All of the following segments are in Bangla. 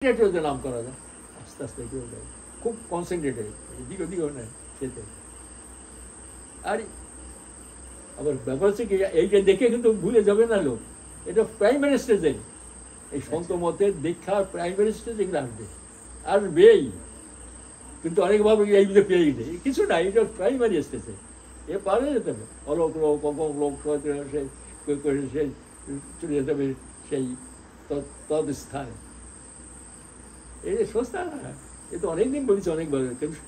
নাম করা যায়, আস্তে আস্তে কেউ যায়, খুব কনসেন্ট্রেটেড, এদিক ওদিকও নেয় সেতে। আর আবার ব্যাপার হচ্ছে কি, এইটা দেখে কিন্তু ভুলে যাবে না লোক, এটা প্রাইমারি স্টেজে, এই সন্ত মতের দীক্ষা প্রাইমারি স্টেজে এগুলো আসবেই, কিন্তু অনেক ভাবে এই বুঝে পেয়ে গেছে কিছু না, এটা প্রাইমারি স্টেজে, এ পারে যেতে হবে অলক লোক অপক লোক সে করে সে চলে যেতে হবে সেই তৎস্থানে। এই সস্তা না, এ তো অনেকদিন বলেছি অনেকবার, কিন্তু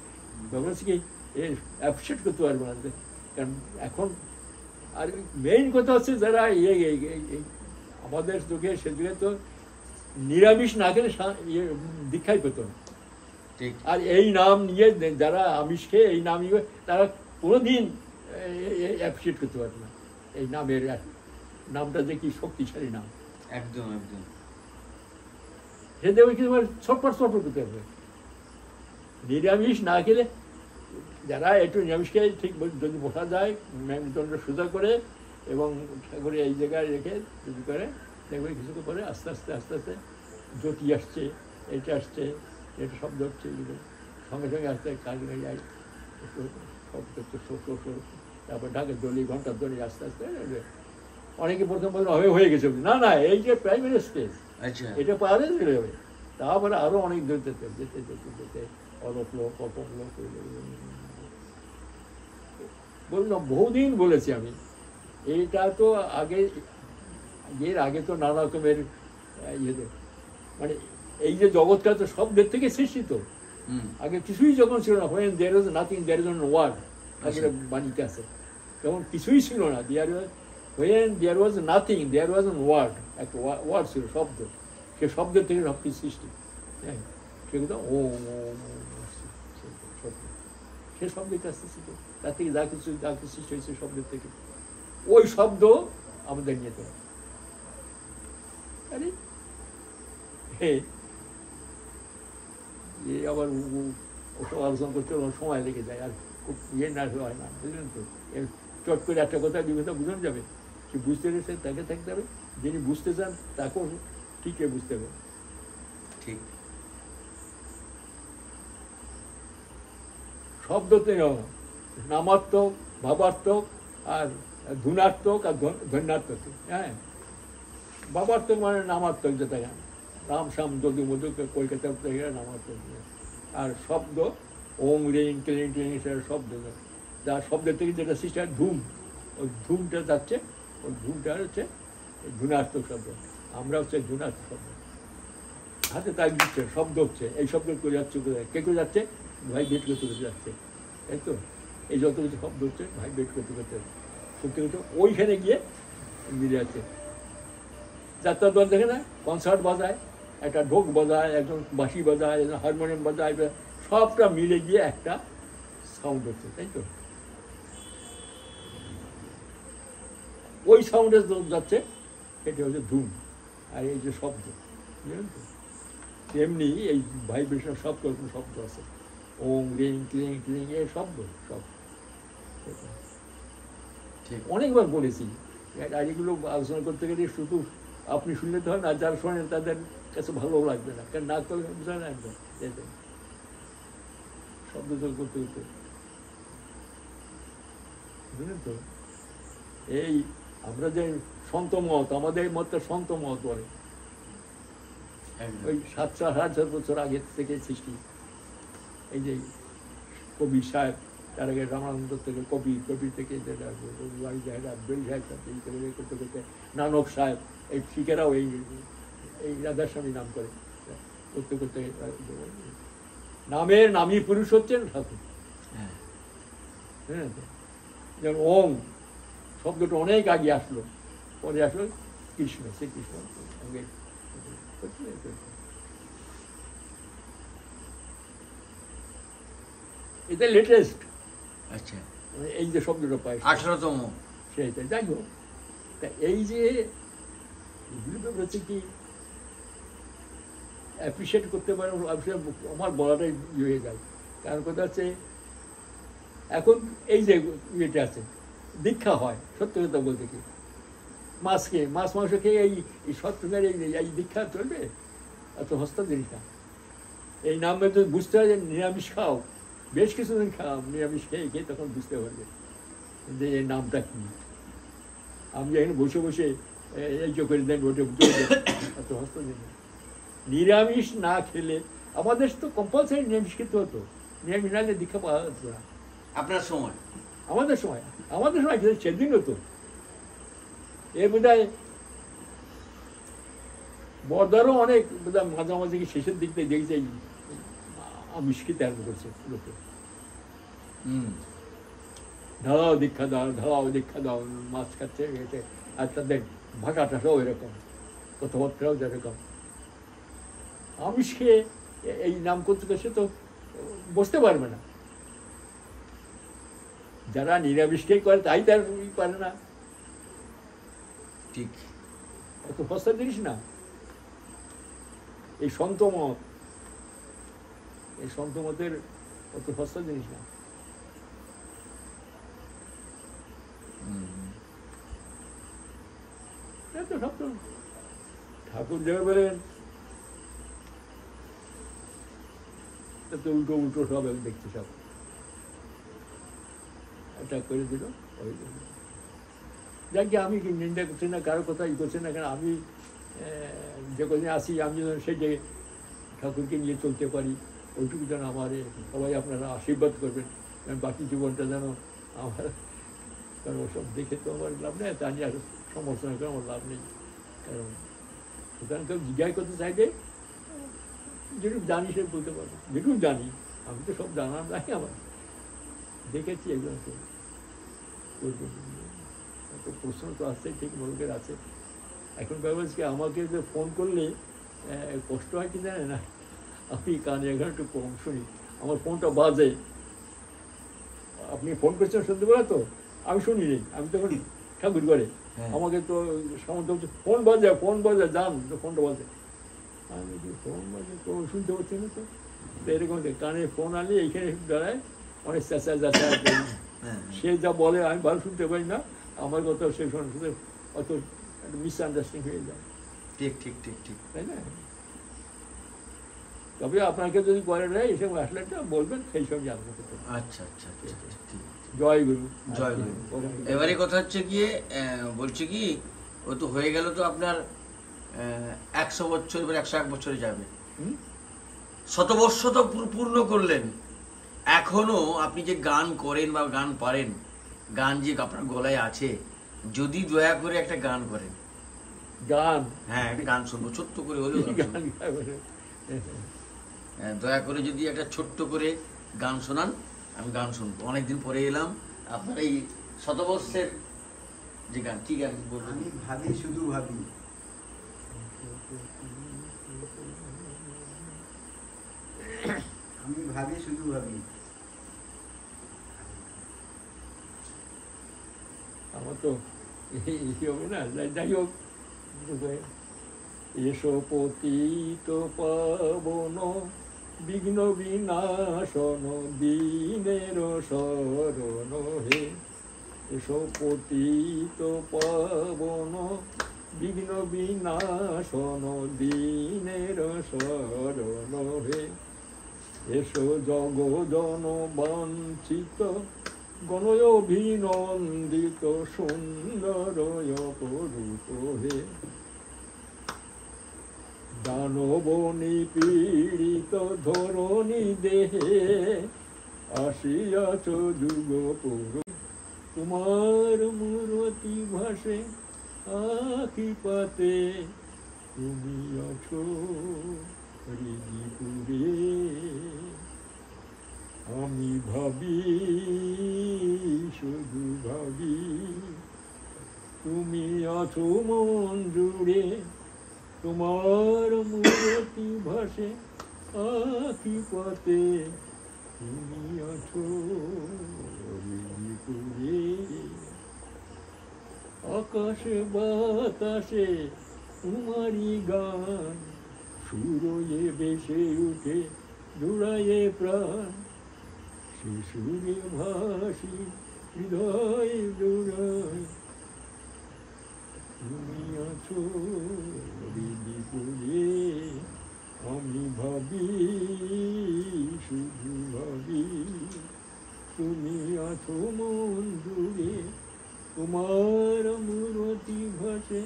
ব্যাপার হচ্ছে কি এর অ্যাপ্রিসিয়েট করতে পারবো না, কারণ এখন আর মেইন কথা হচ্ছে যারা আমাদের যুগে সে যুগে তো নিরামিষ না খেলে দীক্ষাই পেত না, আর এই নাম নিয়ে যারা আমিষ খেয়ে এই নাম নিয়ে তারা কোনোদিন অ্যাপ্রিসিয়েট করতে পারবে না এই নামের নামটা যে কি শক্তিশালী নাম। একদম একদম সে দেবে কিন্তু ছটপট ছটপট করতে হবে। নিরামিষ না খেলে যারা একটু নিরামিষ খেয়ে ঠিক যদি বসা যায় মেরুদণ্ড সোজা করে এবং করে এই জায়গায় রেখে যদি করে দেখবে কিছু করে আস্তে আস্তে আস্তে আস্তে জ্যোতি আসছে, এটা আসছে, এটা শব্দ হচ্ছে, এগুলো সঙ্গে সঙ্গে আসতে কাজ হয়ে যায়, শব্দ তারপর ঢাকের দলি ঘন্টার দলি আস্তে আস্তে অনেকে প্রথম হয়ে গেছে না না, এই যে প্রাইমারি স্টেজ এটা পারে চলে যাবে, তারপরে আরো অনেক দূর যেতে যেতে যেতে যেতে অলপ লোক অপক লোক বললাম, বহুদিন বলেছি আমি, এইটা তো আগে এর আগে তো নানা রকমের ইয়েতে মানে এই যে জগৎটা তো শব্দের থেকে সৃষ্টিত, আগে কিছুই যখন ছিল না, when there was nothing there is no word, আগে বাণীতে আছে তখন কিছুই ছিল না, when there was nothing there was no word, একটা ওয়ার্ড ছিল শব্দ, সে শব্দের থেকে সব কিছু সৃষ্টি, হ্যাঁ সেগুলো ওম সে শব্দটা সৃষ্টি, তার থেকে যা কিছু সৃষ্টি হয়েছে শব্দের থেকে, ওই শব্দ আমাদের নিতে হবে। আবার ওসব আলোচনা করতে সময় লেগে যায়, আর খুব না হয় না, বুঝলেন তো, চট করে একটা কথা দুই কথা বুঝানো যাবে, সে বুঝতে গেছে তাকে থাকতে হবে, যিনি বুঝতে চান তাকেও ঠিকই বুঝতে হবে। ঠিক শব্দতে নামাত্মক, ভাবাত্মক, আর ধুনাত্মক আর ধন্যাত্মক। হ্যাঁ, ভাবাত্মক মানে নামাত্মক, যেটা রাম শ্যাম যদু মধু কলকাতা নামাত্মক, আর শব্দ ওং রিং ক্লিং ক্লিং সেটা শব্দ, যা শব্দের থেকে যেটা সৃষ্টি হয় ধূম, ওই ধূমটা যাচ্ছে, ওই ধূমটা হচ্ছে ধুনাত্মক শব্দ, আমরা হচ্ছে ধুনাত্মক শব্দ, হাতে তাই দিচ্ছে শব্দ হচ্ছে, এই শব্দ করে যাচ্ছে কোথায়, কে করে যাচ্ছে, ভাই বেট করতে করতে যাচ্ছে, তাই তো, এই যত কিছু শব্দ হচ্ছে ভাই বেট করতে করতে করতে করতে ওইখানে গিয়ে মিলে যাচ্ছে। যাত্রা দল দেখে না, কনসার্ট বাজায়, একটা ঢোক বাজায়, একজন বাঁশি বাজায়, একজন হারমোনিয়াম বাজায়, সবটা মিলে গিয়ে একটা সাউন্ড হচ্ছে, তাই তো, ওই সাউন্ডে যাচ্ছে, এটা হচ্ছে ধুম, আর এই যে শব্দ, বুঝলেন তো, তেমনি এই ভাইব্রেশন সব রকম শব্দ আছে, ওং রিং ক্লিং ক্লিং এই শব্দ সব অনেকবার বলেছি, আর এগুলো আলোচনা করতে গেলে শুধু আপনি শুনলে তো হয় না, যারা শোনেন তাদের কাছে ভালো লাগবে না, কারণ না করলে বুঝা না একদম শব্দ জল করতে করতে, বুঝলেন তো। এই আমরা যে সন্ত মত, আমাদের মতটা সন্ত মত বলে, ওই 700-800 বছর আগে থেকে সৃষ্টি, এই যে কবি সাহেব, তার আগে রামানন্দ থেকে কবি থেকে করতে করতে নানক সাহেব, এই শিখেরাও এই রাধাস্বামী নাম করে করতে করতে, নামের নামী পুরুষ হচ্ছেন ঠাকুর, হ্যাঁ, যেমন ওং শব্দটা অনেক আগে আসলো, পরে আসলো কৃষ্ণ, শ্রীকৃষ্ণ, এটা লেটেস্ট, আচ্ছা এই যে শব্দটা পাই 18তম, সেইটাই। যাই হোক, তা এই যে এগুলো হচ্ছে কি অ্যাপ্রিসিয়েট করতে পারে, আমার বলাটাই হয়ে যায়, কারণ কথা হচ্ছে এখন এই যে ইয়েটা আছে, দীক্ষা হয়, সত্য কথা বলতে কি মাছ মাংস খেয়ে এই সত্যের এই দীক্ষা চলবে, এত হস্তা জিনিস না। এই নামে যদি বুঝতে হয় যে নিরামিষ খাও, বেশ কিছুদিন খাও, নিরামিষ খেয়ে খেয়ে তখন বুঝতে পারবে যে এই নামটা কি। আমি এখানে বসে বসে এই যে করে দেন ওটা এত হস্তা জিনিস। নিরামিষ না খেলে আমাদের তো কম্পালসারি নিরামিষ খেতে হতো, নিরামিষ না হলে দীক্ষা পাওয়া যেত না। আপনার সময় আমাদের সময় সেদিন হতো। এর বোধহয় বর্দারও অনেক বোধহয় মাঝামাঝি শেষের দিক থেকে দেখছে আমিষ খেতে আরম্ভ করছে লোকে। ঢালাও দীক্ষা দাও, ঢালাও দীক্ষা দাও, মাছ খাচ্ছে গেছে। আর তাদের ভাষা টাষাও এরকম, কথাবার্তাও যেরকম। আমিষ খেয়ে এই নাম করতে সে তো বসতে পারবে না। যারা নিরামিষ খেয়ে করে তাই তার পারে না। ঠিক, এত সস্তা জিনিস না এই সন্ত মত, এই সন্ত মতের অত সস্তা জিনিস না। ঠাকুর দেবে বলেন উল্টো উল্টো সব দেখছি, সব এটা করে দিল। যাকে আমি নিন্দা করছি না, কারো কথা ই করছি না, কারণ আমি যে কদিন আসি আমি যেন সেই যে ঠাকুরকে নিয়ে চলতে পারি, ওইটুকু যেন আমার সবাই আপনারা আশীর্বাদ করবেন, বাকি জীবনটা যেন আমার, কারণ ওসব দেখে তো আমার লাভ নেই, তা নিয়ে আর সমালোচনা করে আমার লাভ নেই। কারণ সুতরাং কেউ জিজ্ঞাসা করতে চাইবে, যেটুকু জানি সে বলতে পারবো, যেটুকু জানি। আমি তো সব জানার নাই, আমার দেখেছি একজন করবো। প্রশ্ন তো আসছে, ঠিক লোকের আছে। এখন ব্যাপার কি, আমাকে যে ফোন করলে কষ্ট হয় কি জানে না, আমি কানে এখন একটু কম শুনি, আমার ফোনটা বাজে। আপনি ফোন করছেন শুনতে পারে তো, আমি শুনি নেই, আমি তখন ঠাকুর করে আমাকে তো সামন্ত বলছে ফোন বাজে যান, তো ফোনটা বাজে। আমি ফোন বাজে তো শুনতে পাচ্ছি না, তো এরকম কানে ফোন আনলে এইখানে দাঁড়ায় অনেক চেঁচা চেঁচা, সে যা বলে আমি ভালো শুনতে পারি না, আমার কথা সে শুনতে অত মিসআন্ডারস্ট্যান্ডিং হয়ে যায়। ঠিক ঠিক ঠিক ঠিক, তাই না? তবে আপনাকে যদি করে নেয় এসব আসলে একটা বলবেন, সেই সব জানবো। আচ্ছা আচ্ছা আচ্ছা, ঠিক। জয় গুরু, জয় গুরু। এবারে কথা হচ্ছে গিয়ে বলছি কি, ও তো হয়ে গেল তো আপনার 100 বছর, এবার 101 বছরে যাবে। শতবর্ষ তো পূর্ণ করলেন, এখনো আপনি যে গান করেন বা গান পারেন, গান যে আপনার গলায় আছে, যদি দয়া করে একটা গান করেন। গান? হ্যাঁ, একটা গান শুনবো, ছোট্ট করে হলেও। দয়া করে যদি একটা ছোট্ট করে গান শোনান, আমি গান শুনবো। অনেকদিন পরে এলাম, আপনার এই শতবর্ষের যে গান, কি গান বলবেন? আমি ভাবি শুধু ভাবি। আমি ভাবি শুধু ভাবি। আমার তো হবে না, যাই হোক। এসো পতিত পাবন বিঘ্ন বিনাশন দীনের শরণ হে। এসো পতিত পাবন বিঘ্ন বিনাশন দীনের শরণ হে। এসো জগজন বাঞ্ছিত গণয় অভিনন্দিত সুন্দর অপরূপ হে। দানব নিপীড়িত ধরণী দেহে আসিয়াছ যুগ পুর। তোমার মূরতি ভাসে আখি পাতে, তুমি আছো হরিপুরে। আমি ভাবি শুধু ভাবি, তুমি আছো মন জুড়ে। তোমার মূরতি ভাসে আখি পাতে, তুমি আছো হরিপুরে। আকাশে বাতাসে তোমারই গান, সুরয়ে ভেসে উঠে জুড়ায়ে প্রাণ। সে সুরে ভাসি হৃদয় জোড়ায়, তুমি আছো হৃদিপুরে। আমি ভাবি শুধু ভাবি তুমি আছো মন জুড়ে, তোমার মূরতি ভাসে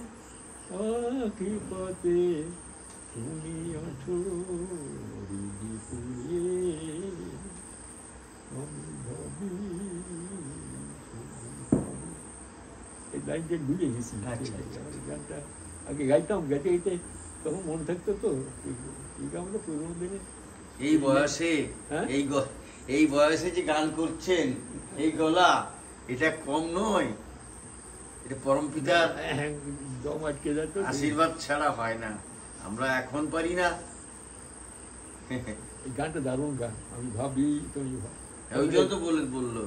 আখি পাতে, তুমি আছো হৃদপুরে, আমি ভাবি শুধু ভাবি। এই লাইনটা ভুলে গেছি। আচ্ছা, আচ্ছা। গানটা আগে গাইতাম, গাইতে গাইতে তখন মনে থাকতো তো। ঠিক আমরা পুরোনো দিনে এই বয়সে হ্যাঁ? এই বয়সে যে গান করছেন, এই গলা, এটা কম নয়। এটা পরম পিতার দম আটকে যেত। আশীর্বাদ ছাড়া হয় না। আমরা এখন পারি না। এই গানটা দারুণ গান, আমি ভাবি তুমি ভাবি। ওই জন্য তো বললো।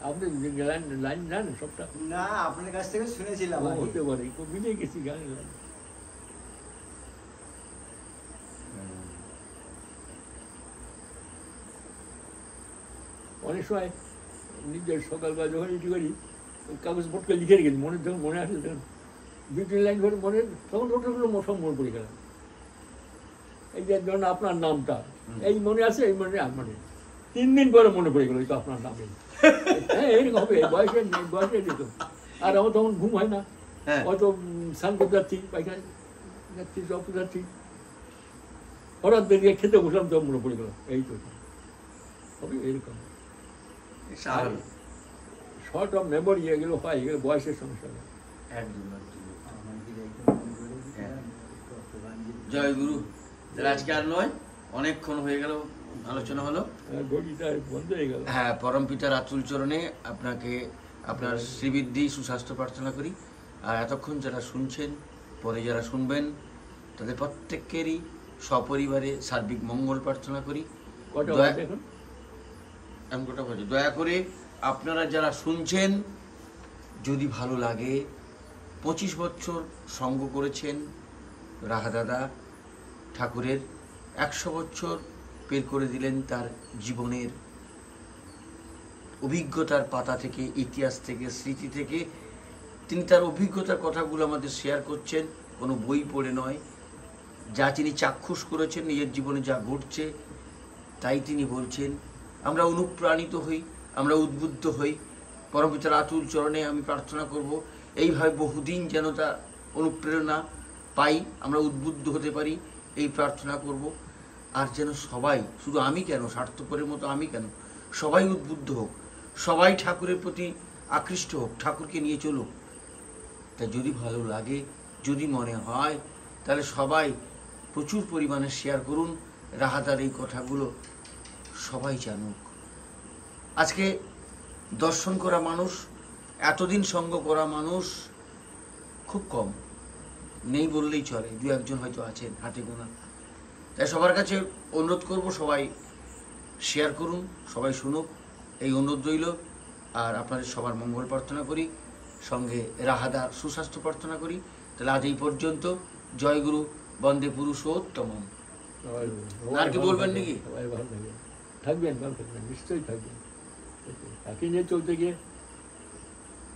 আপনি লাইন লাইন জানেন সবটা? না, আপনার কাছ থেকে শুনেছিলাম ও, আগে। হতে পারে, মিলে গেছি গানের লাইন। অনেক সময় নিজের সকালবেলা যখন ইটি করি, ওই কাগজ পটকে লিখে রেখেছি, মনে যখন মনে আসে তখন দুই তিন লাইন করে মনে, তখন ওটাগুলো সব মনে পড়ে গেল। এই যে ধরুন আপনার নামটা এই মনে আছে, এই মনে আর মনে 3 দিন পরে মনে পড়ে গেল তো আপনার নামে। হ্যাঁ, এরকম হবে বয়সে দিত। আর আমার তখন ঘুম হয় না, হ্যাঁ। হয়তো স্নান করতে যাচ্ছি, পায়খানা যাচ্ছি, জব যাচ্ছি, হঠাৎ বেরিয়ে খেতে বসলাম, তো মনে পড়ে গেল। এই তো হবে এরকম স্বাভাবিক। শর্ট অফ মেমোরি এগুলো হয়, এগুলো বয়সের সমস্যা হয়। একদম একদম। আমার কি একদম মনে করেছিলাম, কত গান যে- জয় গুরু। তাহলে আজকে আর নয়, অনেকক্ষণ হয়ে গেল আলোচনা হলো। ঘড়িটা বন্ধ হয়ে গেল। হ্যাঁ, পরম পিতার আতুল চরণে আপনাকে আপনার শ্রীবৃদ্ধি সুস্বাস্থ্য প্রার্থনা করি। আর এতক্ষণ যারা শুনছেন, পরে যারা শুনবেন, তাদের প্রত্যেকেরই সপরিবারে সার্বিক মঙ্গল প্রার্থনা করি। কটা দয়া- বাজে এখন? এমন কটা বাজে? দয়া করে আপনারা যারা শুনছেন, যদি ভালো লাগে, 25 বছর সঙ্গ করেছেন রাহাদাদা ঠাকুরের, 100 বছর বের করে দিলেন তার জীবনের অভিজ্ঞতার পাতা থেকে, ইতিহাস থেকে, স্মৃতি থেকে। তিনি তার অভিজ্ঞতার কথাগুলো আমাদের শেয়ার করছেন, কোনো বই পড়ে নয়। যা তিনি চাক্ষুষ করেছেন, নিজের জীবনে যা ঘটছে তাই তিনি বলছেন। আমরা অনুপ্রাণিত হই, আমরা উদ্বুদ্ধ হই। পরমপিতার আতুল চরণে আমি প্রার্থনা করব, এইভাবে বহুদিন যেন তার অনুপ্রেরণা পাই, আমরা উদ্বুদ্ধ হতে পারি, এই প্রার্থনা করব। আর যেন সবাই, শুধু আমি কেন, স্বার্থপরের মতো আমি কেন, সবাই উদ্বুদ্ধ হোক, সবাই ঠাকুরের প্রতি আকৃষ্ট হোক, ঠাকুরকে নিয়ে চলুক। তা যদি ভালো লাগে, যদি মনে হয়, তাহলে সবাই প্রচুর পরিমাণে শেয়ার করুন। রাহাদার এই কথাগুলো সবাই জানুক। আজকে দর্শন করা মানুষ, এতদিন সঙ্গ করা মানুষ খুব কম, নেই বললেই চলে, 2-1 হয়তো আছেন হাতে গোনা। তাই সবার কাছে অনুরোধ করব, সবাই শেয়ার করুন, সবাই শুনুক, এই অনুরোধ রইল। আর আপনাদের সবার মঙ্গল প্রার্থনা করি, সঙ্গে রাহাদার সুস্বাস্থ্য প্রার্থনা করি। তাহলে আজ এই পর্যন্ত। জয় গুরু, বন্দে পুরুষোত্তমম। আর কি বলবেন নাকি? সবাই ভালো থাকবেন, থাকবেন, ভালো থাকবেন, নিশ্চয়ই থাকবেন। তাকে নিয়ে চলতে গিয়ে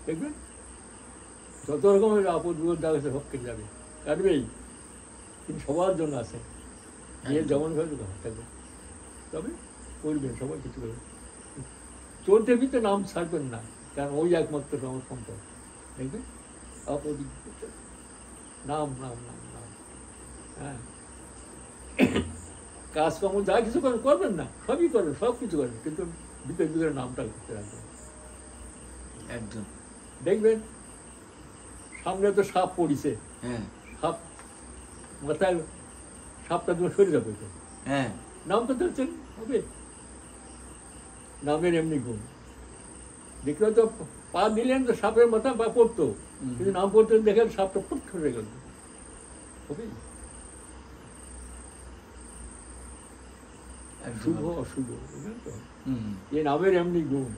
দেখবেন যত রকমের আপদ বিপদ আছে সব কেটে যাবে, কাটবেই। তিনি সবার জন্য আছেন, যে যেমন ভাবে ভালো থাকবেন, তবে করবেন, সবাই কিছু করবেন। চলতে ভিতরে নাম ছাড়বেন না, কারণ ওই একমাত্র আমার সম্পদ। দেখবেন আপদ নাম নাম নাম নাম। হ্যাঁ, কাজকর্ম যা কিছু করেন করবেন না, সবই করবেন, সব কিছু করবেন, কিন্তু ভিতরে ভিতরে নামটা করতে রাখবেন। একদম। দেখবেন সামনে তো সাপ পড়িছে, হ্যাঁ সাপ মাথায়, সাপটা তোমার সরে যাবে তো, হ্যাঁ, নাম তো ধরছেন হবে। নামের এমনি গুণ, দেখলে তো পা দিলেন তো সাপের মাথা পা পড়তো, কিন্তু নাম পড়তে দেখেন সাপটা ফুট করে গেল, হবে। শুভ অশুভ, বুঝলেন তো, এই নামের এমনি গুণ।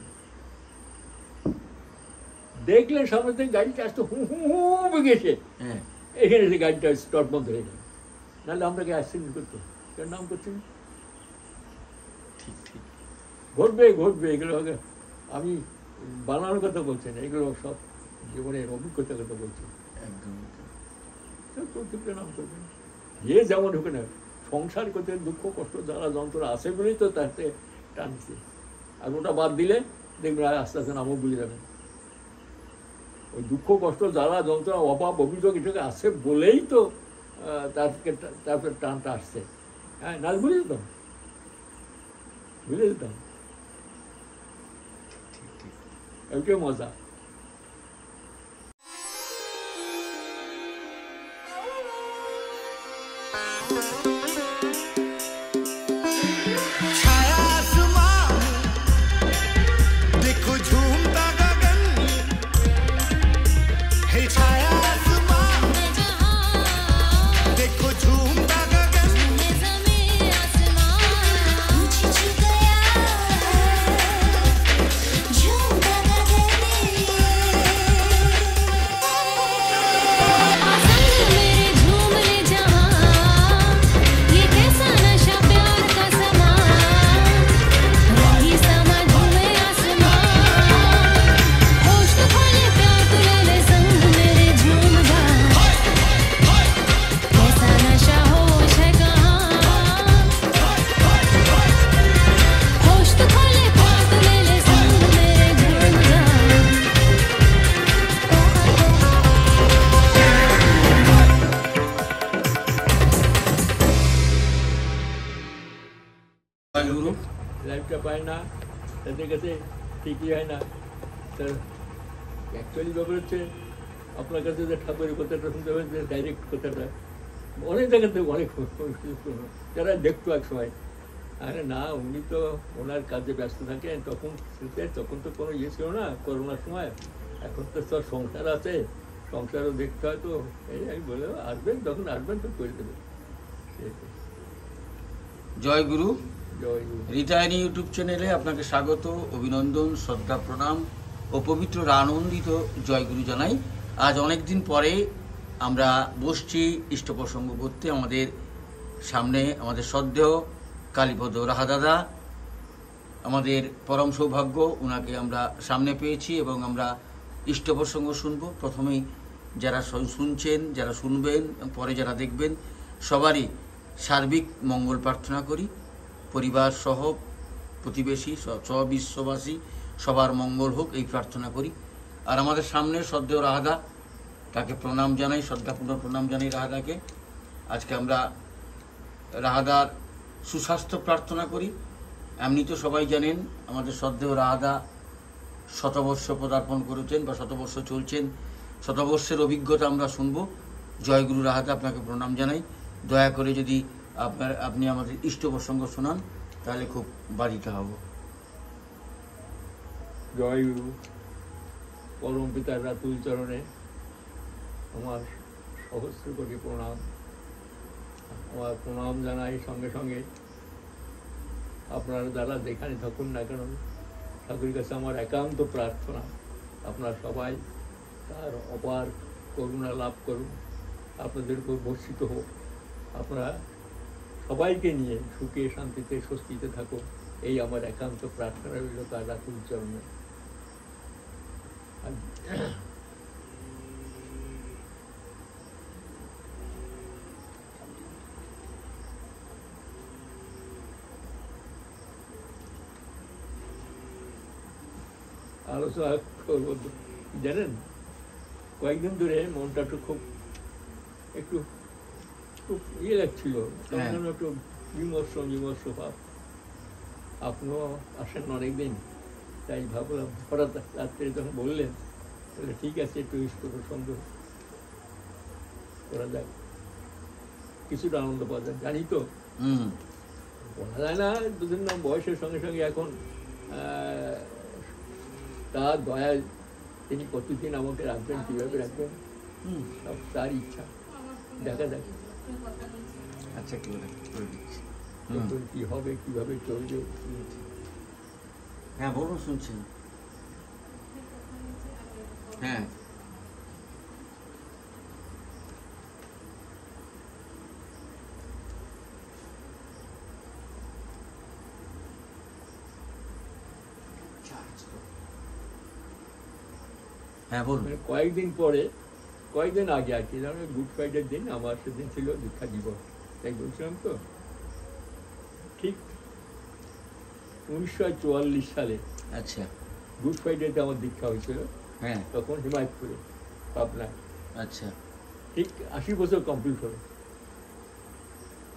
দেখলেন সামনে থেকে গাড়িটা আসতো, হু হু হু বেগেছে, হ্যাঁ, এখানে এসে গাড়িটা স্টপ বন্ধ হয়ে গেল, নাহলে আপনাকে অ্যাক্সিডেন্ট করতো। কেন নাম করছেন? ঠিক ঠিক। ঘটবে ঘটবে, এগুলো আমি বানানোর কথা বলছি না, এগুলো সব জীবনের অভিজ্ঞতার কথা বলছি। একদম। চলতে নাম করবেন, যে যেমন হোক না, সংসার করতে দুঃখ কষ্ট জ্বালা যন্ত্রণা আছে বলেই তো তাতে টানছে। আর ওটা বাদ দিলে দেখবেন আস্তে আস্তে নামও বুঝে যাবেন। ওই দুঃখ কষ্ট জ্বালা যন্ত্রণা অভাব অভিযোগ এটাকে আছে বলেই তো তারপরে টানটা আসছে। হ্যাঁ, না বুঝে যেতাম, বুঝে যেতাম। ওইটাই মজা। छाया आसमां देखो झूमता गगन है, छाया आसमां देखो झूमता गगन গুরু লাইফটা পায় না, তাদের কাছে ঠিকই হয় না। তার অ্যাকচুয়ালি ব্যাপার হচ্ছে আপনার কাছে যে ঠাকুরের কথাটা শুনতে হবে, যে ডাইরেক্ট কথাটা অনেক জায়গাতে অনেক যারা দেখতো এক সময়, আরে না উনি তো ওনার কাজে ব্যস্ত থাকেন, তখন তো কোনো ইয়ে ছিল না করোনার সময়। এখন তো সব সংসার আছে, সংসারও দেখতে হয়। তো এই আমি বলে আসবেন, যখন আসবেন তো করে দেবেন। জয় গুরু। জয় গুরু। রিটায়ারি ইউটিউব চ্যানেলে আপনাকে স্বাগত, অভিনন্দন, শ্রদ্ধা, প্রণাম ও পবিত্র আনন্দিত জয়গুরু জানাই। আজ অনেক দিন পরে আমরা বসছি ইষ্ট প্রসঙ্গ করতে। আমাদের সামনে আমাদের শ্রদ্ধেয় কালীপদ রাহা দাদা, আমাদের পরম সৌভাগ্য, ওনাকে আমরা সামনে পেয়েছি এবং আমরা ইষ্ট প্রসঙ্গ শুনব। প্রথমেই যারা শুনছেন, যারা শুনবেন, পরে যারা দেখবেন, সবারই সার্বিক মঙ্গল প্রার্থনা করি। পরিবার সহ প্রতিবেশী বিশ্ববাসী সবার মঙ্গল হোক এই প্রার্থনা করি। আর আমাদের সামনে শ্রদ্ধেয় রাহাদা, তাকে প্রণাম জানাই, শ্রদ্ধাপূর্ণ প্রণাম জানাই রাহাদাকে। আজকে আমরা রাহাদার সুস্বাস্থ্য প্রার্থনা করি। এমনি তো সবাই জানেন আমাদের শ্রদ্ধেয় রাহাদা শতবর্ষ পদার্পণ করেছেন বা শতবর্ষ চলছেন। শতবর্ষের অভিজ্ঞতা আমরা শুনব। জয়গুরু রাহাদা, আপনাকে প্রণাম জানাই। দয়া করে যদি আপনি আমাদের ইষ্ট প্রসঙ্গ শোনান তাহলে খুব বাধিত হব। জয় গুরু। পরম পিতার রাতুল চরণে আমার সহস্র কোটি প্রণাম। আমার প্রণাম জানাই সঙ্গে সঙ্গে আপনারা যারা যেখানে থাকুন না কেন, ঠাকুরের কাছে আমার একান্ত প্রার্থনা আপনারা সবাই তার অপার করুণা লাভ করুন, আপনাদের উপর বর্ষিত হোক। আপনারা সবাইকে নিয়ে সুখে শান্তিতে স্বস্তিতে থাকুন, এই আমার একান্ত প্রার্থনা রইল তার রাতুল চরণে। আলোচনা করবো, জানেন কয়েকদিন ধরে মনটা একটু খুব ইয়ে লাগছিল, একটু বিমর্ষ ভাব। আপনিও আসেন অনেকদিন, তাই ভাবলাম, হঠাৎ রাত্রে যখন বললেন, বলে ঠিক আছে একটু ইষ্ট প্রসঙ্গ করা যায়, কিছুটা আনন্দ পাওয়া যায়। জানি তো বলা যায় না, দুদিন না বয়সের সঙ্গে সঙ্গে এখন তার দয়ায় তিনি কতদিন আমাকে রাখবেন, কীভাবে রাখবেন, সব তার ইচ্ছা। দেখা যাক আচ্ছা কি হবে, কিভাবে চলবে। হ্যাঁ বলুন, শুনছি। হ্যাঁ হ্যাঁ বলুন। কয়েকদিন আগে আর কি, গুড ফ্রাইডের দিন আমার সেদিন ছিল দীক্ষা দিবস, তাই বলছিলাম তো ঠিক 1944 সালে আচ্ছা গুড ফ্রাইডেতে আমার দীক্ষা হয়েছিল, হ্যাঁ তখন হিমায়তপুরে পাবনায়। আচ্ছা ঠিক 80 বছর কমপ্লিট হলো।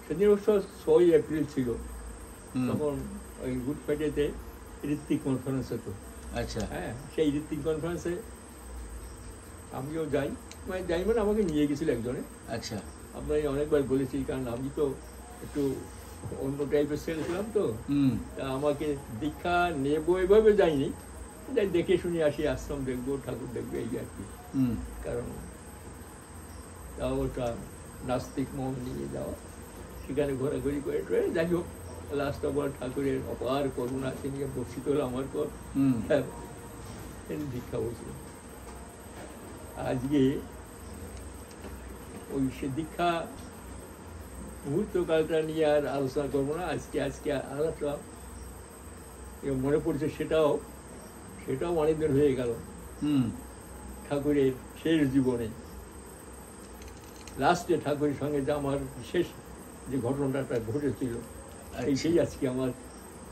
সেদিন অবশ্য 6 এপ্রিল ছিল, হুম, তখন ওই গুড ফ্রাইডেতে ঋত্বিক কনফারেন্স হতো। আচ্ছা হ্যাঁ, সেই ঋত্বিক কনফারেন্সে আমিও যাই, মানে যাই মানে আমাকে নিয়ে গেছিল একজনে। আচ্ছা আপনাকে অনেকবার বলেছি, কারণ আমি তো একটু অন্য টাইপের ছেলে ছিলাম তো, হুম তা আমাকে দীক্ষা নেবো এভাবে যাইনি, যাই দেখে শুনে আসি, আশ্রম দেখবো, ঠাকুর দেখবো, এই আর কি। হুম কারণ তাও ওটা নাস্তিক মন নিয়ে যাওয়া, সেখানে ঘোরাঘুরি করে টরে যাই হোক, লাস্ট অফ অল ঠাকুরের অপার করুণা সে নিয়ে বর্ষিত হলো আমার পর। হুম হ্যাঁ, দীক্ষা বলছিল। আজকে ওই সে দীক্ষা মুহূর্তকালটা নিয়ে আর আলোচনা করবো না, আজকে আলোচনা মনে পড়ছে, সেটাও অনেকদিন হয়ে গেল। হুম ঠাকুরের শেষ জীবনে লাস্টে ঠাকুরের সঙ্গে যে আমার শেষ যে ঘটনাটা ঘটেছিল, সেই আজকে আমার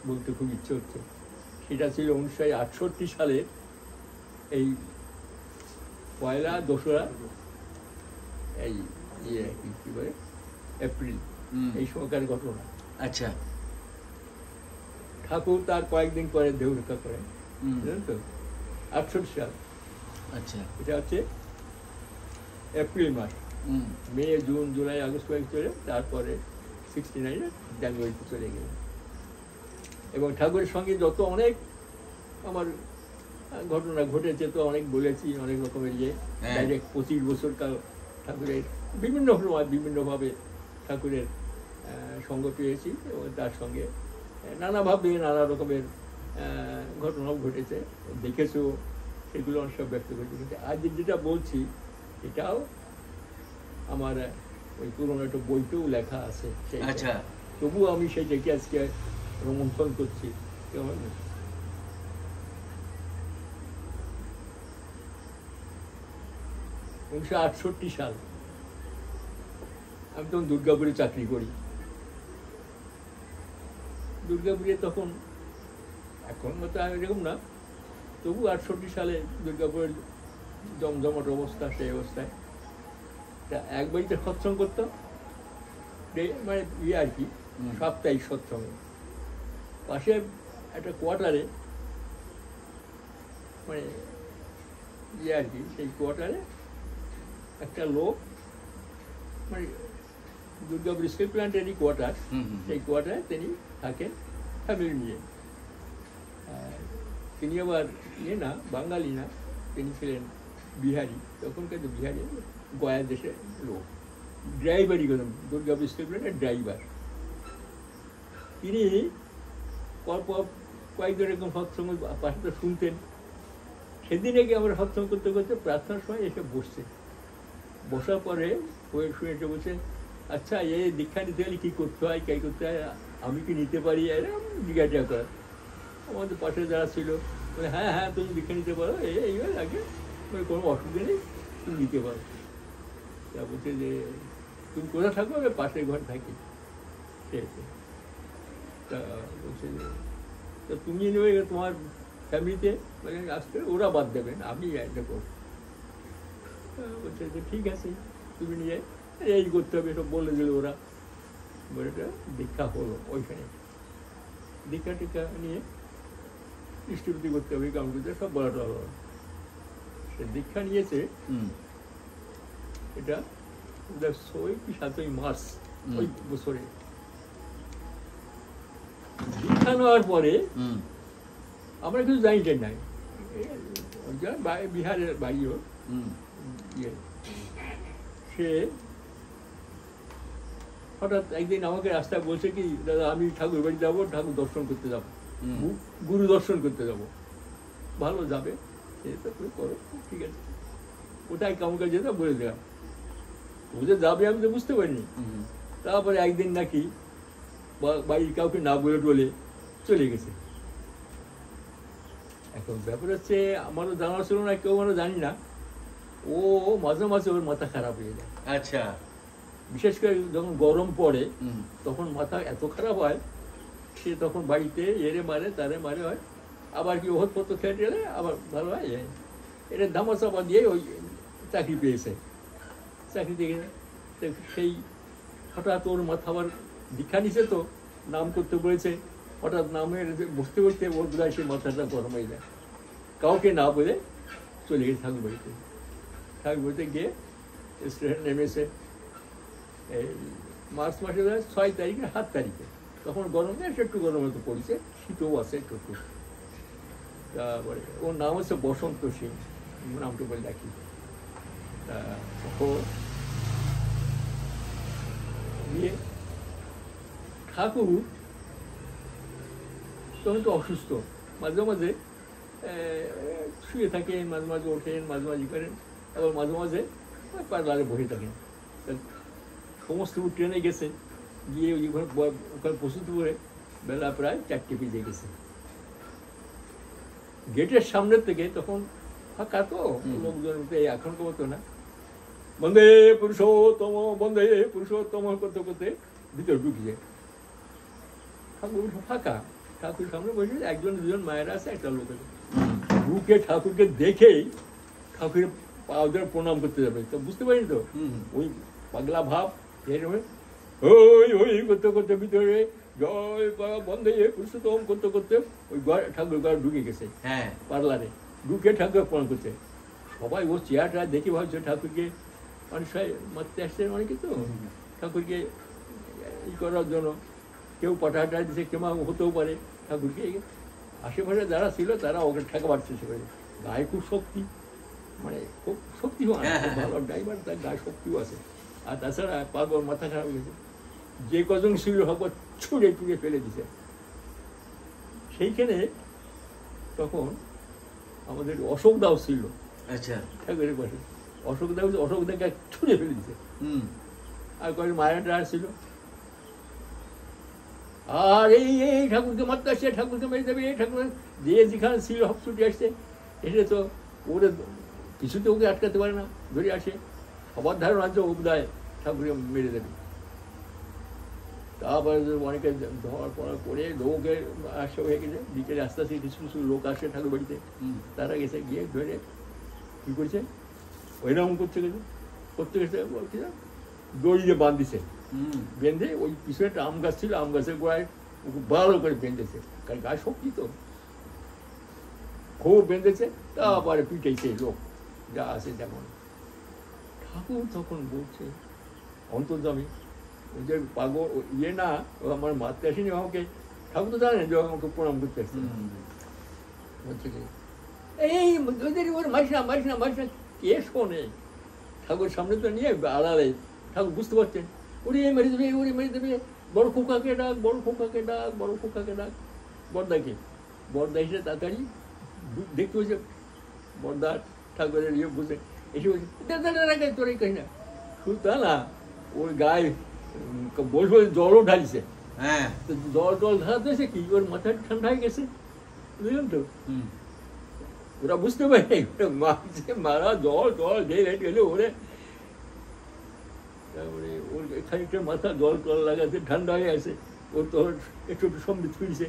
বলতে খুব ইচ্ছে হচ্ছে। সেটা ছিল 1968 সালের এই পয়লা দোসরা এই কি বলে এপ্রিল, হুম, এই সময়কার ঘটনা। আচ্ছা ঠাকুর তার কয়েকদিন পরে দেহ রক্ষা করেন, হুম, বুঝলেন তো। 68 সাল, আচ্ছা এটা হচ্ছে এপ্রিল মাস। হুম মে, জুন, জুলাই, আগস্ট কয়েক চলে, তারপরে 69 জানুয়ারিতে চলে গেলেন। এবং ঠাকুরের সঙ্গে যত অনেক আমার ঘটনা ঘটেছে, তো অনেক বলেছি, অনেক রকমের হ্যাঁ। ডাইরেক্ট 25 বছর কাল ঠাকুরের বিভিন্ন সময় বিভিন্নভাবে ঠাকুরের সঙ্গ পেয়েছি, এবং তার সঙ্গে নানাভাবে নানা রকমের ঘটনাও ঘটেছে, দেখেছো, সেগুলো অনেক সব ব্যক্ত করেছি। কিন্তু আজ যেটা বলছি, এটাও আমার ওই পুরোনো একটা বইতেও লেখা আছে, সেইটা। আচ্ছা তবুও আমি সেইটাকে আজকে রোমন্থন করছি। কেমন? 1968 সাল, আমি তখন দুর্গাপুরে চাকরি করি। দুর্গাপুরে তখন, এখন মতো এরকম না, তবু 68 সালে দুর্গাপুরের জমজমাট অবস্থা, সেই অবস্থায় তা এক বাড়িতে সৎসঙ্গ করতাম, মানে আর কি হুম। সাপ্তাহিক সৎসঙ্গ। পাশে একটা কোয়ার্টারে, মানে আর কি, সেই কোয়ার্টারে একটা লোক, মানে দুর্গাপুর স্টিল প্ল্যান্টেরই কোয়ার্টার, হুম, হুম, সেই কোয়ার্টারে তিনি থাকেন ফ্যামিলি নিয়ে। আর তিনি আবার না, বাঙালি না, তিনি ছিলেন বিহারি, তখনকার যে বিহারি, গয়া দেশের লোক, ড্রাইভারই করতেন, দুর্গাপুর স্টিল প্ল্যান্টের ড্রাইভার। তিনি পরপর কয়েকজন এরকম সৎসঙ্গ পাশে তো শুনতেন। সেদিনে গিয়ে আমরা সৎসঙ্গ করতে করতে প্রার্থনার সময় এসে বসছে, বসার পরে ওই শুনে এসে বলছে, আচ্ছা এই দীক্ষা নিতে গেলে কী করতে হয়, কে করতে হয়, আমি কি নিতে পারি, এরকম জিজ্ঞাসা করা। আমাদের পাশে যারা ছিল বলে, হ্যাঁ হ্যাঁ তুমি দীক্ষা নিতে পারো, এইবার আগে কোনো অসুবিধা নেই, তুমি নিতে পারো। তা বলছে যে তুমি কোথায় থাকো, আমি পাশের ঘর থাকি। ঠিক আছে, তা বলছে যে তা তুমি নেবে তোমার ফ্যামিলিতে, মানে আসতে ওরা বাদ দেবেন, আমি এটা করবো। বলছে যে ঠিক আছে, তুমি নিয়ে এই করতে হবে, সব বলে দিল ওরা। বলে দীক্ষা হলো ওইখানে, দীক্ষা টিক্ষা নিয়ে ডিস্ট্রিবিউটি করতে হবে, কাউন্টিতে সব বলাটা হলো। সে দীক্ষা নিয়েছে, হুম, এটা 6 কি 7 মার্চ ওই বছরে। দীক্ষা নেওয়ার পরে হুম, আমরা কিছু জানি নাই, বিহারের বাড়ি হোক, হুম, সে হঠাৎ একদিন আমাকে রাস্তায় বলছে কি, দাদা আমি ঠাকুর বাড়ি যাবো, ঠাকুর দর্শন করতে যাবো, হুম, গুরু দর্শন করতে যাবো। ভালো যাবে, এটা তুমি করো, ঠিক আছে। ওটাই কামকে যেতে বলে দিলাম, ও যে যাবে আমি তো বুঝতে পারিনি। হুম, তারপরে একদিন নাকি বাড়ির কাউকে না বলে টলে চলে গেছে। এখন ব্যাপার হচ্ছে, আমারও জানা ছিল না, কেউ আমরা জানি না, ও মাঝে মাঝে ওর মাথা খারাপ হয়ে যায়। আচ্ছা বিশেষ করে যখন গরম পড়ে, হুম, তখন মাথা এত খারাপ হয়, সে তখন বাড়িতে এরে মারে তারে মারে হয়, আবার কি ওষুধপত্র খেয়ে টেলে আবার ভালো হয়। এটা ধামাচাপা দিয়ে ওই চাকরি পেয়েছে। চাকরি থেকে সেই হঠাৎ ওর মাথা আবার দীক্ষা নিছে, তো নাম করতে বলেছে, হঠাৎ নামের বসতে বসতে ওর বোধহয় সেই মাথাটা গরম হয়ে যায়, কাউকে না বলে চলে গেছে ঠাকুর বাড়িতে। ঠাকুর বাড়িতে গিয়ে স্টেশন নেমেছে এই মার্চ মাসে 6 তারিখে 7 তারিখে, তখন গরমে একটু গরম হতে পড়েছে, শীতও আছে একটু। তারপরে ওর নাম হচ্ছে বসন্ত সিং, নামটা বলে ডাকি। তা ও গিয়ে ঠাকুর তখন একটু অসুস্থ, মাঝে মাঝে শুয়ে থাকেন, মাঝে মাঝে ওঠেন, মাঝে মাঝে করেন, আবার মাঝে মাঝে পার্লারে বসে থাকেন। সমস্ত ট্রেনে গেছে, গিয়ে ওখানে প্রস্তুত করে বেলা প্রায় 4টে বেজে গেছে। গেটের সামনের থেকে তখন ফাঁকা, তো লোকজন এখনকার মতো না, বন্দে পুরুষোত্তম বন্দে পুরুষোত্তম করতে করতে ভিতরে ঢুকিয়ে ঠাকুর ফাঁকা, ঠাকুর সামনে বসে 1-2 মায়েরা আছে, একটা লোক আছে। ঢুকে ঠাকুরকে দেখেই ঠাকুরের পা ধরে প্রণাম করতে যাবে, তো বুঝতে পারিনি তো ওই পাগলা ভাব এরকম ওই ওই করতে করতে ভিতরে জয় বন্ধে পুরুষোত্তম করতে করতে ওই ঠাকুর ঘর ঢুকে গেছে পার্লারে। ঢুকে ঠাকুর প্রণাম করছে। সবাই ও চেয়ারটা দেখে ভাবছে ঠাকুরকে মানুষ মারতে আসছে অনেকে, তো ঠাকুরকে ই করার জন্য কেউ পাঠাটা দিচ্ছে, কেউ হতেও পারে ঠাকুরকে। আশেপাশে যারা ছিল তারা ওকে ঠেকা মারছে, সে গায়ে খুব শক্তি, মানে খুব শক্তিমান, ভালো ড্রাইভার, তার গায়ে শক্তিও আছে। আর তাছাড়া পাগল, মাথা খারাপ হয়ে গেছে, যে কজন ছিল সব ছুঁড়ে টুড়ে ফেলে দিছে। সেইখানে তখন আমাদের অশোক দাও ছিল, আচ্ছা, ঠাকুরের পাশে অশোক দাও, অশোক দাকে ছুঁড়ে ফেলে দিছে। আর কয়েক মায়েরা ছিল, আর এই ঠাকুরকে মারতে আসছে, ঠাকুরকে মেরে দেবে, এই ঠাকুর যে যেখানে ছিল সব ছুটে আসছে, এসে তো ওরে কিছুতে ওকে আটকাতে পারে না, ধরে আসে। সবার ধারণা আছে ও বোধহয় ঠাকুরকে মেরে দেবে। তারপরে অনেকে ধরা পড়া করে লোকের আসা হয়ে গেছে, বিকেলে আস্তে আস্তে কিছু কিছু লোক আসে ঠাকুর বাড়িতে, তারা গেছে, গিয়ে ধরে কী করছে, ওইরকম করতে গেছে বলছে দড়ি দিয়ে বাঁধিছে, বেঁধে ওই পিছনে একটা আম গাছ ছিল, আম গাছের গোড়ায় ভালো করে বেঁধেছে, কারণ গায়ে শক্তি তো খুব বেঁধেছে। তারপরে পিঠেছে লোক যা আছে তেমন। ঠাকুর তখন বলছে অন্তর্যামী, ওদের পাগল ইয়ে না, ও আমার মারতে আসেনি আমাকে, ঠাকুর তো জানেন যে আমাকে প্রণাম করতে আসছে। বলছে কি এই ওর মারিস না মারিস না মারিস না, কে শোনে? ঠাকুর সামনে তো নিয়ে আড়ালে, ঠাকুর বুঝতে পারছেন ওরে মেরে দেবে, ওরে মেরে দেবে, বড় খোকাকে ডাক, বড় খোকাকে ডাক, বড় খোকাকে ডাক। বর্দাকে, বর্দা এসে তাড়াতাড়ি দেখতে হয়েছে, বর্দা ঠাকুরের ইয়ে বুঝে এসে বলছে দাদা তোর এই কাহিনা শুধু তা না, ওর গায়ে বসে জলও ঢালিছে। হ্যাঁ, জল টল ঢালাতে এসে কি ওর মাথা ঠান্ডা হয়ে গেছে, বুঝলেন তো? ওরা বুঝতে পারে মারছে, মারা জল টল ঢেলে ঢেলে ওরে, তারপরে ওর খানিকটা মাথা জল টল লাগাতে ঠান্ডা হয়ে আছে, ওর তো একটু একটু সম্বিত ফিরছে।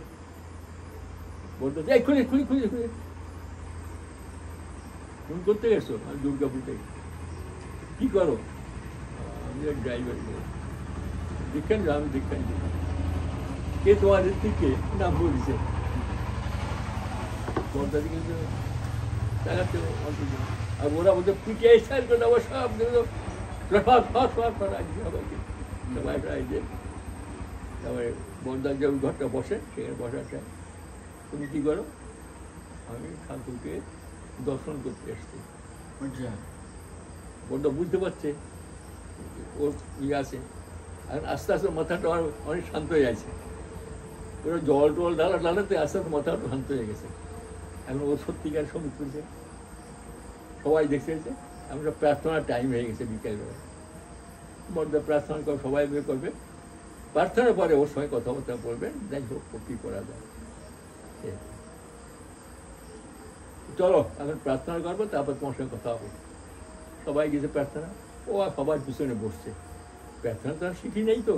বলতে যাই খুলে খুলে খুলে খুলে তুমি করতে গেছো? আমি দুর্গাপুর থেকে। কি করো? আমি এক ড্রাইভার, দেখেন আমি দেখেন কে তোমাদের থেকে নাম বলছে, বর্দাদি কিন্তু দেখাচ্ছে আর ওরা বলতে পিঠে স্টাইল করে দেবো সব সবাইকে সবাই প্রায় যে। তারপরে বর্দার যে ঘরটা বসে সেখানে বসার চাই, তুমি কী করো? আমি ঠাকুরকে দর্শন করতে এসছি। বর্দা বুঝতে পারছে ওর ইয়ে আছে, আর আস্তে আস্তে মাথাটা অনেক শান্ত হয়ে যাচ্ছে। ওরা জল টল ঢালাতে আস্তে আস্তে মাথাটা শান্ত হয়ে গেছে। এখন ওর সত্যিকার সঙ্গীত করছে, সবাই দেখতে এসেছে। আমরা প্রার্থনার টাইম হয়ে গেছে বিকেলবেলা, বর্দা প্রার্থনা করে সবাই বের করবে, প্রার্থনার পরে ওর সঙ্গে কথাবার্তা বলবেন, যাই হোক কী করা যায়। চলো এখন প্রার্থনা করবো, তারপর তোমার সঙ্গে কথা হবে। সবাই গেছে প্রার্থনা, ও আর সবার পিছনে বসছে। প্রার্থনা তো আর শিখি নেই তো,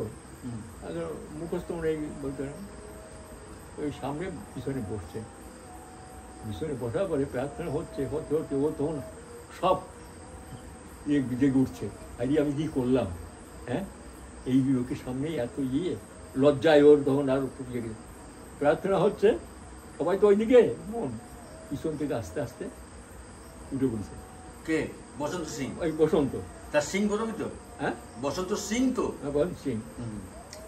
এখন মুখস্থ নেই বলতে না। ওই সামনে পিছনে বসছে, পিছনে বসার পরে প্রার্থনা হচ্ছে হতে হতে ও তখন সব জেগে উঠছে, আরে আমি কি করলাম, হ্যাঁ এই লোকের সামনে এত লজ্জায় ওর তখন আরো জেগে প্রার্থনা হচ্ছে, সবাই তো ওইদিকে মন, পিছন থেকে আস্তে আস্তে উঠে পড়েছে। কে? বসন্ত সিং? ওই বসন্ত, তার সিং বলবি তো? হ্যাঁ বসন্ত সিং তো? বসন্ত সিং।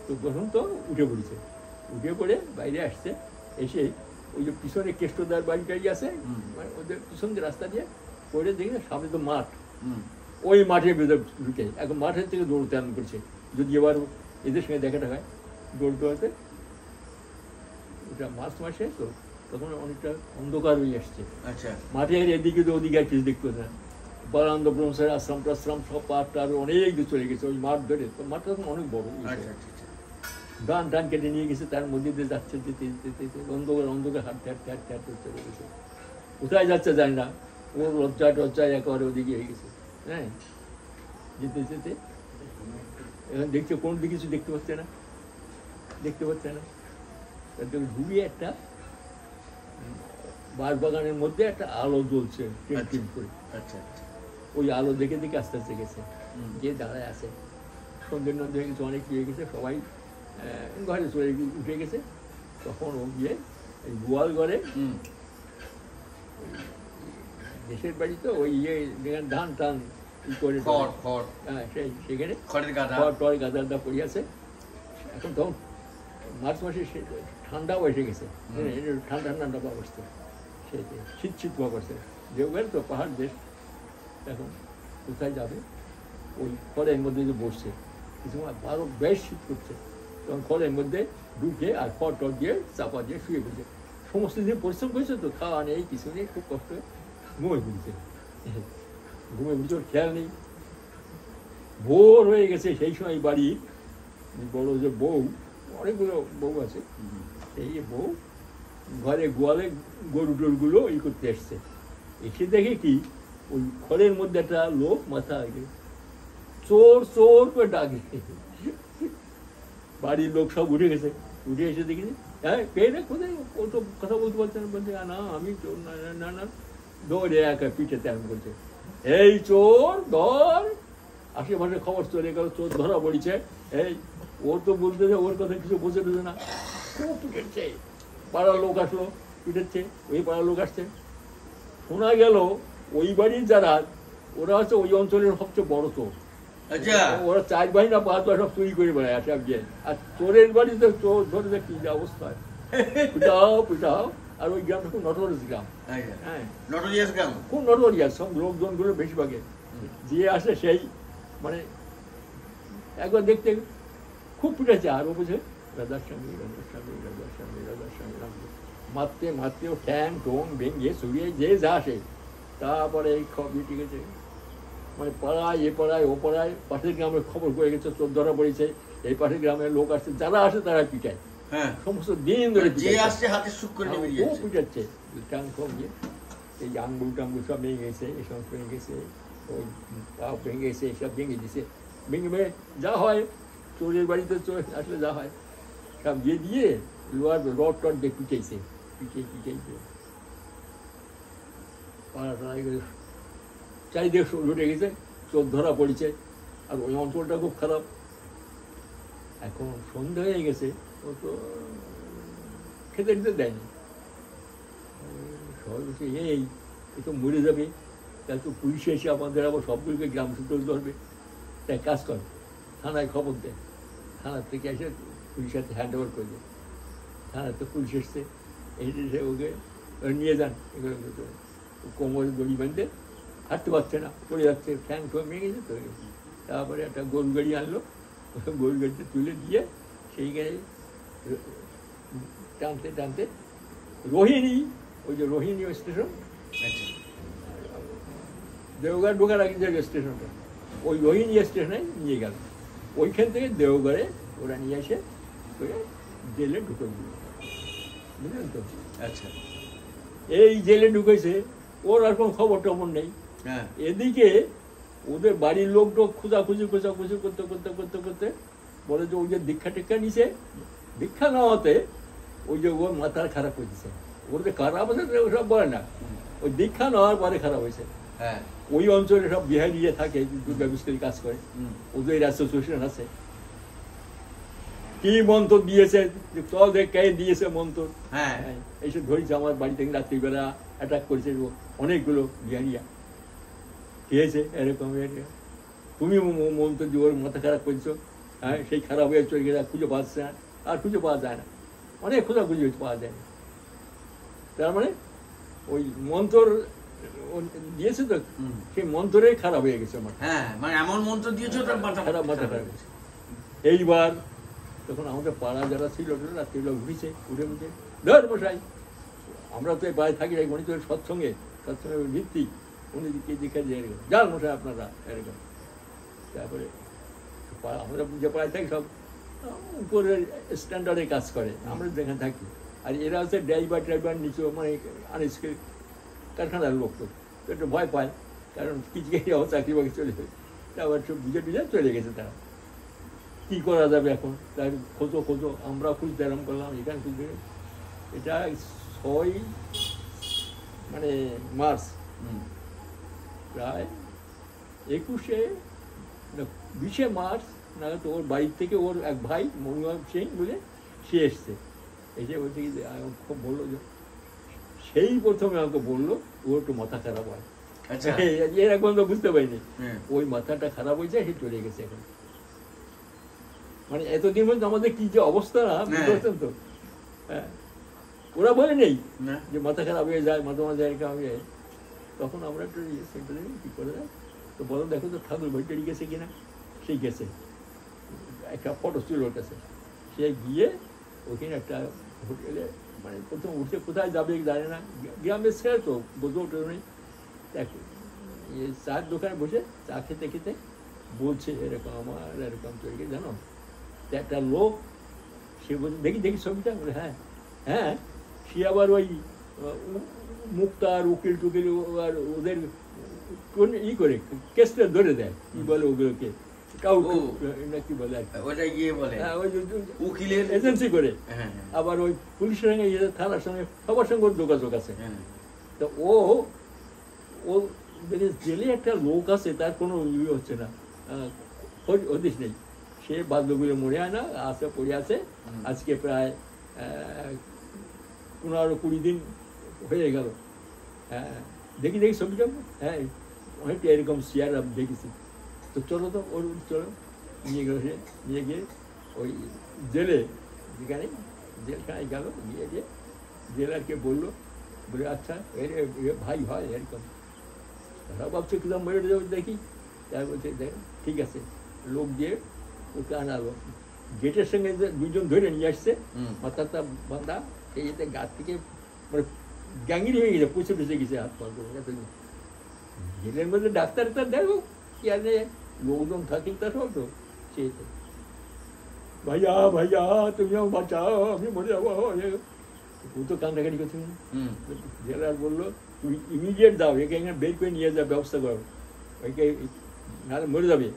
তো বসন্ত উঠে পড়েছে, উঠে পড়ে বাইরে আসছে, এসে ওই যে পিছনে কেষ্টদার বাড়ি টাড়ি আছে, মানে ওদের পিছন দিয়ে রাস্তা দিয়ে পড়ে দেখে সামনে তো মাঠ, ওই মাঠের ভেতর ঢুকে এখন মাঠের থেকে দৌড়তে আরম্ভ করছে, যদি এবার এদের সঙ্গে দেখাটা হয় দৌড়তে হতে। ওটা মার্চ মাসে তো তখন অনেকটা অন্ধকার হয়ে আসছে, আচ্ছা, মাঠের এদিকে তো ওদিকে আর কিছু দেখতে হতো না, বারান্দ ব্রহ্মসের আশ্রম টাশ্রম সব পাঠটা আরো অনেক দূর চলে গেছে ওই মাঠ ধরে, তো মাঠটা তখন অনেক বড়, আচ্ছা, আচ্ছা, আচ্ছা। গান টান কেটে নিয়ে গেছে, তার মধ্যে দিয়ে যাচ্ছে যেতে যেতে যেতে অন্ধকার অন্ধকার হাঁটতে হাঁটতে হাঁটতে হাঁটতে চলে গেছে, কোথায় যাচ্ছে জানি না, ওর লজ্জা টজ্জায় একেবারে ওদিকে হয়ে গেছে। হ্যাঁ যেতে যেতে এখন দেখছে কোন দিকে কিছু দেখতে পাচ্ছে না, দেখতে পাচ্ছে না, ঘুরিয়ে একটা বাঁশবাগানের মধ্যে একটা আলো জ্বলছে টিম করে, আচ্ছা, আচ্ছা। ওই আলো দেখে দেখে আস্তে আস্তে গেছে, যে দাঁড়ায় আছে, সন্ধ্যের মধ্যে হয়ে গেছে, অনেক ইয়ে গেছে, সবাই ঘরে চলে উঠে গেছে। তখন ও গিয়ে এই গোয়াল ঘরে, দেশের বাড়ি তো ওই যেখানে ধান টান করে, হ্যাঁ সেই সেখানে খড় গাদাটা পড়িয়াছে। এখন তখন মার্চ মাসে ঠান্ডাও এসে গেছে, ঠান্ডা ঠান্ডা ভাব আসছে, সেটা শীত শীত ভাব আসছে, দেওঘর তো পাহাড় দেশ, এখন কোথায় যাবে, ওই খড়ের মধ্যে যে বসছে, কিছু আরো বেশ শীত করছে, তখন খড়ের মধ্যে ঢুকে আর খড় টড় দিয়ে চাপা দিয়ে শুয়ে পড়ছে, সমস্ত দিন পরিশ্রম করেছে তো, খাওয়া নেই কিছু নেই, খুব কষ্ট ঘুমিয়ে পড়ছে, ঘুমিয়ে পড়ছে, ওর খেয়াল নেই, ভোর হয়ে গেছে। সেই সময় বাড়ি বড় যে বউ, অনেকগুলো বউ আছে, এই বউ ঘরে গোয়ালে গরু টরুগুলো ই করতে এসছে, এসে দেখে কি ওই ঘরের মধ্যে একটা লোক মাথা আগে চোর চোর করে ডাকে, বাড়ির লোক সব উঠে গেছে, উঠে এসে দেখি হ্যাঁ পেয়ে দেখ কোথায়, ও তো কথা বলতে পারছে না, বলছে না আমি চোর না, না না দৌড়ে একা পিঠে তেমন করছে, এই চোর ধর, আশেপাশে খবর চলে গেল, চোর ধরা পড়েছে, এই ও তো বলতে ওর কথা কিছু বোঝে দেবে না, খুব পিটেছে, পাড়ার লোক আসলো, পিটেছে, ওই পাড়ার লোক আসছে, শোনা গেল ওই বাড়ির যারা ওরা হচ্ছে ওই অঞ্চলের সবচেয়ে বড় চোর, ওরা 4 ভাই না 5 ভাই সব চুরি করে বেড়ায় আসে, আর চোরের বাড়িতে চোর ধরে কি যে অবস্থা, পিটাও পিটাও। আর ওই গ্রামটা খুব নটোরিয়াস গ্রাম, হ্যাঁ নটোরিয়াস গ্রাম, খুব নটোরিয়াস, সব লোকজনগুলো বেশিরভাগে যে আসে সেই মানে একবার দেখতে খুব পিটেছে, আর ও বুঝে রাজার স্বামী রাজার স্বামী রাজার স্বামী রাজার স্বামী, মারতে মারতে ও ঠ্যাং টোং ভেঙে ছুড়িয়ে যে যা আসে, তারপরে এই খবর ঠিক আছে, মানে পাড়ায় এ পাড়ায় ও পাড়ায় পাশের গ্রামের খবর করে গেছে, চোর ধরা পড়েছে, এই পাশের গ্রামের লোক আসছে, যারা আসে তারা পিটায়, সমস্ত দিন ধরে খুব পিটাচ্ছে, টাং ঠোং দিয়ে এই আঙ্গুল টাঙ্গুল সব ভেঙে গেছে, এই সমস্ত ভেঙে গেছে, ওই পা ভেঙে গেছে, এসব ভেঙে দিছে, ভেঙে ভেঙে যা হয় চোরের বাড়িতে চোর আসলে যা হয় সব দিয়ে দিয়ে লোহার রড টড দিয়ে পিটাইছে, পিটাইছে পাড়া টাড়া গেছে, চারিদিকে লুটে গেছে, চোর ধরা পড়েছে, আর ওই অঞ্চলটা খুব খারাপ। এখন সন্ধ্যা হয়ে গেছে, ও তো খেতে খেতে দেয়নি, সবাই বলছে এই তো মরে যাবে, তাই তো পুলিশে এসে আমাদের আবার সবগুলোকে গ্রাম সূত্র ধরবে, তাই কাজ করে থানায় খবর দেয়, থানার থেকে এসে পুলিশের হাতে হ্যান্ড ওভার করে দেয়, থানার তো পুলিশ এসছে, এসে ওকে নিয়ে যান, কোমরে দড়ি বাঁধতে, হাঁটতে পারছে না, পড়ে যাচ্ছে, ঠ্যাং ঠোঁ ভেঙে গেছে তো, তারপরে একটা গরু গাড়ি আনলো, গরু গাড়িতে তুলে দিয়ে সেইখানে টানতে টানতে রোহিণী, ওই যে রোহিণী স্টেশন, দেওঘর ঢোকার আগে যে স্টেশনটা, ওই রোহিণী স্টেশনে নিয়ে গেল, ওইখান থেকে দেওঘরে ওরা নিয়ে এসে জেলে ঢুকে দিল, বুঝলেন তো? আচ্ছা, এই জেলে ঢুকেছে, ওর আর কোনো খবর টবর নেই, এদিকে ওদের বাড়ির লোক টোক খোঁজাখুঁজি খোঁজাখুঁজি করতে করতে করতে করতে বলে যে ওই যে দীক্ষা টিক্ষা নিছে, দীক্ষা নেওয়াতে ওই যে ওর মাথা খারাপ হয়েছে, ওর যে খারাপ হয়েছে ওসব বলে না, ওই দীক্ষা নেওয়ার পরে খারাপ হয়েছে। হ্যাঁ ওই অঞ্চলে সব বিহারি থাকে, দুর্গা মিস্ত্রি কাজ করে, ওদের অ্যাসোসিয়েশন আছে। কি মন্ত্র দিয়েছে, চল দেখ কে দিয়েছে মন্ত্র, হ্যাঁ এইসব ধরেছে। আমার বাড়ি থেকে রাত্রিবেলা অ্যাটাক করেছে অনেকগুলো বিহারিয়া, খেয়েছে এরকম। তুমি মন্ত্র দিয়ে ওর মাথা খারাপ করছো, হ্যাঁ সেই খারাপ হয়ে চলে গেলে খুঁজে পাচ্ছে না, আর খুঁজে পাওয়া যায় না, অনেক খোঁজাখুঁজি পাওয়া যায় না। তার মানে ওই মন্ত্র দিয়েছে তো, সেই মন্ত্রেই খারাপ হয়ে গেছে আমার। হ্যাঁ মানে এমন মন্ত্র দিয়েছো তার মাথা খারাপ মাথা খারাপ হয়েছে। এইবার তখন আমাদের পাড়া যারা ছিল রাত্রিবেলা উঠেছে, উঠে ধর মশাই, আমরা তো এই বাইরে থাকি, উনি তো সৎসঙ্গে ভিত্তি, উনি দেখে এরকম যান মশাই আপনারা এরকম। তারপরে আমরা যে পাড়ায় থাকি সব উপরের স্ট্যান্ডার্ডে কাজ করে, আমরা যেখানে থাকি। আর এরা হচ্ছে ড্রাইভার নিচে, মানে আনস্কিল কারখানার লোক, তো একটু ভয় পায়, কারণ কিছু চাকরি বাকরি চলে যায়। আবার সব বুঝে চলে গেছে তারা। কী করা যাবে এখন, তার খোঁজো আমরা খুঁজতে আরম্ভ করলাম, এখানে খুঁজতে। এটা 6 মানে মার্চ, প্রায় 20 মার্চ নাহলে তো ওর বাড়ির থেকে ওর এক ভাই মনোহর সিং বলে সে এসছে, এসে বলছে কি খুব বললো যে, সেই প্রথমে আমাকে বললো ওর একটু মাথা খারাপ হয়। এর এখন তো বুঝতে পারিনি, ওই মাথাটা খারাপ হয়েছে, সে চলে গেছে এখন। মানে এতদিন পর্যন্ত আমাদের কি যে অবস্থা না, বুঝতে পারছেন তো। হ্যাঁ, ওরা বলে নেই যে মাথা খারাপ হয়ে যায়, মাঝে মাঝে এরকম হয়ে যায়। তখন আমরা একটু সেন্টারে কী করে যায়, তো বলো দেখো তো ঠাকুর বইটারি গেছে কিনা। সেই গেছে, একটা ফটো ছিল ওর কাছে। সে গিয়ে ওখানে একটা হোটেলে, মানে প্রথম উঠে কোথায় যাবে জানে না, গ্রামের ছেলে তো বোঝো ওঠে নেই, চার দোকানে বসে চা খেতে খেতে বলছে এরকম আমার এরকম তৈরি, জানো একটা লোক, সে বলছে দেখি ছবিটা, বলে হ্যাঁ সে আবার ওই মুক্তার উকিল টুকিল আর ওদের কোন করে কেসটা ধরে দেয়, কি বলে ওগুলোকে কি বলে উকিলের এজেন্সি করে। আবার ওই পুলিশের সঙ্গে থানার সঙ্গে সবার সঙ্গে ওর যোগাযোগ আছে। তো ও জেলে একটা লোক আছে, তার কোনো ইয়ে হচ্ছে না, হদিস নেই। সে বাদ্যগুলো মরে হয় না, আছে পড়ে আছে। আজকে প্রায় 15-20 দিন হয়ে গেল। হ্যাঁ দেখি ছবিটা, হ্যাঁ অনেকটা এরকম চেয়ার আমি দেখেছি। তো চলো নিয়ে গেল, সে নিয়ে গিয়ে ওই জেলে, যেখানে জেলখানায় গেল, গিয়ে জেলারকে বললো, বলে আচ্ছা ভাই হয় এরকম, তারা ভাবছে কিরকম মরে যাবে দেখি। তাই বলছে ঠিক আছে, লোক দিয়ে ওকে আনালো। গেটের সঙ্গে 2জন ধরে নিয়ে আসছে, মাথাটা বাঁধা, এই এতে গাছ থেকে মানে গ্যাঙ্গিরি হয়ে গেছে, পুষে গেছে হাত পা। জেলের মধ্যে ডাক্তার দেখো কি আর লোকজন থাকি তার সব তো সেই তো, ভাইয়া তুমি বাঁচাও, আমি মরে যাবো। ও তো কান্নাকাটি করছে। জেলার বললো তুমি ইমিডিয়েট দাও, একে এখানে বের করে নিয়ে যাও, ব্যবস্থা করো, ওইকে নাহলে মরে যাবে।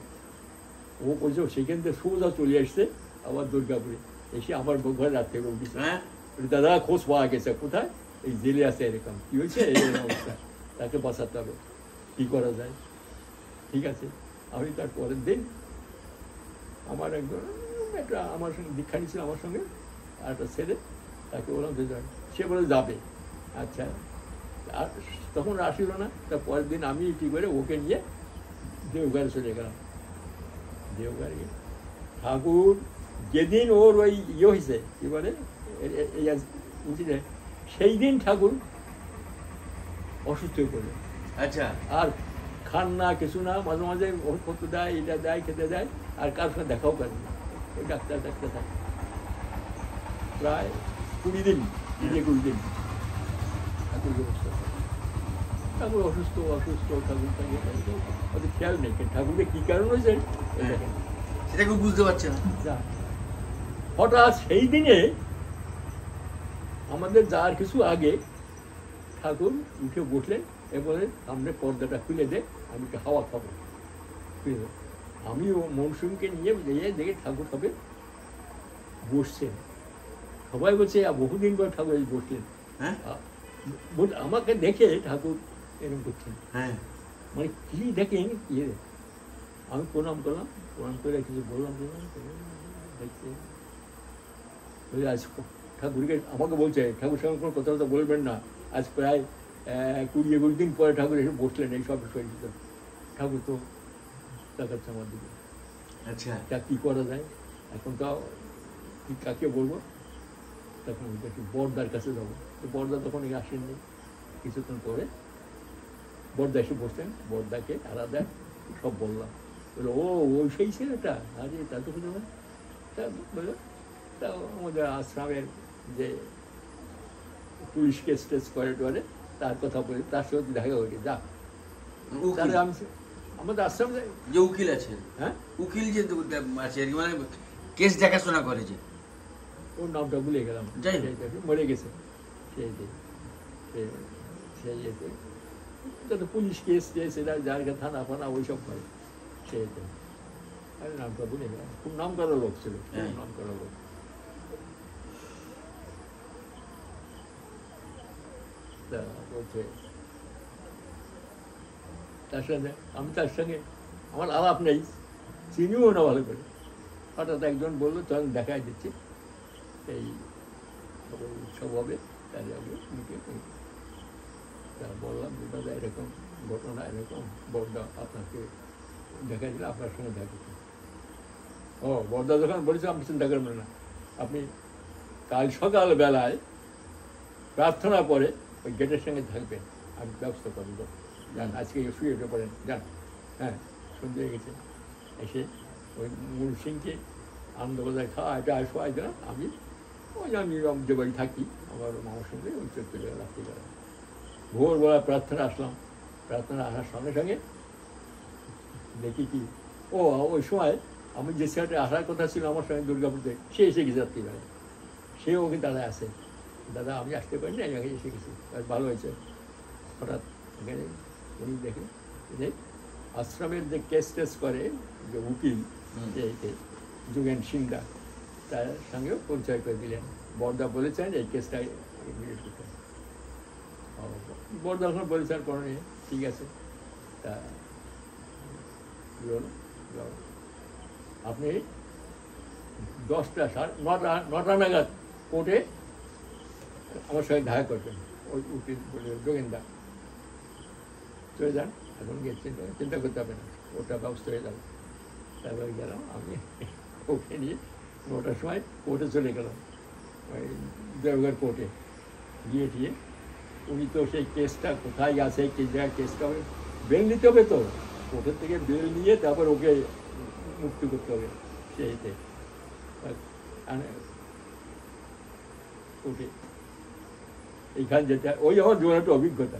ও বলছে সেখান থেকে সোজা চলে আসছে আবার দুর্গাপুরে, এসে আমার ঘরে রাত থেকে উঠেছে। দাদা খোঁজ পাওয়া গেছে, কোথায়, এই জেলে আছে, এরকম কি হয়েছে, এই অবস্থা, তাকে বাঁচাতে হবে, কী করা যায়। ঠিক আছে, আমি তার পরের দিন আমার একজন একটা আমার সঙ্গে দীক্ষা নিয়েছিল, আমার সঙ্গে আর একটা ছেলে, তাকে বললাম যে সে বলে যাবে। আচ্ছা, আর তখন আসিল না। তার পরের দিন আমি কী করে ওকে নিয়ে দেওঘরে চলে গেলাম। দেওঘরে ঠাকুর যেদিন ওর ওই ইয়ে হয়েছে, কী বলে বুঝলে, সেই দিন ঠাকুর অসুস্থ হয়ে পড়লো। আচ্ছা, আর খান না, কিছু না, মাঝে মাঝে ওষুধপত্র দেয়, এটা দেয়, খেতে দেয়, আর কার সঙ্গে দেখাও করে না, ওই ডাক্তার থাকে। প্রায় 20 দিন, 20 দিন ঠাকুর অবস্থা। ঠাকুর অসুস্থ, ঠাকুর থাকে, ওদের খেয়াল নেই ঠাকুরকে কী কারণ হয়েছে সেটা কেউ বুঝতে পারছে না। হঠাৎ সেই দিনে আমাদের যাওয়ার কিছু আগে ঠাকুর উঠে বসলেন, এবারে সামনে পর্দাটা খুলে দে, আমি একটু হাওয়া খাবো। আমি ও মনসুমকে নিয়ে দেখে ঠাকুর হবে বসছেন। সবাই বলছে বহুদিন পর ঠাকুর এই বসলেন। হ্যাঁ আমাকে দেখে ঠাকুর এরকম করছেন, হ্যাঁ মানে কি দেখেন ইয়ে। আমি প্রণাম করলাম, প্রণাম করে কিছু বললাম, দেখছে আজ ঠাকুরকে আমাকে বলছে ঠাকুর সঙ্গে কোনো কথা বলবেন না, আজ প্রায় 20-21 দিন পরে ঠাকুর এসে বসলেন এই সব বিষয়। ঠাকুর তো দেখাচ্ছে আমার দিকে, আচ্ছা তা কী করা যায় এখন, তাও কি কাকে বলবো। তখন দেখি বড়দার কাছে যাবো, তো বড়দা তখন আসেননি। কিছুক্ষণ পরে বড়দা এসে বসলেন, বড়দাকে আলাদা সব বললাম। বললো ও ওই সেই ছেলেটা, আরে তা তো কিছু না। তা বললো তা আমাদের আশ্রমের যে পুলিশ কেস টেস করে টোরে তার কথা বলে, তার সাথে দেখা হয়ে যা। তাহলে আমি আমাদের আশ্রম যাই, যে উকিল আছে, হ্যাঁ উকিল যে আছে আর কি, মানে কেস দেখাশোনা করে যে, ওর নামটা ভুলে গেলাম, যাই হোক। মরে গেছে সেই এতে যত পুলিশ কেস টেস এরা যার থানা ফানা ওই সব করে সেইতে। আরে নামটা ভুলে গেলাম, খুব নাম করা লোক ছিল, খুব নাম করা লোক। তা বলছে তার সঙ্গে আমি তার সঙ্গে আমার আলাপ নেই, চিনিও না ভালো করে। হঠাৎ একজন বললো চল দেখাই দিচ্ছি, এই উৎসব হবে, তাহলে আমি তা বললাম যে দাদা এরকম ঘটনা, এরকম বড়দা আপনাকে দেখা দিলে আপনার সঙ্গে দেখা করতে। ও বড়দা যখন বলেছে আপনি চিন্তা করবেন না, আপনি কাল সকাল বেলায় প্রার্থনা পরে ওই গেটের সঙ্গে থাকবেন, আমি ব্যবস্থা করবো। যান আজকে শুয়ে উঠে পড়েন, যান। হ্যাঁ সন্ধ্যে হয়ে গেছে, এসে ওই মূল সিংকে আনন্দবাজার খাওয়া এটা শোয়াই দিলাম। আমি যে বাড়ি থাকি আমার মামার সঙ্গে ওই চলে গেল রাত্রিবেলা। ভোরবেলা প্রার্থনা আসলাম, প্রার্থনা আসার সঙ্গে সঙ্গে দেখি কি ও ওই সময় আমি যে ছেলেটা আসার কথা ছিল আমার সঙ্গে দুর্গাপুরতে, সে এসে গেছে রাত্রিবেলায়, সেও ওকে দাদা আসে, দাদা আমি আসতে পারিনি, আমি আগে এসে গেছি, ভালো হয়েছে। হঠাৎ এখানে উনি দেখে যে আশ্রমের যে কেস টেস করে যে উকিল যোগেন সিংরা, তার সঙ্গেও পরিচয় করে দিলেন। বড়দা বলেছেন এই কেসটা ইমিডিয়েট করতে। বড়দা যখন বলেছেন কোনো নিয়ে ঠিক আছে, তা কী হলো আপনি 9টা নাগাদ কোর্টে আমার সঙ্গে দেখা করবেন। ওই উকিল বলে যোগেন্দা চলে যান, এখন গিয়ে চিন্তা করতে হবে না, ওটা ব্যবস্থা হয়ে যাবে। তারপরে গেলাম আমি, ওকে নিয়ে 9টার সময় কোর্টে চলে গেলাম, ওই দেওঘর কোর্টে গিয়ে দিয়ে উনি তো সেই কেসটা কোথায় আছে, কি জায়গায় কেসটা হবে, বেল নিতে হবে তো, কোর্টের থেকে বেল নিয়ে তারপর ওকে মুক্তি করতে হবে সেইতে কোর্টে। এইখানে যেটা ওই আমার জীবনে একটা অভিজ্ঞতা।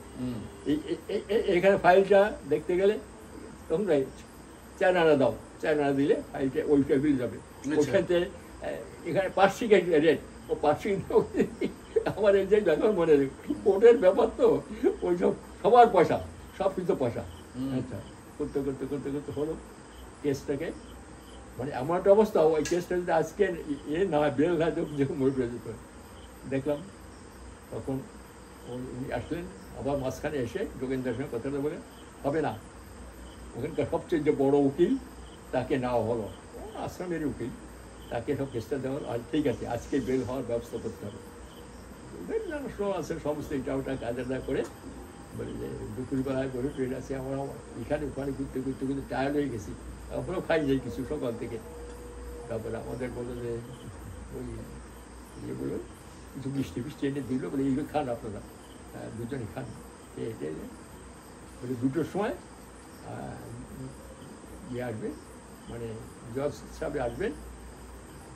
এইখানে ফাইলটা দেখতে গেলে তখন 4 আনা দাও, 4 আনা দিলে ফাইলটা ওই টেবিল যাবে। ওইখানতে এখানে পার্শ্বিকের রেট, ও পার্শ্বিক আমার এই যে ব্যাপার মনে রেখে কোর্টের ব্যাপার তো ওই সব সবার পয়সা, সব কিছু পয়সা। আচ্ছা করতে করতে করতে করতে হলো কেসটাকে, মানে এমন একটা অবস্থা ওই কেসটা যদি আজকে না বেল না যখন মরে যেত। দেখলাম তখন উনি আসলেন, আবার মাঝখানে এসে যোগেন্দ্রের সঙ্গে কথাটা বলে হবে না, ওখানকার সবচেয়ে যে বড় উকিল তাকে নেওয়া হলো, আশ্রমের উকিল, তাকে সব কেসটা দেওয়া হলো। আর ঠিক আছে আজকে বেল হওয়ার ব্যবস্থা করতে হবে। আছে সমস্ত এটা ওটা কাজটা করে বলে যে দুপুরবেলায় বলে ট্রেন আছে, আমরা এখানে ওখানে ঘুরতে ঘুরতে ঘুরতে টায়ার্ড হয়ে গেছি, আমরাও খাই যাই কিছু সকাল থেকে। তারপরে আমাদের বললো যে ওই ইয়েগুলো কিছু মিষ্টি ফিষ্টি এনে দিল, বলে এইগুলো খান আপনারা, দুজনে খান। বলে 2টোর সময় ইয়ে আসবে, মানে জজ সাহেব আসবেন,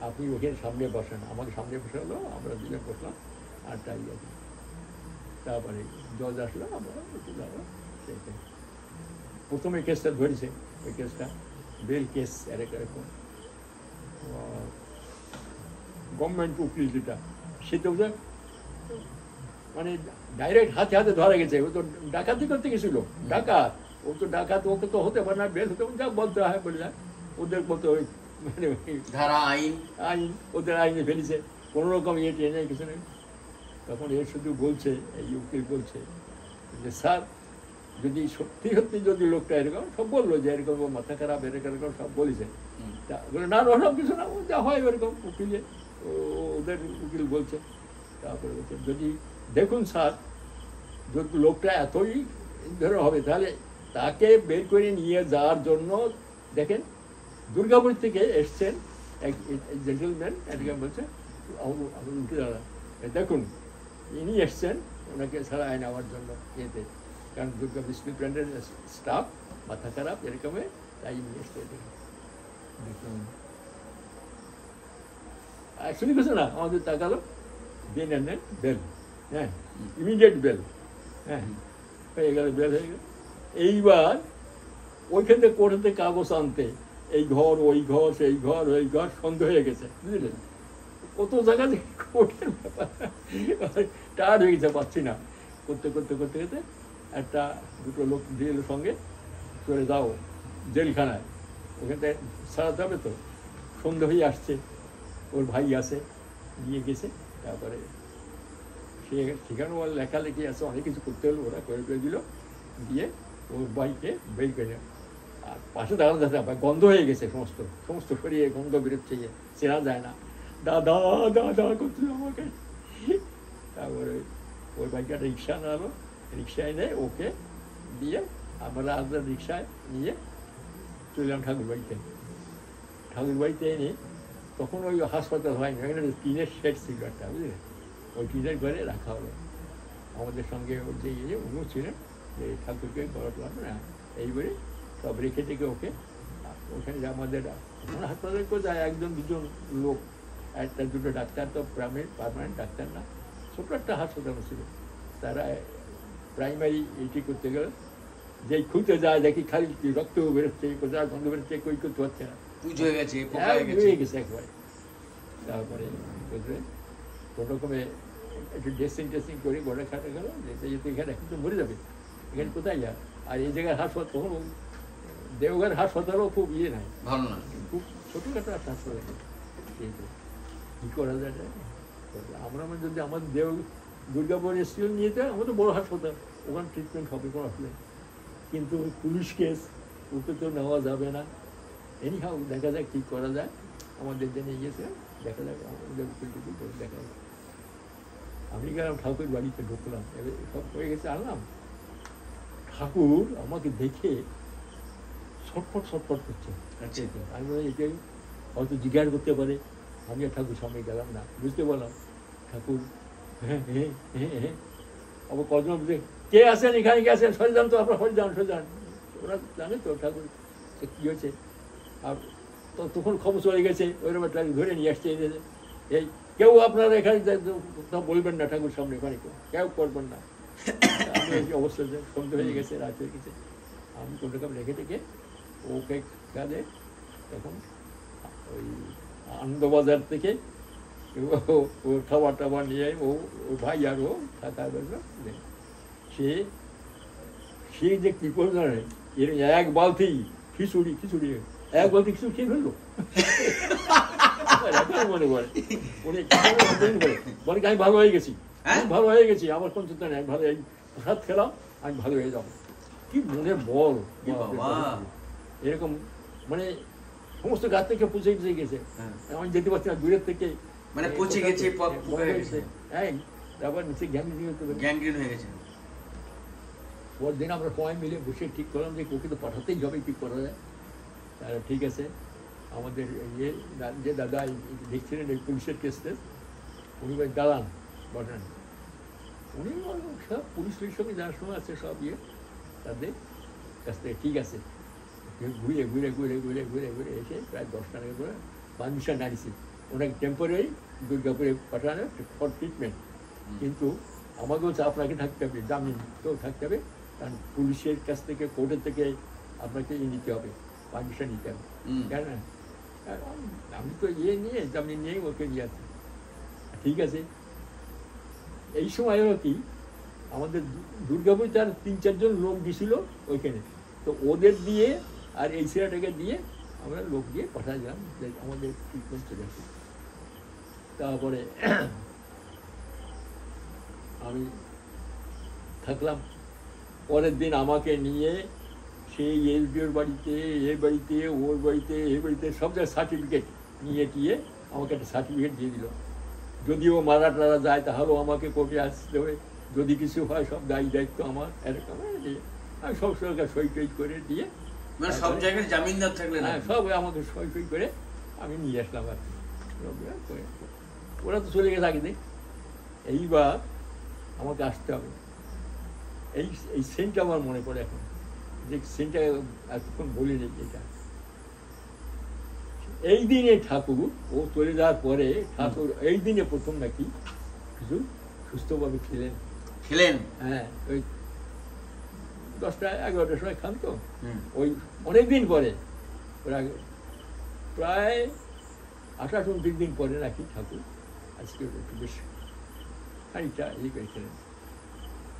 আপনি ওখানে সামনে বসেন। আমাকে সামনে বসে হলো, আমরা দুজন বসলাম, আরটা ইয়ে। তারপরে জজ আসলো, আমরা সেইটাই প্রথমে কেসটা ধরেছে, ওই কেসটা বেল কেস এরকম গভর্নমেন্ট উকিল যেটা, সেটা মানে ডাইরেক্ট হাতে হাতে ধরা গেছে। ও তো ডাকাতি করতে গেছিল, ডাকাত, ও তো ডাকাত, ওকে তো হতে পারে না, বেল হতে যা বলতে হয় বলে যায়, ওদের বলতে ওই মানে ধারা আইন ওদের আইনে ফেলেছে। কোনো রকম ইয়ে টেনে কিছু নেই। তখন এ শুধু বলছে, এই উকিল বলছে যে স্যার যদি সত্যি সত্যি যদি লোকটা এরকম, সব বললো যে এরকম ওর মাথা খারাপ এরকম সব বলেছে, তা বলে না ওসব কিছু না, যা হয় ওরকম উকিলে ওদের উকিল বলছে। তারপরে বলছে যদি দেখুন স্যার যদি লোকটা এতই ধরে হবে তাহলে তাকে বের করে নিয়ে যাওয়ার জন্য দেখেন দুর্গাপুর থেকে এসছেন এক জেন্টেলম্যান, এটাকে বলছে আমার উঠে দাঁড়া, দেখুন ইনি এসছেন ওনাকে ছাড়াই নেওয়ার জন্য ইয়েতে, কারণ দুর্গা স্টিল প্ল্যান্টের স্টাফ মাথা খারাপ এরকম, তাই নিয়ে এসছে। দেখুন অ্যাকচুয়ালি কিছু না, আমাদের তাকালো দেন নেন বেল, হ্যাঁ ইমিডিয়েট বেল, হ্যাঁ হয়ে গেল, বেল হয়ে গেল। এইবার ওইখান থেকে কোর্ট থেকে কাগজ আনতে এই ঘর ওই ঘর সেই ঘর ওই ঘর সন্দেহ হয়ে গেছে, বুঝলেন? কত জায়গা থেকে কোর্টের ব্যাপার টায়ার্ড হয়ে গেছে, পাচ্ছি না, করতে করতে করতে করতে একটা দুটো লোক দিয়ে এলো সঙ্গে, চলে যাও জেলখানায়, ওখান থেকে ছাড়াতে হবে তো। সন্ধ্যা হয়ে আসছে, ওর ভাই আছে, নিয়ে গেছে। তারপরে সে সেখানে ওর লেখালেখি আছে, অনেক কিছু করতে হলো, ওরা করে করে দিল, দিয়ে ওর ভাইকে বের করে। আর পাশে দাঁড়ানো যাচ্ছে, গন্ধ হয়ে গেছে, সমস্ত সমস্ত সরিয়ে গন্ধ বেরোচ্ছে, চেনা যায় না, দাদা দাদা করছিল আমাকে। তারপরে ওর ভাইকে একটা রিক্সা আনালো, রিক্সায় এনে ওকে দিয়ে আমরা আপনার রিক্সায় নিয়ে চললাম ঠাকুরবাড়িতে। ঠাকুরবাড়িতে এনে তখন ওই হাসপাতাল হয়নি, ওখানে টিনের শেড ছিল একটা, বুঝলেন? ওই টিনের ঘরে রাখা হলো। আমাদের সঙ্গে ওর যে ইয়ে উনিও ছিলেন, যে ঠাকুরকে গড়াতে পারবে না, এইবারে সব রেখে টেকে ওকে ওখানে যে আমাদের হাসপাতালে কেউ যায় একজন দুজন লোক, একটা দুটো ডাক্তার, তো পার্মানেন্ট ডাক্তার না, ছোটো একটা হাসপাতাল ছিল। তারা প্রাইমারি এটি করতে গেলে যেই খুঁজতে যায় দেখি খালি রক্ত বেরোচ্ছে, কোথায় গন্ধ বেরোচ্ছে, কই করতে পারছে না, পুজো হয়ে গেছে, হয়ে গেছে একবারে। তারপরে কোনো রকমে একটু ড্রেসিং টেসিং করে গোড়া খাটা গেল, যেতে যেতে এখানে এখন তো মরে যাবে, এখানে কোথায় যায়? আর এই জায়গায় হাসপাতাল তখন দেওঘর হাসপাতালও খুব ইয়ে নাই, ভালো না, খুব ছোটোখাটো একটা হাসপাতাল। কিন্তু কী করা যায়? আমরা যদি আমাদের দুর্গাপুর এসছিল নিয়ে যায়, আমাদের বড়ো হাসপাতাল, ওখানে ট্রিটমেন্ট হবে কোনো অসুবিধা। কিন্তু পুলিশ কেস, ওকে তো নেওয়া যাবে না। এনিহাও দেখা যাক কী করা যায়, আমাদের জেনে গিয়েছে, দেখা যাক আমাদের দেখা যাক। আমি গেলাম ঠাকুর বাড়িতে, ঢুকলাম, এবার সব হয়ে গেছে, আনলাম। ঠাকুর আমাকে দেখে ছটফট ছটফট করছে। আমি বলি এটাই হয়তো জিজ্ঞাসা করতে পারে, আমি আর ঠাকুর সামনে গেলাম না, বুঝতে পারলাম ঠাকুর হ্যাঁ হ্যাঁ হ্যাঁ হ্যাঁ। আবার কজন বুঝে কে আসেন এখানে, কে আসেন, সরে যান তো আপনার, সরে যান সরে যান। ওরা জানে তো ঠাকুর কী হয়েছে। আর তখন খবর চলে গেছে, ওইরকম একটা ধরে নিয়ে আসছে, এই কেউ আপনারা এখানে বলবেন না ঠাকুর সামনে, এখানে কেউ করবেন না। আমি এই অবস্থা সন্ধ্যে হয়ে গেছে, রাত হয়ে গেছে, আমি কোন রকম রেখে থেকে ওকে কাজে তখন ওই আনন্দবাজার থেকে ও খাবার টাবার নিয়ে ও ভাই আর ও থাকার জন্য সে যে কী করল না, এর এক বালতি খিচুড়ি এক বালতি খিচুড়ি খেয়ে ফেললো। মনে করে বলে আমি ভালো হয়ে গেছি, ভালো হয়ে গেছি, আমার কোন চিন্তা নেই, ভালো এই প্রসাদ খেলাম, আমি ভালো হয়ে যাবো। কি মনে বল, এরকম মানে সমস্ত গাছ থেকে পচে গেছে, আমি যেতে পারছি না, দূরের থেকে মানে পচে গেছে, হ্যাঁ। তারপর নিচে গ্যাংগ্রিন হয়ে গেছে। পরদিন আমরা সবাই মিলে বসে ঠিক করলাম যে ওকে তো পাঠাতেই হবে, ঠিক করা যায়। তাহলে ঠিক আছে, আমাদের ইয়ে যে দাদা দেখছিলেন এই পুলিশের কেসটা, উনি দাঁড়ান বলেন, উনি সব পুলিশের সঙ্গে জানাশোনা আছে সব ইয়ে, তাদের কাছ থেকে ঠিক আছে। ঘুরে ঘুরে ঘুরে ঘুরে ঘুরে ঘুরে এসে প্রায় 10টা নাগাদ করে পারমিশন আনিছি ওনাকে টেম্পোরারি দুর্গাপুরে পাঠানো ফর ট্রিটমেন্ট। কিন্তু আমাকে বলছে আপনাকে থাকতে হবে, জামিন তো থাকতে হবে, কারণ পুলিশের কাছ থেকে কোর্টের থেকে আপনাকে নিতে হবে, পারমিশন নিতে হবে, কেন না? আমি তো ইয়ে নিয়ে জামিন নিয়ে ওকে নিয়ে আসি। ঠিক আছে, এই সময় হলো কি আমাদের দুর্গাপুর তার 3-4 জন লোক দিছিল ওইখানে, তো ওদের দিয়ে আর এই ছেলেটাকে দিয়ে আমরা লোক দিয়ে পাঠালাম যে আমাদের ট্রিটমেন্ট চলে আসে। তারপরে আমি থাকলাম। পরের দিন আমাকে নিয়ে সেই এসডিওর বাড়িতে, এর বাড়িতে, ওর বাড়িতে, এর বাড়িতে সব জায়গায় সার্টিফিকেট নিয়ে টিয়ে আমাকে একটা সার্টিফিকেট দিয়ে দিল। যদিও মারা টারা যায় তাহলেও আমাকে কোর্টে আসতে হবে, যদি কিছু হয় সব দায়ী দায়িত্ব আমার, এরকম আমি সব সরকার সই টই করে দিয়ে, মানে সব জায়গায় জামিনদার থাকলেন হ্যাঁ, সব আমাকে সই টই করে আমি নিয়ে আসলাম আর কি। ওরা তো চলে গেছে আগে দিন। এইবার আমাকে আসতে হবে। এই এই সেন্টটা আমার মনে পড়ে এখন, যে সেন্টটা এতক্ষণ বলিনি এটা। এই দিনে ঠাকুর, ও চলে যাওয়ার পরে ঠাকুর এই দিনে প্রথম নাকি কিছু সুস্থভাবে খেলেন। হ্যাঁ, ওই 10টা 11টার সময় খান তো, ওই অনেকদিন পরে, ওরা প্রায় 28-29 দিন পরে নাকি ঠাকুর আজকে একটু বেশ খানিকটা ইয়ে করেছিলেন।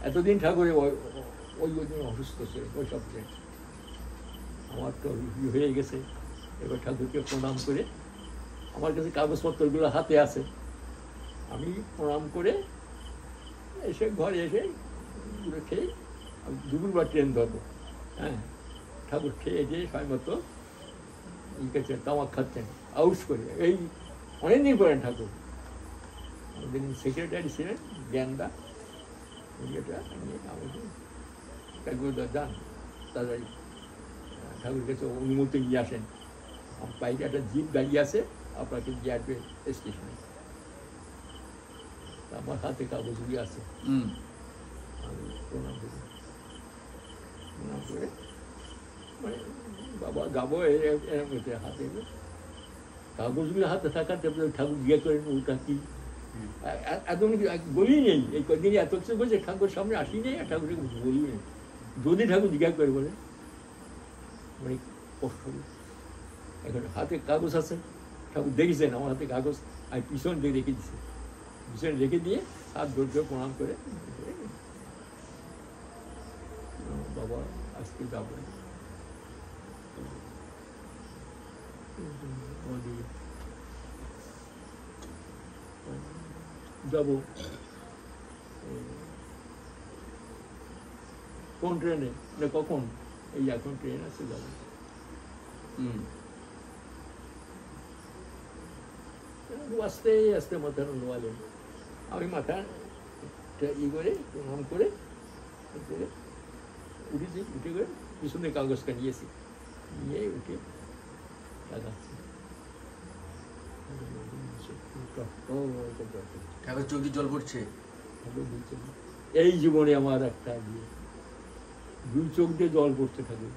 এতদিন ঠাকুরে ওই দিন অসুস্থ ছিলেন, ওই সব আমার তো হয়ে গেছে। এবার ঠাকুরকে প্রণাম করে, আমার কাছে কাগজপত্রগুলো হাতে আছে, আমি প্রণাম করে এসে ঘরে এসে গুলো খেয়ে আমি দুপুরবার ট্রেন ধরবো। হ্যাঁ, ঠাকুর খেয়ে দিয়ে সময় মতো লিখেছেন, তামাক খাচ্ছেন আউস করে। এই অনেকদিন করেন ঠাকুর। আমাদের সেক্রেটারি ছিলেন জ্ঞানদা, এটা আমাকে ঠাকুরদা যান তাড়াতাড়ি ঠাকুর কাছে অনুমতি নিয়ে আসেন, আমার বাইরে একটা জিপ দাঁড়িয়ে আছে, আপনাকে দিয়ে আসবে স্টেশনে। আমার হাতে কাগজগুলি আছে, আমি প্রণাম করি। প্রণাম করে মানে বাবা যাবো এরকম হচ্ছে, হাতে কাগজগুলো হাতে থাকার ঠাকুর জিজ্ঞেস করেন ওটা কি। এত বলি নেই, এই কদিনই এত কিছু বলছে, ঠাকুর সামনে আসি নেই আর ঠাকুরকে বলি নেই। যদি ঠাকুর জিজ্ঞাসা করে বলে মানে কষ্ট হবে। এখন হাতে কাগজ আছে, ঠাকুর দেখেছেন আমার হাতে কাগজ, আমি পিছন দিয়ে রেখে দিছি, পিছনে রেখে দিয়ে হাত ধৈর্য প্রণাম করে বাবা আজকে যাবো যাবো কোন ট্রেনে না কখন, এই এখন ট্রেন আছে যাবো। আস্তে আস্তে মাথা নোয়ালেন, আমি মাথা ই করে প্রণাম করে উঠেছি, উঠে করে পিছনে কাগজটা নিয়েছি, নিয়ে উঠে লাগাচ্ছি। ঠাকুর চোখ দিয়ে জল পড়ছে। এই জীবনে আমার একটা ইয়ে, 2 চোখ দিয়ে জল পড়ছে ঠাকুর,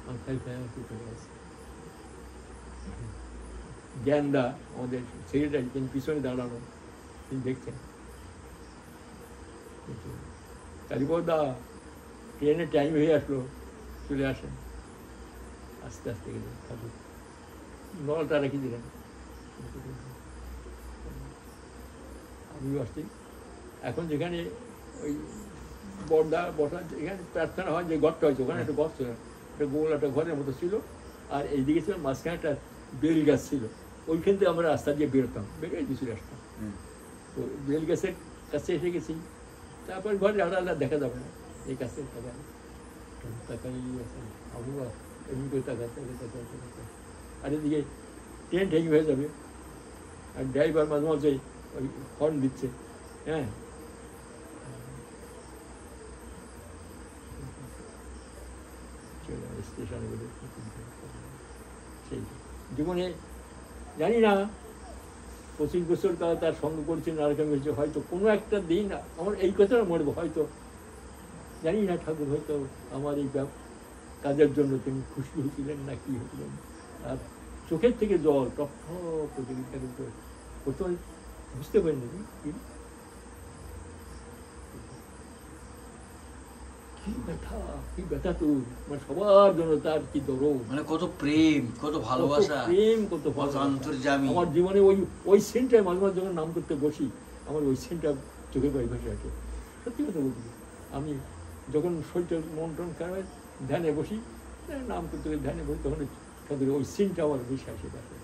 মাথায় আছে। জ্ঞানদা আমাদের সেক্রেটারি, তিনি পিছনে দাঁড়ানো, তিনি দেখছেন। কালীপদা ট্রেনের টাইম হয়ে আসলো, চলে আসেন। আস্তে আস্তে গেলেন ঠাকুর, নলটা রেখে দিলেন। আমিও আসছি। এখন যেখানে ওই বর্দা বসা, এখানে প্রার্থনা হয়, যে ঘরটা হয়েছে ওখানে একটা ঘর ছিল, একটা গোল একটা ঘরের মতো ছিল, আর এইদিকে ছিল মাঝখানে একটা বেল গাছ ছিল, ওইখান থেকে আমরা রাস্তা দিয়ে বেরোতাম, বেরিয়ে দিয়েছি রাস্তা। তো বেল গাছের কাছে এসে গেছি, তারপর ঘরে আলাদা আলাদা দেখা যাবে না, এই কাছে তাকাই আছে, আমরা এমনি করে তাকাতে আর এদিকে ট্রেন ঠেকি হয়ে যাবে, আর ড্রাইভার মাঝে মাঝে ওই হর্ন দিচ্ছে। হ্যাঁ, স্টেশনে বলে সেই জীবনে জানি না 25 বছর তার সঙ্গ করছেন, আর কেমন হয়েছে, হয়তো কোনো একটা দিন আমার এই কথাটা মরবো, হয়তো জানি না ঠাকুর হয়তো আমার এই কাজের জন্য তিনি খুশি হয়েছিলেন না কি হয়েছিলেন। আর চোখের থেকে জল টপ প্রতিযোগিতা কিন্তু প্রথমে বুঝতে পারিনি কি ব্যথা তো, মানে সবার জন্য তার কি দরদ, মানে কত প্রেম, কত ভালোবাসা, প্রেম, কত অন্তর্যামী। আমার জীবনে ওই সেন্টটা মাঝে মাঝে যখন নাম করতে বসি, আমার ওই সেন্টটা চোখে পাই ভাসে আছে। সত্যি কথা বলছি, আমি যখন শরীরটা মন টন খারাপ ধ্যানে বসি, নাম করতে ধ্যানে বসি, তখন তাদের ওই সিনটা আমার বেশি আসে দেখে।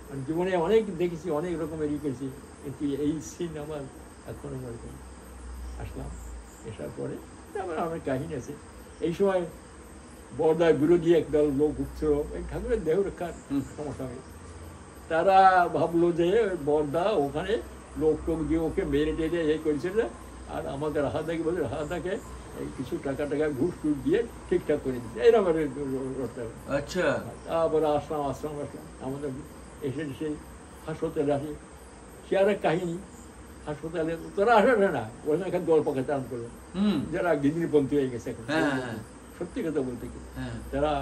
মানে জীবনে অনেক দেখেছি, অনেক রকমের করেছি, কিন্তু এই সিন আমার এখনো মনে করি। আসলাম, এসার পরে আবার আমার কাহিনী আছে। এই সময় বর্দার বিরোধী একদল লোক উঠছিল, এই ঠাকুরের দেহ রক্ষার সমস্যা। তারা ভাবলো যে বর্দা ওখানে লোক টোক দিয়ে ওকে মেরে টেরে এ করেছিল, আর আমাদের হাতাকে বলে হাতাকে এই কিছু টাকা ঘুষ টুস দিয়ে ঠিকঠাক করে দিচ্ছে, এরকম। আচ্ছা, তারপরে আসলাম আমাদের এসে সেই হাসপাতালে আসি, সে আর এক কাহিনী। হাসপাতালে তোরা আসে না, ওখানে এখানে দল পাকা চান করলো, যারা গিন্দিপন্থী হয়ে গেছে এখন। সত্যি কথা বলতে কি, তারা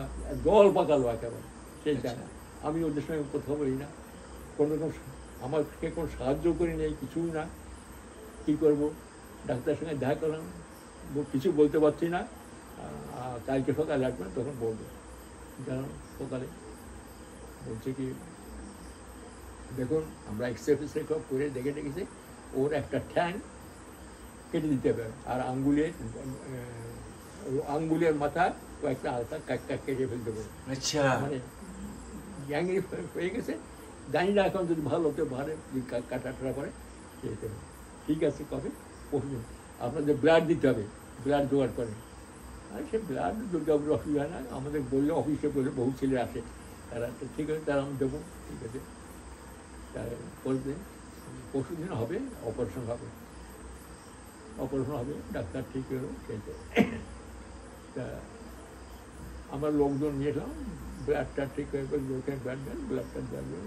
দল পাকালো একেবারে সেইটা। আমি ওদের সঙ্গে কথা বলি না, কোনো রকম আমাকে কোনো সাহায্য করি নেই, কিছুই না। কী করবো, ডাক্তারের সঙ্গে দেখা করলাম, কিছু বলতে পারছি না, কালকে সকালে আসবেন তখন বলবো। কারণ সকালে বলছে কি, দেখুন আমরা এক্সরে ফেক্সরে সব করে দেখে দেখেছি, ওর একটা ঠ্যাং কেটে দিতে হবে, আর আঙ্গুলের মাথা ও একটা হালকা কাটটা কেটে ফেলতে হবে। আচ্ছা, মানে গ্যাংরি হয়ে গেছে, জানি না এখন যদি ভালো হতে পারে কাটাটা করে যেতে হবে। ঠিক আছে, কবে পরশুদিন আপনাদের ব্লাড দিতে হবে, ব্লাড জোগাড় করেন। আর সে ব্লাড দুর্গাপুর অসুবিধা না, আমাদের বললে অফিসে বলে বহু ছেলে আসে, তারা তো ঠিক আছে, তারা আমি দেবো, ঠিক আছে। তারা বলবে পরশুদিন হবে, অপারেশন হবে, ডাক্তার ঠিক হলো সেইটা। তা আমরা লোকজন নিয়ে এলাম, ব্লাডটা ঠিক হয়ে গেল, ব্লাড দেন, ব্লাডটা দেওয়া।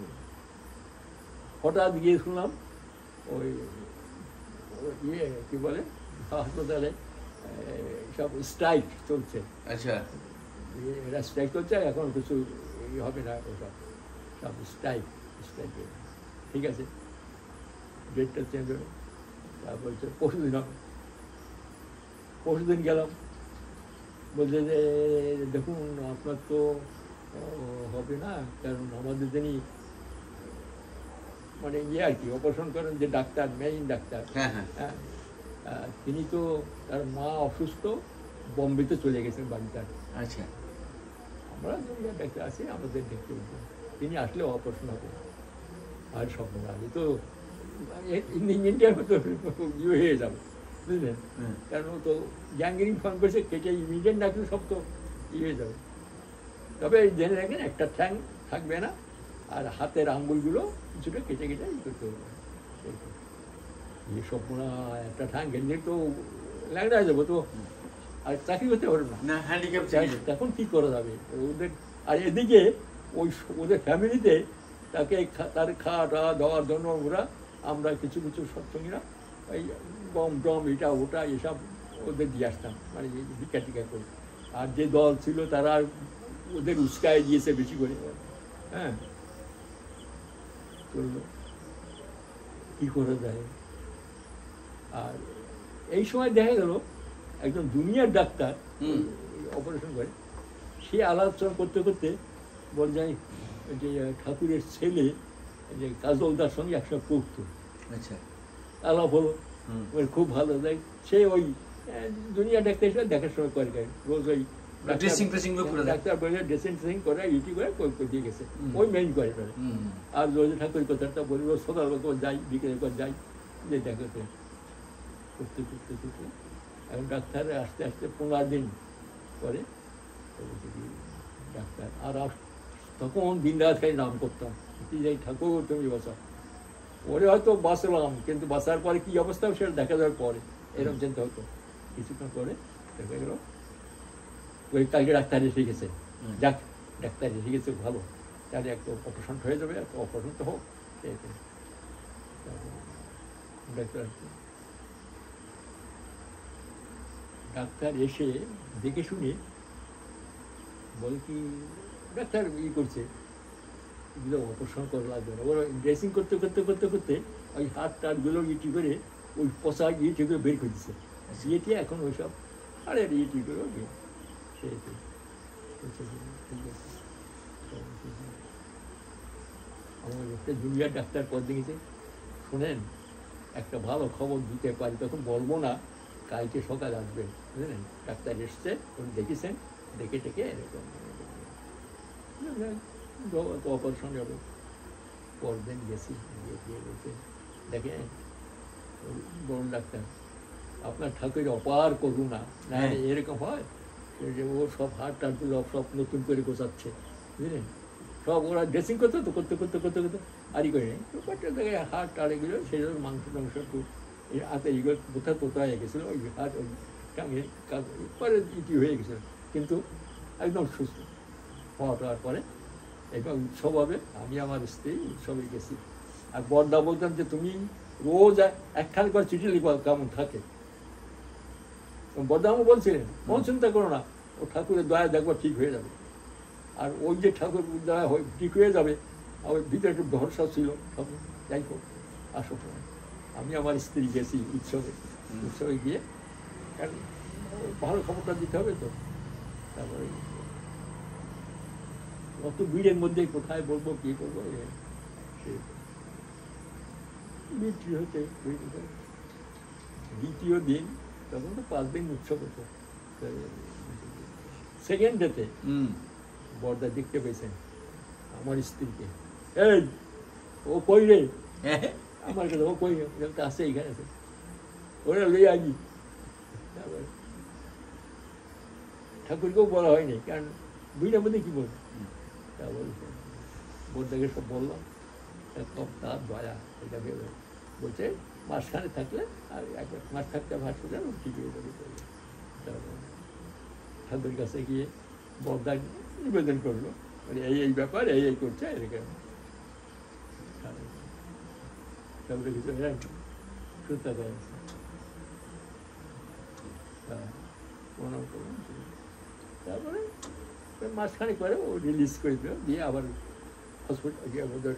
হঠাৎ গিয়ে শুনলাম ওই ইয়ে কী বলে, হাসপাতালে সব স্ট্রাইক চলছে। আচ্ছা, এরা স্ট্রাইক চলছে, এখন কিছু হবে না, ওসব সব স্ট্রাইক। ঠিক আছে, ডেটটা চেঞ্জ হলো, তা বলছে পরশুদিন হবে। পরশুদিন গেলাম, বলছে যে দেখুন আপনার তো হবে না, কারণ আমাদের যিনি মানে ইয়ে আর কি অপারেশন করেন, যে ডাক্তার, মেইন ডাক্তার, হ্যাঁ, তিনি তো তার মা অসুস্থ, বম্বেতে চলে গেছেন বাড়িতে। আচ্ছা, আমরা ডাক্তার আছি, আমাদের দেখতে বলতেন, তিনি আসলে অপারেশন হবে। আর স্বপ্ন আগে তো ইন্ডিয়ার মতো ইয়ে হয়ে যাবে, বুঝলেন, কারণ ও তো গ্যাংগ্রিন ফর্ম করেছে, কেটে ইমিডিয়েট ডাকলে সব তো ইয়ে হয়ে যাবে। তবে জেনে রাখেন একটা ঠ্যাং থাকবে না, আর হাতের আঙ্গুলগুলো কিছুটা কেটে কেটে ই করতে হবে। এই স্বপ্ন একটা ঠ্যাং গেলে তো ল্যাংড়া হয়ে যাবো তো, আর চাকরি করতে পারবে না, তখন কী করা যাবে ওদের। আর এদিকে ওই ওদের ফ্যামিলিতে তাকে তার খাওয়া টাওয়া দেওয়ার জন্য আমরা কিছু কিছু সৎসঙ্গীরা ওই গম টম এটা ওটা এসব ওদের দিয়ে আসতাম, মানে ভিক্ষা টিকা করে। আর যে দল ছিল তারা ওদের উস্কায় দিয়েছে বেশি করে, হ্যাঁ, করলো, কী করা যায়। আর এই সময় দেখা গেল একজন জুনিয়র ডাক্তার অপারেশন করে, সে আলোচনা করতে করতে বল যায় যে ঠাকুরের ছেলে যে কাজলদার সঙ্গে একসঙ্গে পড়তো। আচ্ছা, আলাপ হলো, খুব ভালো দেয়। সে ওই জুনিয়র ডাক্তার হিসেবে দেখাশোনা করে, রোজ ওই ডাক্তার বলে ড্রেসিং ট্রেসিং করে, ইউটি করে দিয়ে গেছে, ওই মেইন করে। আর রোজ ঠাকুরের কথাটা বলি, রোজ সকাল যাই, বিকেলের পর যাই, যে দেখা করতে করতে করতে এখন ডাক্তার আস্তে আস্তে 15 দিন পরে ডাক্তার। আর তখন দিন রাত খালি নাম করতাম, যাই ঠাকুর তুমি বাঁচাও। ওরে হয়তো বাঁচলাম, কিন্তু বাঁচার পরে কী অবস্থা হবে সেটা দেখা যাওয়ার পরে এরকম চিন্তা হতো। কিছুক্ষণ পরে দেখা গেল ওই কালকে ডাক্তার এসে গেছে, যাক ডাক্তার এসে গেছে ভালো, তাহলে একটা অপারেশন হয়ে যাবে, একটা অপারেশন তো হোক। ডাক্তার এসে দেখে শুনে বলে কি, ডাক্তার করছে অপারেশন করা লাগবে না, ওরা ড্রেসিং করতে করতে করতে করতে ওই হাত টাটগুলো ইটি করে ওই পচা ইটি করে বের করে দিচ্ছে, ইয়েটি এখন ওই সব আরে ইটি করে সেই ঠিক আছে। আমার একটা জুনিয়র ডাক্তার পর দেখেছে, শোনেন একটা ভালো খবর দিতে পারি, তখন বলবো না, কালকে সকালে আসবেন, বুঝলেন, ডাক্তার এসছে, উনি দেখেছেন, দেখে টেকে এরকম অপারেশন হবে। পরদিন গেছি, গিয়ে বলছে দেখেন বড় ডাক্তার আপনার ঠাকুরের অপার করুণা, না হ্যাঁ। এরকম হয় যে ও সব হাট টাটগুলো সব নতুন করে গোছাচ্ছে, বুঝলেন, সব ওরা ড্রেসিং করতে তো করতে করতে করতে করতে আরই করে নেই তো কয়েকটা জায়গায় হাট টাট এগুলো সেই জন্য মাংস টাংস একটু এই হাতে এগুলো কোথায় পোতা হয়ে গেছিলো, ওই হাট ওই টাঙে পরে ইটি হয়ে গেছিলো, কিন্তু একদম সুস্থ হওয়ার পরে এবার উৎসব হবে, আমি আমার স্ত্রী উৎসবে গেছি। আর বড়দা বলতাম যে তুমি রোজ একখান করে চিঠি লিখবা কেমন থাকে। বড়দা আমাকে বলছিলেন কোন চিন্তা করো না, ও ঠাকুরের দয়া দেখবা ঠিক হয়ে যাবে। আর ওই যে ঠাকুর দয়া ঠিক হয়ে যাবে, আমার ভিতরে একটু ভরসা ছিল সব, যাই হোক আসো। আমি আমার স্ত্রী গেছি উৎসবে গিয়ে, কারণ ভালো খবরটা দিতে হবে তো। তারপরে অত ভিড়ের মধ্যে কোথায় বলবো কি করবো, বিক্রি হতে দ্বিতীয় দিন, তখন তো 5 দিন উৎসব হতো। সেকেন্ড ডেতে বড়দা দেখতে পেয়েছেন আমার স্ত্রীকে, এই ও কই রে, আমার কাছে ও কই আছে, এইখানে আছে, ওরা লই আনি। তারপরে ঠাকুরকেও বলা হয়নি, কারণ দুইটার মধ্যে কি বলবো। তা বলছে বড়দাকে সব বললাম, সব তার দয়া, এটা ভেবে বলছে মাসখানে থাকলে আর একবার মাস থাকতে ভাসতে যাবো ঠিক হয়ে যাবে। ঠাকুরের কাছে গিয়ে বড়দা নিবেদন করলো, মানে এই ব্যাপার এই করছে এরকম। ঠাকুরের কিছু সুতা দেয়, প্রণাম করলাম। তারপরে মাসখানে করে ও রিলিজ করে দিল, দিয়ে আবার হসপিটাল ওদের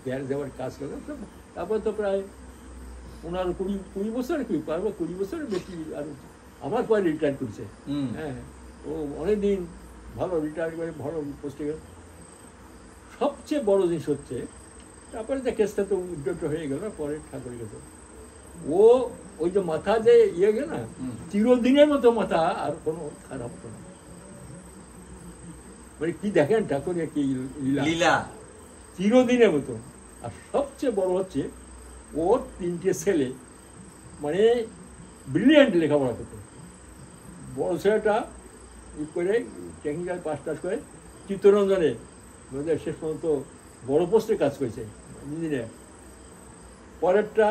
গ্যাস দেওয়ার কাজ করলাম। তারপর তো প্রায় 15-20 বছর কি পারবো, 20 বছরের বেশি আর আমার পরে রিটায়ার করছে। হ্যাঁ, ও অনেকদিন ভালো রিটায়ার করে ভালো পোস্টে গেল। সবচেয়ে বড় জিনিস হচ্ছে তারপরে যে কেসটা তো উদ্যোগ হয়ে গেল, পরে ঠাকুরের কাছে ও ওই যে মাথা যে ইয়ে গেল না, চিরদিনের মতো মাথা আর কোনো খারাপ হতো না। মানে কি দেখেন ঠাকুরের কি লীলা, চিরদিনের মতো। আর সবচেয়ে বড় হচ্ছে ওর 3টে ছেলে মানে ব্রিলিয়েন্ট লেখাপড়া করতো। বড় ছেলেটা করে টেকনিক্যাল পাস টাস করে চিত্তরঞ্জনে শেষ পর্যন্ত বড় পোস্টে কাজ করেছে ইঞ্জিনিয়ার। পরেরটা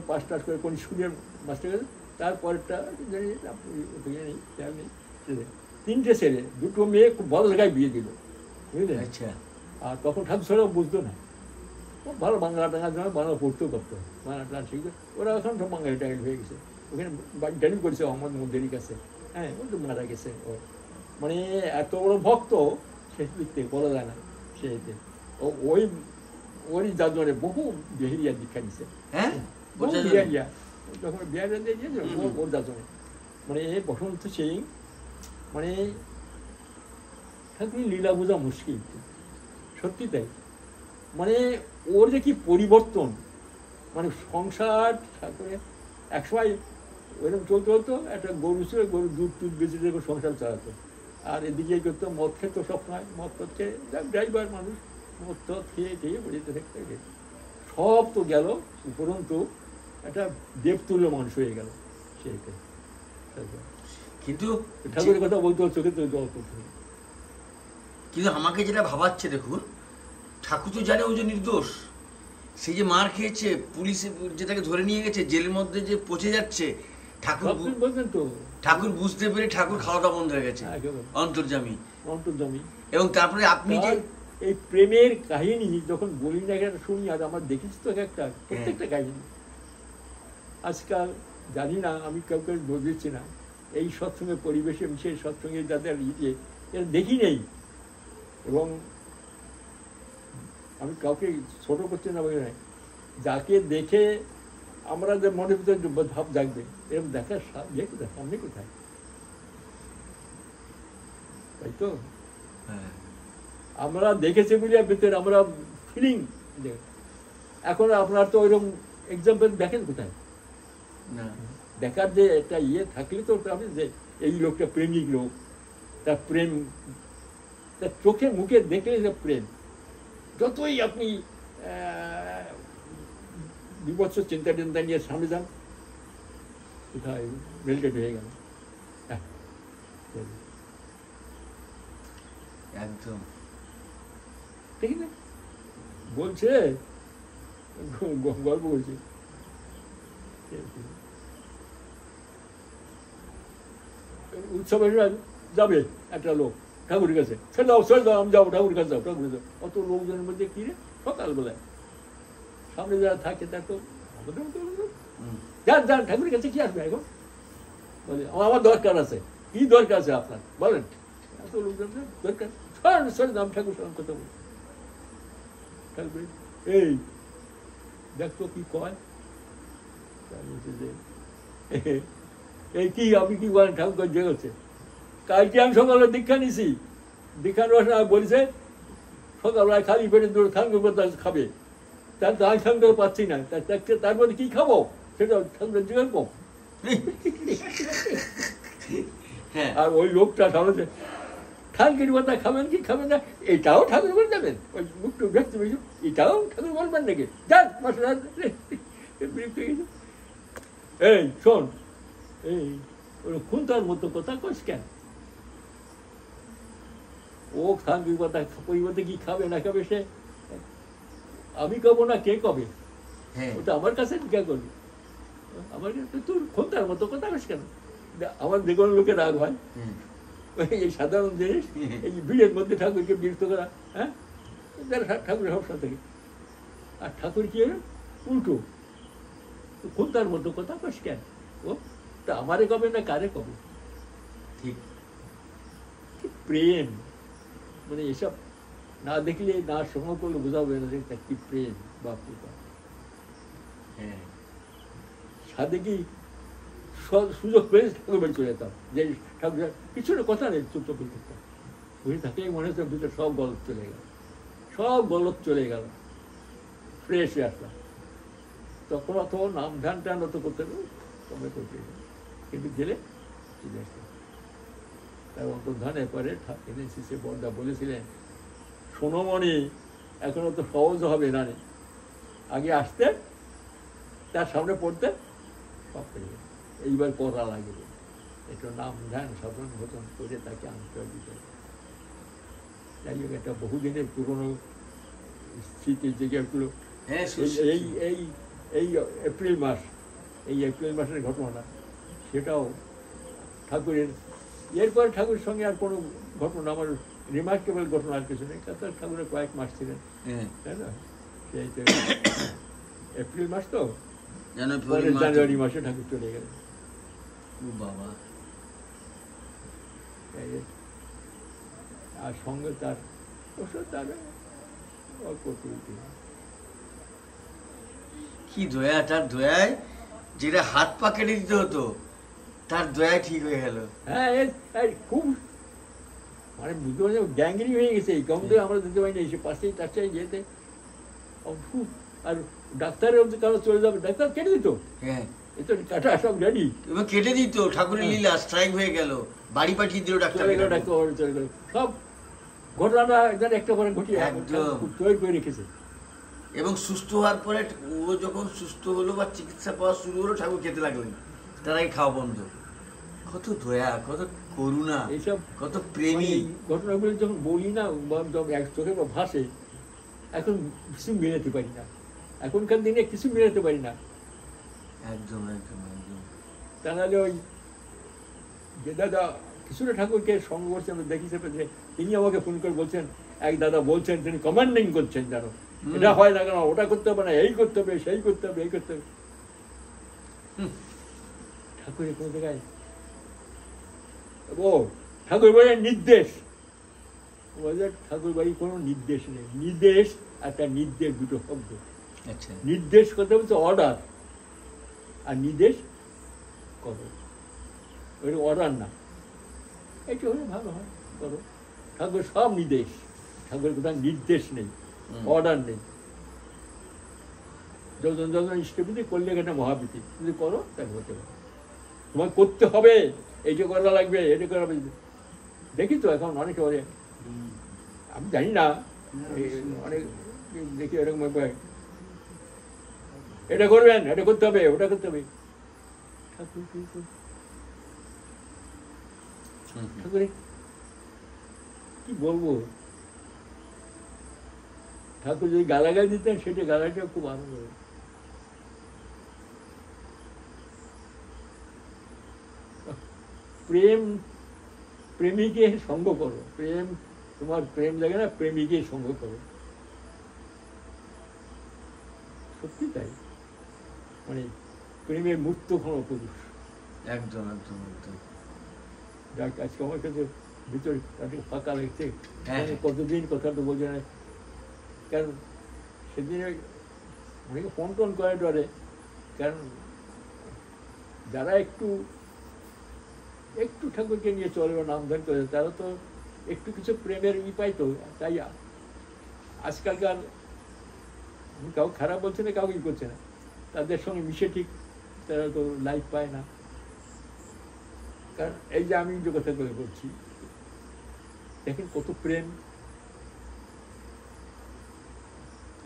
পাস টাস করে কোন স্কুলের মাস্টার কাছে, তারপরেরটা জানি নেই খেয়াল নেই। 3টে ছেলে, 2টো মেয়ে খুব ভালো জায়গায় বিয়ে দিল, বুঝলেন। আচ্ছা। আর তখন ঠাকুর ছাড়াও বুঝতো না, খুব ভালো বাংলা টাঙার জন্য বাংলা পড়তেও করতো, বাংলা টাঙা শিখতো। ওরা এখন সব বাঙালি টাঙালি হয়ে গেছে, ওখানে বাড়ি করেছে মোহাম্মদ মন্দিরের কাছে। হ্যাঁ, ও তো মারা গেছে। ও মানে এত বড় ভক্ত, শেষ দিকতে বলা যায় না। সেতে ওই জাদুয়ারে বহু বিহারিয়া দীক্ষা নিছে। হ্যাঁ, বিহারিয়া যখন বিহারিয়া দিয়ে গিয়েছিল ওর জাদুয়ারে, মানে বসন্ত সিং, মানে ঠাকুর লীলা বোঝা মুশকিল, সত্যি তাই। মানে ওর যে কি পরিবর্তন, মানে সংসার ঠাকুরের একসময় ওইরকম চলতে হতো, একটা গরু ছিল, গরু দুধ বেঁচে দিয়ে সংসার চালাতো। আর এদিকে করতো মদ খেতো সবসময়, মদ টদ খেয়ে ড্রাইভার মানুষ, মদ টদ খেয়ে বেরিয়ে থাকতে। সব তো গেল, উপরন্তু একটা দেবতুল্য মানুষ হয়ে গেল সেইটাই। কিন্তু ঠাকুরের কথা বলতে চোখে তো জল করতে। কিন্তু আমাকে যেটা ভাবাচ্ছে, দেখুন ঠাকুর তো জানে ও যে নির্দোষ, সে যে মার খেয়েছে, পুলিশে যেটাকে ধরে নিয়ে গেছে, জেলের মধ্যে যে পচে যাচ্ছে, ঠাকুর বুঝতে পেরে ঠাকুর খাওয়া দাওয়া বন্ধ হয়ে গেছে, অন্তর্যামী। এবং তারপরে আপনি যে এই প্রেমের কাহিনী যখন বলি না কেন শুনি, আর আমার দেখেছি তো একটা প্রত্যেকটা কাহিনী। আজকাল জানি না, আমি কাউকে দোষ দিচ্ছি না, এই সৎসঙ্গের পরিবেশে সেই সৎসঙ্গে যাদের এরা দেখি নেই। এবং আমি কাউকে ছোট করছি না বলে নাই, যাকে দেখে আমরা যে মনের ভিতরে ভাব জাগবে, এরকম দেখার সামনে কোথায়, তাই তো আমরা দেখেছি বলে ভিতরে আমরা ফিলিং। এখন আপনার তো ওইরকম এক্সাম্পল দেখেন কোথায়? দেখার যে একটা ইয়ে থাকলে তো আপনি যে এই লোকটা প্রেমিক লোক, তার প্রেম তার চোখে মুখে দেখলে যে প্রেম, যতই আপনি বিভৎস চিন্তা টিন্তা নিয়ে সামনে যান, কোথায় মেল্টেড হয়ে গেল। একদম ঠিক না? বলছে গল্প করছে, উৎসবে যাবে একটা লোক ঠাকুরের কাছে, ছেড়ে দাও আমি যাবো ঠাকুরের কাছে, যাও ঠাকুরের কাছে। অত লোকজনের মধ্যে কি রে, সকালবেলায় সামনে যারা থাকে তার তো যান যান ঠাকুরের কাছে কি আসবে এখন, বলে আমার দরকার আছে। কি দরকার আছে আপনার বলেন? এত লোকজন দরকার, সরে দাম ঠাকুর সঙ্গে কথা বলি। ঠাকুর এই দেখতো কি কয়, এই কি আপনি কি বলেন? ঠাকুর যে হচ্ছে কালকে আমি সকালে দীক্ষা নিছি, দীক্ষা নেওয়ার সময় বলছে সকালবেলায় খালি পেটে দূরে ঠাকুর খাবে, তার তো আমি ঠাকুর পাচ্ছি না, তারপরে কি খাবো সেটা ঠাকুর জিজ্ঞাসা কম। আর ওই লোকটা সামনে ঠাকুর কথা খাবেন কি খাবেন না, এটাও ঠাকুর বলে যাবেন, ওই মুখটু ব্যক্ত হয়েছে, এটাও ঠাকুর বলবেন নাকি, যান মাসে। এই শোন, এই খুনতার মতো কথা কস কেন? ও ঠাকুর কথা ওই মধ্যে কি খাবে না খাবে সে আমি কব না, কে কবে? ওটা আমার কাছে জিজ্ঞা করবি, আমার কাছে তোর খুনতার মতো কথা কস কেন? আমার যে কোনো লোকের রাগ হয়, এই সাধারণ জিনিস, এই ভিড়ের মধ্যে ঠাকুরকে বিরক্ত করা, হ্যাঁ ঠাকুরের সমস্যা থেকে। আর ঠাকুর কি উল্টো, খুনতার মতো কথা কস কেন? ও তা আমারে কবে না কারে কবে? ঠিক প্রেম, মানে এসব না দেখলে না সঙ্গ করলে বোঝাবে না যে কি প্রেম। বাপরে বাপ, সাথে কি সুযোগ পেয়ে ঠাকুর বাড়ি চলে যেতাম, যে ঠাকুর কিছু না কথা নেই, চুপ চুপ করতাম, বসে থাকলেই মনে হচ্ছে ভিতরে সব গলত চলে গেল, সব গলত চলে গেল, ফ্রেশ হয়ে আসলাম। তখন অত নাম ধ্যান টান অত করতে কমে করতে, কিন্তু গেলে চলে আসতাম। তার অন্তর্ধানের পরে এনএসিসি বড়দা বলেছিলেন, সোনমণি এখন তো সহজ হবে না, আগে আসতে তার সামনে পড়তে সব পেয়ে গেল, এইবার করা লাগবে, একটু নাম ধ্যান সাধন ভোজন করে তাকে আনতে হবে। যাই হোক, একটা বহুদিনের পুরনো স্মৃতির জায়গাগুলো। এই এই এই এপ্রিল মাসের ঘটনাটা, সেটাও ঠাকুরের, এরপরে ঠাকুরের সঙ্গে আর কোনো ঘটনা আমার রিমার্কেবল ঘটনা আর কিছু নেই, তার ঠাকুরের কয়েক মাস ছিলেন, তাই না? সেই এপ্রিল মাস তো, জানুয়ারি মাসে ঠাকুর চলে গেলেন। বাবা, আর সঙ্গে তার ওষুধ তার অল্প কি দয়া, তার দয়ায় যেটা হাত পা কেটে দিতে হতো তার দয়ায় ঠিক হয়ে গেল। হ্যাঁ, খুব মানে বুঝতে পারছি গ্যাংরি হয়ে গেছে, কম তো আমরা দিতে পারি না, এসে পাশেই টাচাই যেতে খুব। আর ডাক্তারের কারো চলে যাবে, ডাক্তার কেটে দিত, হ্যাঁ এতো কাটা সব রেডি, এবার কেটে দিত, ঠাকুরের লীলা স্ট্রাইক হয়ে গেল, বাড়ি পাঠিয়ে দিল ডাক্তার, চলে গেল সব ঘটনাটা একটা করে ঘটিয়ে তৈরি করে রেখেছে। এবং সুস্থ হওয়ার পরে ও যখন সুস্থ হলো বা চিকিৎসা পাওয়া শুরু হলো, ঠাকুর খেতে লাগলেন, তার আগে খাওয়া বন্ধ। কত দয়া, কত করুণা, এইসব কত প্রেমী ঘটনাগুলো যখন বলি না, এক চোখে ভাসে, এখন কিছু মেলাতে পারি না, এখনকার দিনে কিছু মেলাতে পারি না। একদম একদম একদম। তা নাহলে ওই যে দাদা কিছুটা ঠাকুরকে সঙ্গ করছে, আমরা দেখি যে তিনি আমাকে ফোন করে বলছেন, এক দাদা বলছেন, তিনি কমান্ডিং করছেন, জানো এটা হয় না কেন, ওটা করতে হবে না, এই করতে হবে, সেই করতে হবে, এই করতে হবে। ঠাকুরের কোনো জায়গায় ও ঠাকুর বাড়ির নির্দেশ, ঠাকুর বাড়ি কোনো নির্দেশ নেই, নির্দেশ একটা নির্দেশ, দুটো শব্দ। নির্দেশ করতে বলছে অর্ডার, আর নির্দেশ করো, ওইটা অর্ডার না, এটা হলে ভালো হয়, করো। ঠাকুর সব নির্দেশ, ঠাকুরের কোথাও নির্দেশ নেই, অর্ডার নেই। যখন যখন ইষ্টবিধি করলে একটা মহাবিধি, যদি করো তাহলে হতে পারে, তোমার করতে হবে, এইটা করা লাগবে, এটা করা লাগবে। দেখি তো এখন অনেকে বলে, আমি জানি না, অনেক দেখি এরকম ব্যাপার, এটা করবেন, এটা করতে হবে, ওটা করতে হবে। ঠাকুরে কি বলবো, ঠাকুর যদি গালাগাল দিতেন সেটা গালাটা খুব আনন্দ হবে। প্রেম, প্রেমিকের সঙ্গ করো, প্রেম তোমার প্রেম লাগে না, প্রেমিকের সঙ্গ করো। সত্যি তাই, মানে প্রেমের মুক্ত কোনো পুরুষ। একদম একদম একদম। যাক, আজকে আমার কাছে ভিতরে তাদের ফাঁকা লাগছে, হ্যাঁ। কতদিন কথা তো বোঝে না, কারণ সেদিন অনেকে ফোন টোন করে ডরে, কারণ যারা একটু একটু ঠাকুরকে নিয়ে চলে বা নাম ধ্যান করে তারা তো একটু কিছু প্রেমের পাই তো। তাই আজকালকার, আমি কাউ খারাপ বলছে না, কাউকে করছে না, তাদের সঙ্গে মিশে ঠিক তারা তো লাইফ পায় না। কারণ এই যে আমি যে কথা করে বলছি, দেখেন কত প্রেম,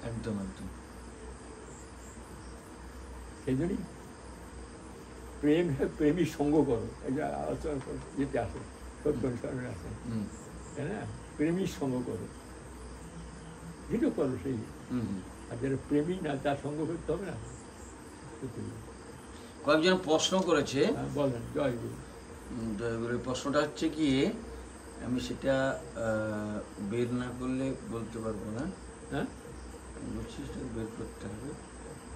একদম একদম। সেই জন্যই প্রেম, প্রেমীর সঙ্গ করো, এই যে আলোচনা করো, যেতে আসে সত্যনুসারে আসে, তাই না? প্রেমীর সঙ্গ করো, যেটা করো সেই। আর যারা প্রেমী না তার সঙ্গ করতে হবে না। কয়েকজন প্রশ্ন করেছে, বলেন, জয় গুরু। জয়গুরু। প্রশ্নটা হচ্ছে কি, আমি সেটা বের না করলে বলতে পারবো না, হ্যাঁ, বলছি সেটা বের করতে হবে।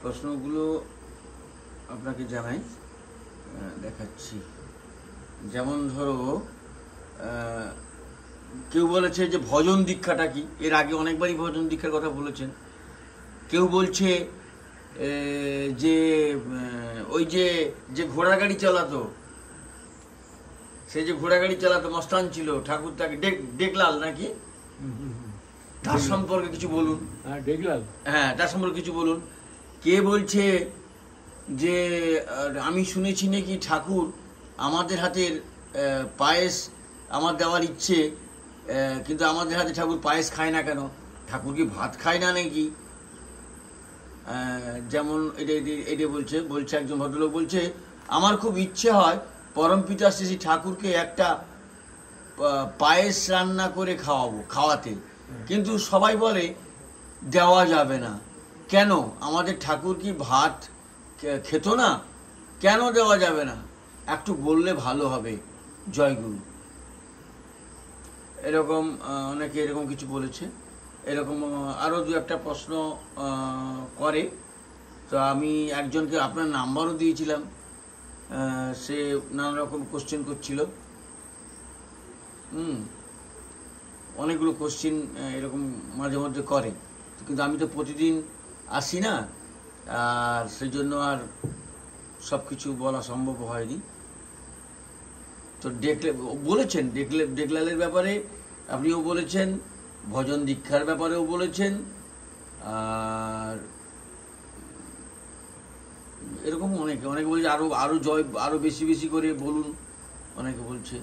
প্রশ্নগুলো আপনাকে জানাই, দেখাচ্ছি। যেমন ধরো, কেউ বলেছে যে ভজন দীক্ষাটা কি, এর আগে অনেকবারই ভজন দীক্ষার কথা বলেছেন। কেউ বলছে যে ওই যে ঘোড়া গাড়ি চালাতো, সে যে ঘোড়া গাড়ি চালাতো মস্তান ছিল, ঠাকুর তাকে ডেকলাল নাকি, তার সম্পর্কে কিছু বলুন। হ্যাঁ, দেখলাম। হ্যাঁ, তার সম্পর্কে কিছু বলুন। কে বলছে যে আমি শুনেছি নাকি ঠাকুর আমাদের হাতের পায়েস আমার দেওয়ার ইচ্ছে, কিন্তু আমাদের হাতে ঠাকুর পায়েস খায় না কেন, ঠাকুর কি ভাত খায় না নাকি? যেমন এটা বলছে একজন ভদ্রলোক বলছে, আমার খুব ইচ্ছে হয় পরমপিতা শ্রী ঠাকুরকে একটা পায়েস রান্না করে খাওয়াতে, কিন্তু সবাই বলে দেওয়া যাবে না। কেন? আমাদের ঠাকুর কি ভাত খেত না? কেন দেওয়া যাবে না? একটু বললে ভালো হবে, জয়গুরু। এরকম অনেকে এরকম কিছু বলেছে। এরকম আরও দু একটা প্রশ্ন করে। তো আমি একজনকে আপনার নাম্বারও দিয়েছিলাম, সে নানা রকম কোশ্চেন করছিল। অনেকগুলো কোশ্চেন এরকম মাঝে মধ্যে করে, কিন্তু আমি তো প্রতিদিন আসি না, আর সেই জন্য আর সব কিছু বলা সম্ভব হয়নি। তো বলেছেন ডেকলালের ব্যাপারে আপনিও বলেছেন, ভজন দীক্ষার ব্যাপারেও বলেছেন, আর এরকম অনেকে বলছে আরো জয় আরো বেশি বেশি করে বলুন, অনেকে বলছে।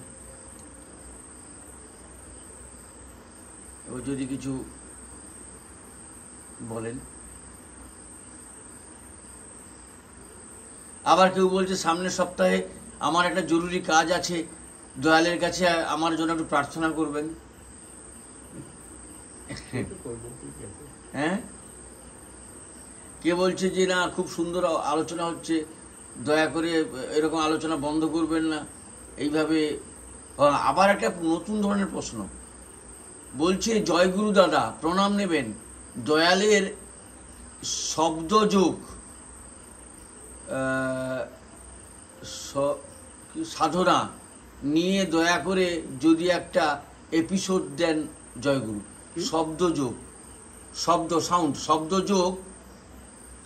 এবার যদি কিছু বলেন। আবার কেউ বলছে সামনের সপ্তাহে আমার একটা জরুরি কাজ আছে, দয়ালের কাছে আমার জন্য একটু প্রার্থনা করবেন। হ্যাঁ, কে বলছে যে না, খুব সুন্দর আলোচনা হচ্ছে, দয়া করে এরকম আলোচনা বন্ধ করবেন না, এইভাবে। আবার একটা নতুন ধরনের প্রশ্ন বলছে, জয়গুরু দাদা প্রণাম নেবেন, দয়ালের শব্দযোগ সাধনা নিয়ে দয়া করে যদি একটা এপিসোড দেন জয়গুরু। শব্দযোগ, শব্দযোগ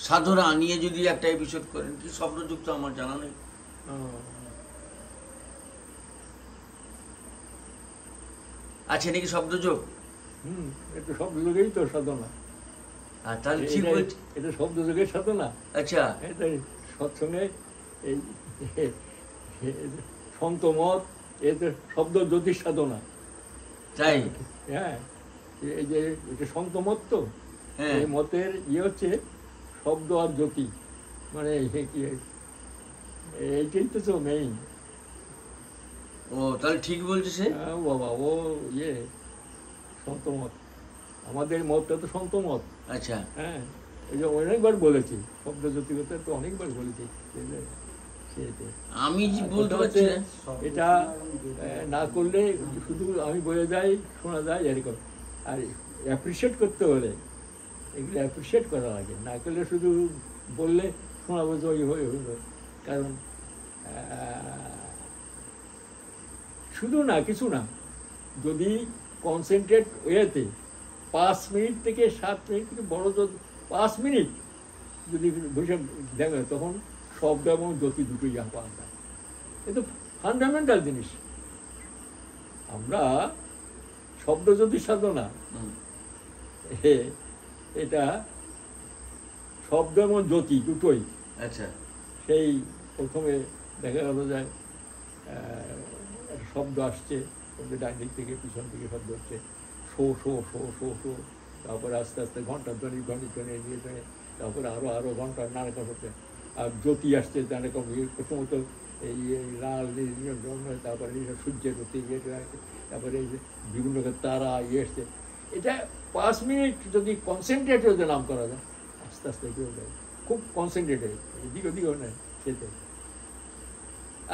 সাধনা নিয়ে যদি একটা এপিসোড করেন। কি শব্দযোগ তো আমার জানা নেই। আছে নাকি শব্দযোগ? এটা শব্দযোগেই তো সাধনা। আর তাহলে ঠিক বলছি, এটা শব্দযোগের সাধনা। আচ্ছা, এটা সৎসঙ্গে এই সন্তমত, এটা শব্দ জ্যোতিষ সাধনা। তাই? হ্যাঁ, এই যে এটা সন্তমত, তো হ্যাঁ। এই মতের হচ্ছে শব্দ আর জ্যোতি, মানে এইটাই তো মেইন। ও তাহলে ঠিক বলছে সে। বাবা ও সন্তমত, আমাদের মতটা তো সন্তমত। আচ্ছা, হ্যাঁ, এই যে অনেকবার বলেছি, শব্দ জ্যোতি কথা তো অনেকবার বলেছি। আমি যে বলতে পারছি না। এটা না করলে শুধু আমি বলে যাই, শোনা যায় এরকম। আর অ্যাপ্রিসিয়েট করতে হলে এগুলো অ্যাপ্রিসিয়েট করা লাগে, না করলে শুধু বললে শোনাবো যে ওই হয়ে হইল। কারণ শুধু না, কিছু না, যদি কনসেন্ট্রেট ওয়েতে 5 মিনিট থেকে 7 মিনিট থেকে বড় 5 মিনিট যদি বসে দেখে, তখন শব্দ এবং জ্যোতি দুটোই পাওয়া যায়। এ তো ফান্ডামেন্টাল জিনিস। আমরা শব্দ জ্যোতি সাধনা, এটা শব্দ এবং জ্যোতি দুটোই। আচ্ছা, সেই প্রথমে দেখা গেল যে একটা শব্দ আসছে, ডান দিক থেকে পিছন থেকে শব্দ হচ্ছে, show show show show show, তারপরে আস্তে আস্তে ঘন্টার ধ্বনি ঘন্টির ধ্বনি দিয়ে ধ্বনি, তারপরে আরো ঘন্টার নানারকম হচ্ছে। আর জ্যোতি আসছে নানারকম, প্রথমত এই লাল, তারপরে সূর্যের জ্যোতি, তারপরে এই যে বিভিন্ন তারা এসছে। এটা 5 মিনিট যদি কনসেন্ট্রেট যদি নাম করা যায়, আস্তে আস্তে কেউ যায়, খুব কনসেন্ট্রেটেড, এদিক ওদিকও নেয় সেটাই।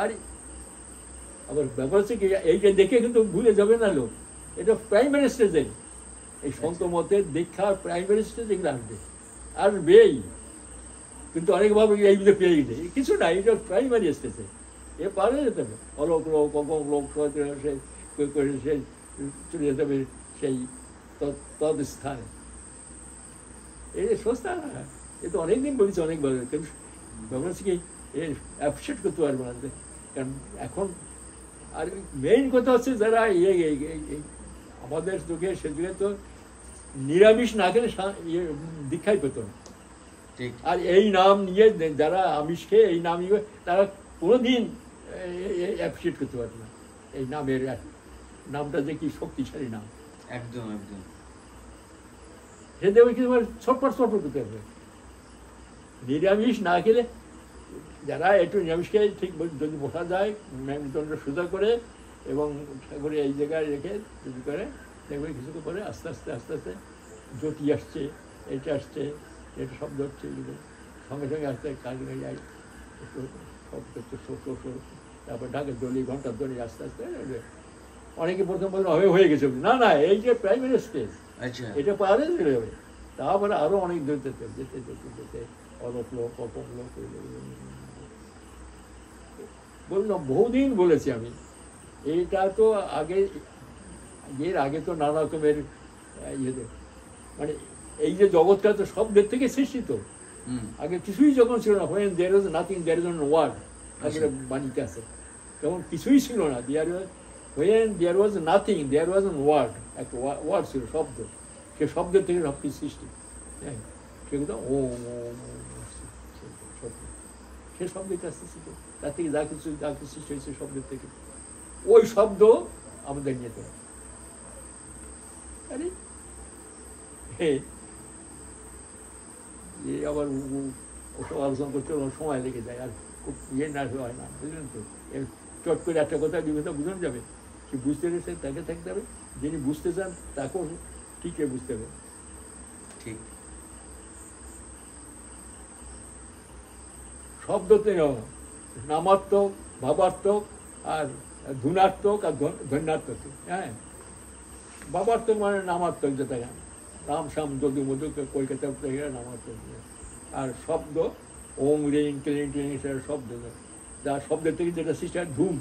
আর আবার ব্যাপার হচ্ছে কি, এইটা দেখে কিন্তু ভুলে যাবে না লোক, এটা প্রাইমারি স্টেজে, এই সন্ত মতের দীক্ষা প্রাইমারি স্টেজে এগুলো আসবেই। কিন্তু অনেক ভাবে এইগুলো পেয়ে গেছে, কিছু না, এটা প্রাইমারি স্টেজে এ পারে যেতে হবে। অলোক লোক, অপম লোক, সে করে সে চলে যেতে হবে সেই তৎস্থানে। এই সস্তা না, এ তো অনেকদিন বলেছে, অনেকবার। কিন্তু ব্যাপার হচ্ছে কি, এ অ্যাপ্রিসিয়েট করতে পারবো না, কারণ এখন। আর মেইন কথা হচ্ছে, যারা আমাদের যুগে, সে যুগে তো নিরামিষ না খেলে দীক্ষাই পেত না। আর এই নাম নিয়ে যারা আমিষ খেয়ে এই নাম নিয়ে, তারা কোনোদিন অ্যাপ্রিসিয়েট করতে পারবে না এই নামের, নামটা যে কি শক্তিশালী নাম। একদম একদম। সে দেবে কি ছটপট করতে হবে। নিরামিষ না খেলে, যারা একটু নিরামিষ খেয়ে ঠিক যদি বসা যায়, মেরুদণ্ড সোজা করে এবং করে এই জায়গায় রেখে যদি করে, দেখবে কিছু করে আস্তে আস্তে আস্তে আস্তে জ্যোতি আসছে, এটা আসছে, এটা শব্দ হচ্ছে, এগুলো সঙ্গে সঙ্গে আসতে কাজ হয়ে যায়, শব্দ হচ্ছে শো শো শো, তারপর ঢাকের দলি, ঘন্টার দলি, আস্তে আস্তে। অনেকে প্রথম হয়ে গেছে, না না, এই যে প্রাইমারি স্টেজ, এটা পারে চলে যাবে। তারপরে আরো অনেক দূর যেতে যেতে যেতে যেতে অল্প লোক, অল্প লোক, বললাম বহুদিন বলেছি আমি। এইটা তো আগে, এর আগে তো নানা রকমের ইয়েতে, মানে এই যে জগৎটা তো শব্দের থেকে সৃষ্টিত। আগে কিছুই যখন ছিল না, when there was nothing, there is no word, বাণীতে আছে, তখন কিছুই ছিল না। when there was nothing, there was no word, একটা ওয়ার্ড ছিল, শব্দ। সে শব্দের থেকে সব কিছু সৃষ্টি। হ্যাঁ, সেগুলো সে শব্দটা সৃষ্টি, তার থেকে যা কিছু সৃষ্টি হয়েছে শব্দের থেকে, ওই শব্দ আমাদের নিতে হবে। আরে আবার ওসব আলোচনা করতে সময় লেগে যায়, আর খুব না হয় না, বুঝলেন তো। চট করে একটা কথা দুই কথা বুঝানো যাবে, সে বুঝতে গেছে তাকে থাকতে হবে, যিনি বুঝতে চান তাকেও ঠিকই বুঝতে হবে। ঠিক। শব্দতে নামাত্মক, ভাবাত্মক, আর ধুনাত্মক, আর ধন্যাত্মক। হ্যাঁ, ভাবাত্মক মানে নামাত্মক, যেটা রাম শ্যাম যদু মধু, কলকাতা নামাত্মক। আর শব্দ ওং রিং ক্লিং টিং, সেটা শব্দ, যা শব্দের থেকে যেটা সৃষ্টি হয় ধূম,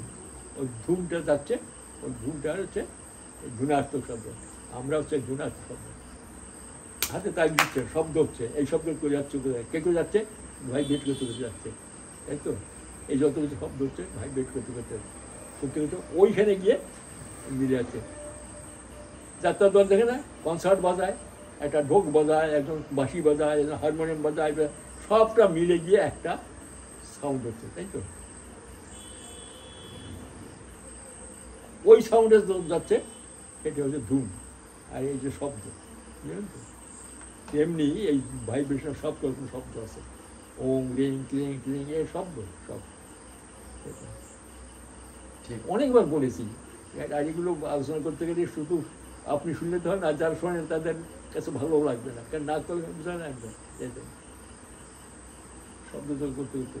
ওই ধূমটা যাচ্ছে, ওই ধূমটা হচ্ছে ধুনাত্মক শব্দ। আমরা হচ্ছে ধুনাত্মক শব্দ, হাতে তাই দিচ্ছে, শব্দ হচ্ছে, এই শব্দ করে যাচ্ছে, কে করে যাচ্ছে, ভাই বেট করতে করতে যাচ্ছে, তাই তো। এই যত কিছু শব্দ হচ্ছে ভাই বেট করতে করতে করতে করতে ওইখানে গিয়ে মিলে যাচ্ছে। যাত্রা দল দেখে না, কনসার্ট বাজায়, একটা ঢোক বাজায়, একজন বাঁশি বাজায়, একজন হারমোনিয়াম বাজায়, সবটা মিলে গিয়ে একটা সাউন্ড হচ্ছে, তাই তো। ওই সাউন্ডে যাচ্ছে, এটা হচ্ছে ধুম, আর এই যে শব্দ, বুঝলেন তো। তেমনি এই ভাইব্রেশন সব রকম শব্দ আছে, ওং রিং ক্লিং ক্লিং এর শব্দ সব ঠিক। অনেকবার বলেছি। আর এগুলো আলোচনা করতে গেলে শুধু আপনি শুনলে তো হয় না, যারা শোনেন তাদের কাছে ভালো লাগবে না, কারণ না করলে বুঝা না একদম শব্দ জল করতে করতে,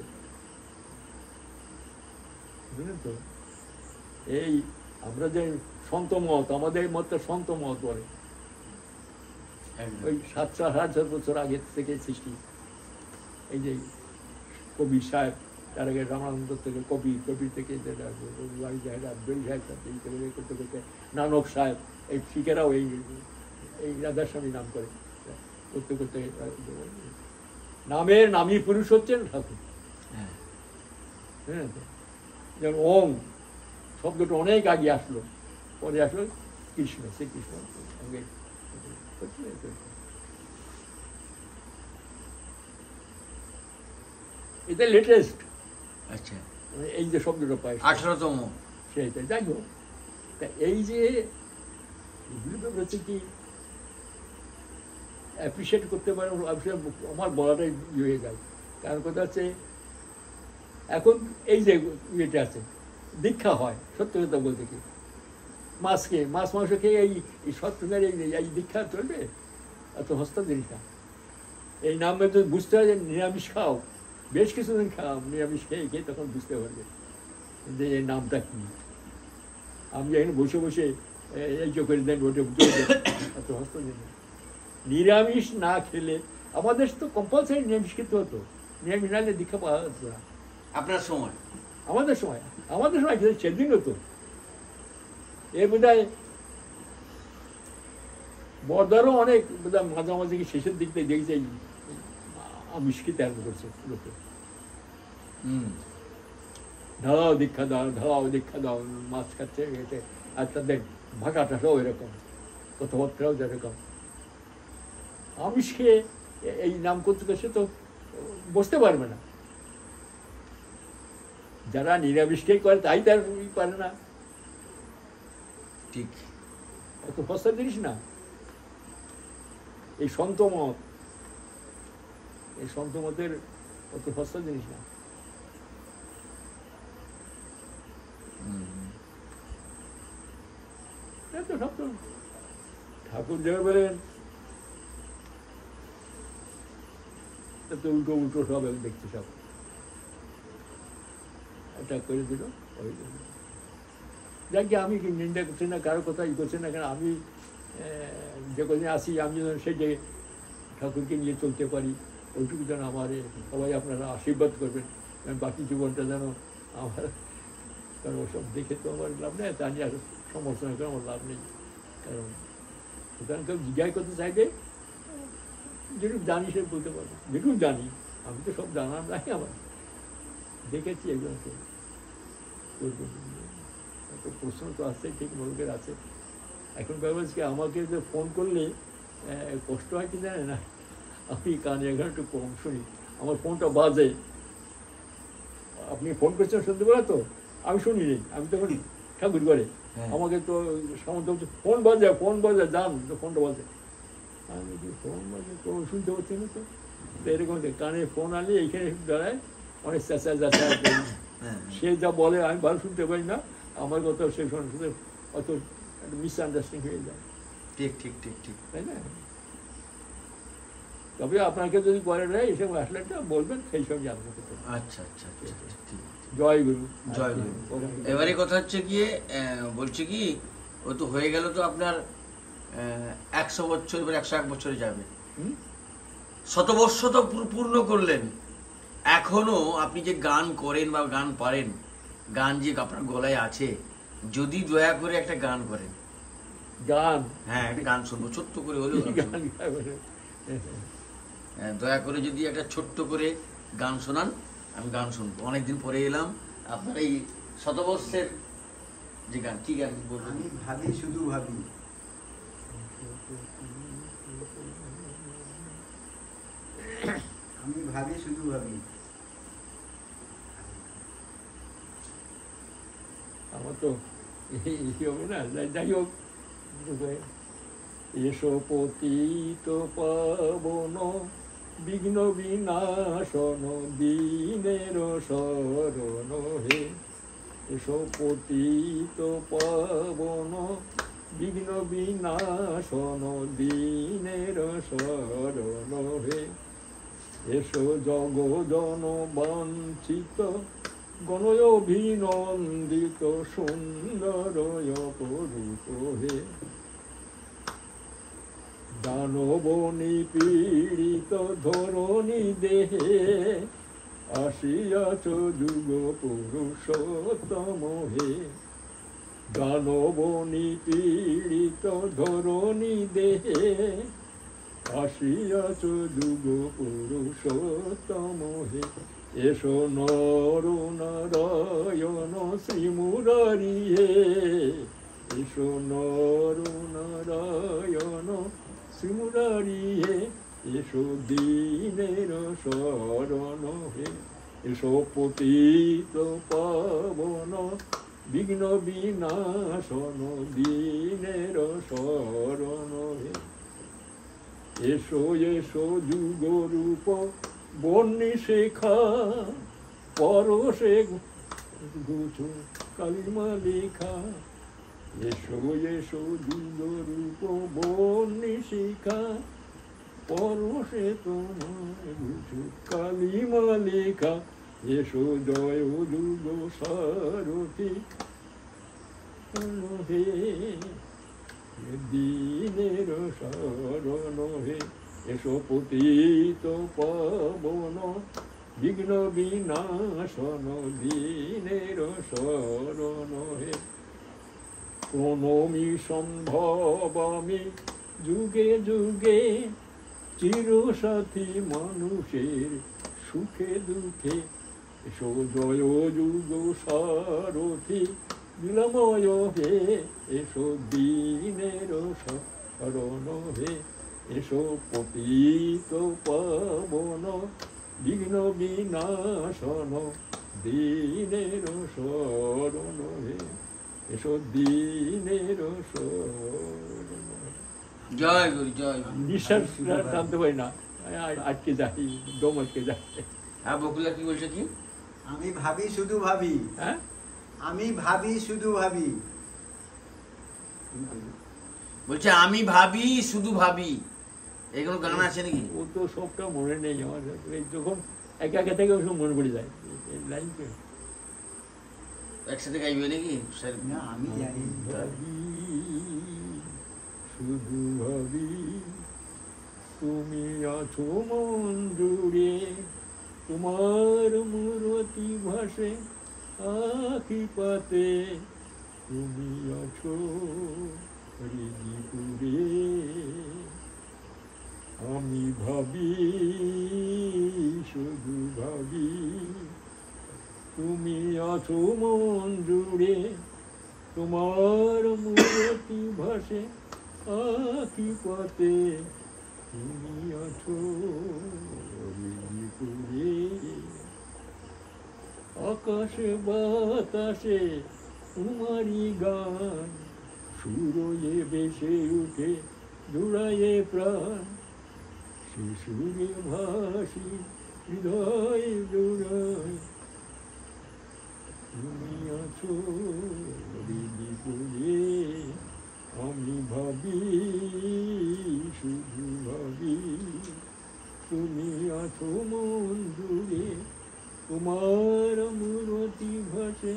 বুঝলেন তো? এই আমরা যে সন্ত মত, আমাদের মতটা সন্ত মত বলে, একদম। ওই 7,000 বছর আগে থেকে সৃষ্টি। এই যে কবি সাহেব, তার আগে রামানন্দ থেকে কবি, কবি থেকে করতে করতে নানক সাহেব, এই শিখেরাও এই রাধাস্বামী নাম করে করতে করতে নামের নামী পুরুষ হচ্ছেন ঠাকুর। হ্যাঁ, হ্যাঁ, যেমন ওং শব্দটা অনেক আগে আসলো, পরে আসলো কৃষ্ণ, শ্রীকৃষ্ণ আগে। এটা লেটেস্ট, আচ্ছা, এই যে শব্দটা পাই 18তম। সেইটাই। যাই হোক, তা এই যে এগুলো ব্যাপার হচ্ছে কি অ্যাপ্রিসিয়েট করতে পারে, আমার বলাটাই ইয়ে হয়ে যায়। কারণ কথা হচ্ছে এখন এই যে ইয়েটা আছে, দীক্ষা হয়, সত্য কথা বলতে কি মাছ খেয়ে, মাছ মাংস খেয়ে এই সত্যের এই দীক্ষা চলবে? এত হস্তা জিনিস না। এই নামে যদি বুঝতে হয় যে নিরামিষ খাও, বেশ কিছুদিন খাও, নিরামিষ খেয়ে খেয়ে তখন বুঝতে পারবে যে এই নামটা কি। আমি এখানে বসে বসে এই যে করে দেন ওটা এত হস্ত জিনিস। নিরামিষ না খেলে আমাদের তো কম্পালসারি নিরামিষ খেতে হতো, নিরামিষ না হলে দীক্ষা পাওয়া যেত না। আপনার সময়? আমাদের সময় খেতে সেদিন হতো। এর বোধহয় বর্দারও অনেক বোধহয় মাঝামাঝি শেষের দিক থেকে দেখছে আমিষ খেতে আরম্ভ করছে লোকে। ঢালাও দীক্ষা দাও, ঢালাও দীক্ষা দাও, মাছ খাচ্ছে এতে। আর তাদের ভাষাটাও এরকম, কথাবার্তাও যেরকম। আমিষ খেয়ে এই নাম করতে সে তো বসতে পারবে না। যারা নিরামিষ খেয়ে করে তাই তার পারে না। ঠিক। অত সস্তা জিনিস না এই সন্ত মত, এই সন্ত মতের অত সস্তা জিনিস না। সব তো ঠাকুর যেভাবে বলেন তো উল্টো উল্টো সব দেখছি, সব এটা করে দিল। যাক গিয়ে আমি নিন্দা করছি না, কারো কথা ই করছি না, কারণ আমি যে কদিন আসি আমি যেন সেই যে ঠাকুরকে নিয়ে চলতে পারি, ওইটুকু যেন আমার সবাই আপনারা আশীর্বাদ করবেন, বাকি জীবনটা যেন আমার, কারণ ওসব দেখে তো আমার লাভ নেই, তা নিয়ে আর সমর্থনা করে আমার লাভ নেই। কারণ সুতরাং কেউ জিজ্ঞাসা করতে চাইবে, যেটুকু জানি সে বলতে পারবো, যেটুকু জানি। আমি তো সব জানার নাই, আমার দেখেছি একজনকে করবো। প্রশ্ন তো আসছে, ঠিক মূলকের আছে। এখন ব্যাপার কি আমাকে যে ফোন করলে কষ্ট হয় কি জানে না, আমি কানে এখন একটু কম শুনি, আমার ফোনটা বাজে। আপনি ফোন করছেন শুনতে পারা তো, আমি শুনি নেই, আমি তখন ঠাকুর করে আমাকে তো সামন্ত ফোন বাজে যান তো ফোনটা বাজে। আমি কি ফোন বাজে তো শুনতে পাচ্ছি না তো, এরকম কানে ফোন আনলে এইখানে দাঁড়ায় অনেক চেঁচা চেঁচা, সে যা বলে আমি ভালো শুনতে পারি না, আমার কথা সে শুনতে অত মিসআন্ডারস্ট্যান্ডিং হয়ে যায়। ঠিক ঠিক ঠিক ঠিক, তাই না? তবে আপনাকে যদি করে নেয় এসব আসলে একটা বলবেন, সেই সব জানবো। আচ্ছা আচ্ছা আচ্ছা, ঠিক। জয় গুরু, জয় গুরু। এবারে কথা হচ্ছে গিয়ে বলছি কি, ও তো হয়ে গেল তো আপনার 100 বছর, এবার 101 বছরে যাবে। শতবর্ষ তো পূর্ণ করলেন, এখনো আপনি যে গান করেন বা গান পারেন, গান যে আপনার গলায় আছে, যদি দয়া করে একটা গান করেন। গান? হ্যাঁ, একটা গান শুনবো, ছোট্ট করে হলেও। দয়া করে যদি একটা ছোট্ট করে গান শোনান, আমি গান শুনবো। অনেকদিন পরে এলাম আপনার এই শতবর্ষের যে গান। কি গান বলবেন? আমি ভাবি শুধু ভাবি। আমি ভাবি শুধু ভাবি। আমার তো হবে না, যাই হোক এসো পতিত পাবন বিঘ্ন বিনাশন দীনের শরণ হে। এসো পতিত পাবন বিঘ্ন বিনাশন দীনের শরণ হে। এসো জগজন বাঞ্ছিত গণয় অভিনন্দিত সুন্দর অপরূপ হে। দানব নিপীড়িত ধরণী দেহে আসিয়াছ যুগ পুরুষোত্তম হে। দানব নিপীড়িত ধরণী দেহে আসিয়াছ যুগ পুরুষোত্তম হে। এসো নর নারায়ণ শ্রীমুরারি হে। এসো নর নারায়ণ শ্রীমুরারি হে। এসো দীনের শরণ হে। এসো পতিত পাবন বিঘ্ন বিনাশন দীনের শরণ হে। এসো এসো যুগ রূপ বন্যী শেখা পরশে গুছু কালিমা লেখা। এসো এসো যুগ রূপ বন্যী শিখা পরশে তোমার গুছু কালিমা লেখা। এসো জয় যুগ সারথি হে। দীনের শরণ হে। এসো পতিত পাবন বিঘ্ন বিনাশন দীনের শরণ হে। প্রণমি সম্ভবামি যুগে যুগে চিরসাথী মানুষের সুখে দুঃখে। এসো জয় যুগ সারথি লীলাময় হে। এসো দীনের শরণ হে। এসো পতিত পাবন বিঘ্ন বিনাশন দীনের শরণ হে। এসো দীনের শরণ হে। জয় গুরু জয় গুরু। নিঃশ্বাস টানতে পারি না, আটকে যাই, দম আটকে যায়। হ্যাঁ বকুলা কি বলছে কি? আমি ভাবি শুধু ভাবি, হ্যাঁ আমি ভাবি শুধু ভাবি। বলছে আমি ভাবি শুধু ভাবি। এগুলো গান আছে নাকি? ও তো সবটা মনে নেই আমার। এই যখন একে একে থেকে ওসব মনে পড়ে যায় এই লাইনটা। একসাথে গাইবে নাকি স্যার? না আমি জানি। ভাবি শুধু ভাবি তুমি আছো মন জুড়ে, তোমার মূরতি ভাসে আখি পাতে, তুমি আছো হৃদিপুরে। আমি ভাবি শুধু ভাবি তুমি আছো মন জুড়ে, তোমার মূরতি ভাসে আখি পাতে, তুমি আছো হৃদিপুরে। আকাশে বাতাসে তোমারই গান, সুরয়ে ভেসে উঠে জোড়ায়ে প্রাণ, সে সুরে ভাসি হৃদয় জোড়ায়, তুমি আছো হৃদিপুরে। আমি ভাবি শুধু ভাবি তুমি আছো মন জুড়ে, তোমার মূরতি ভাসে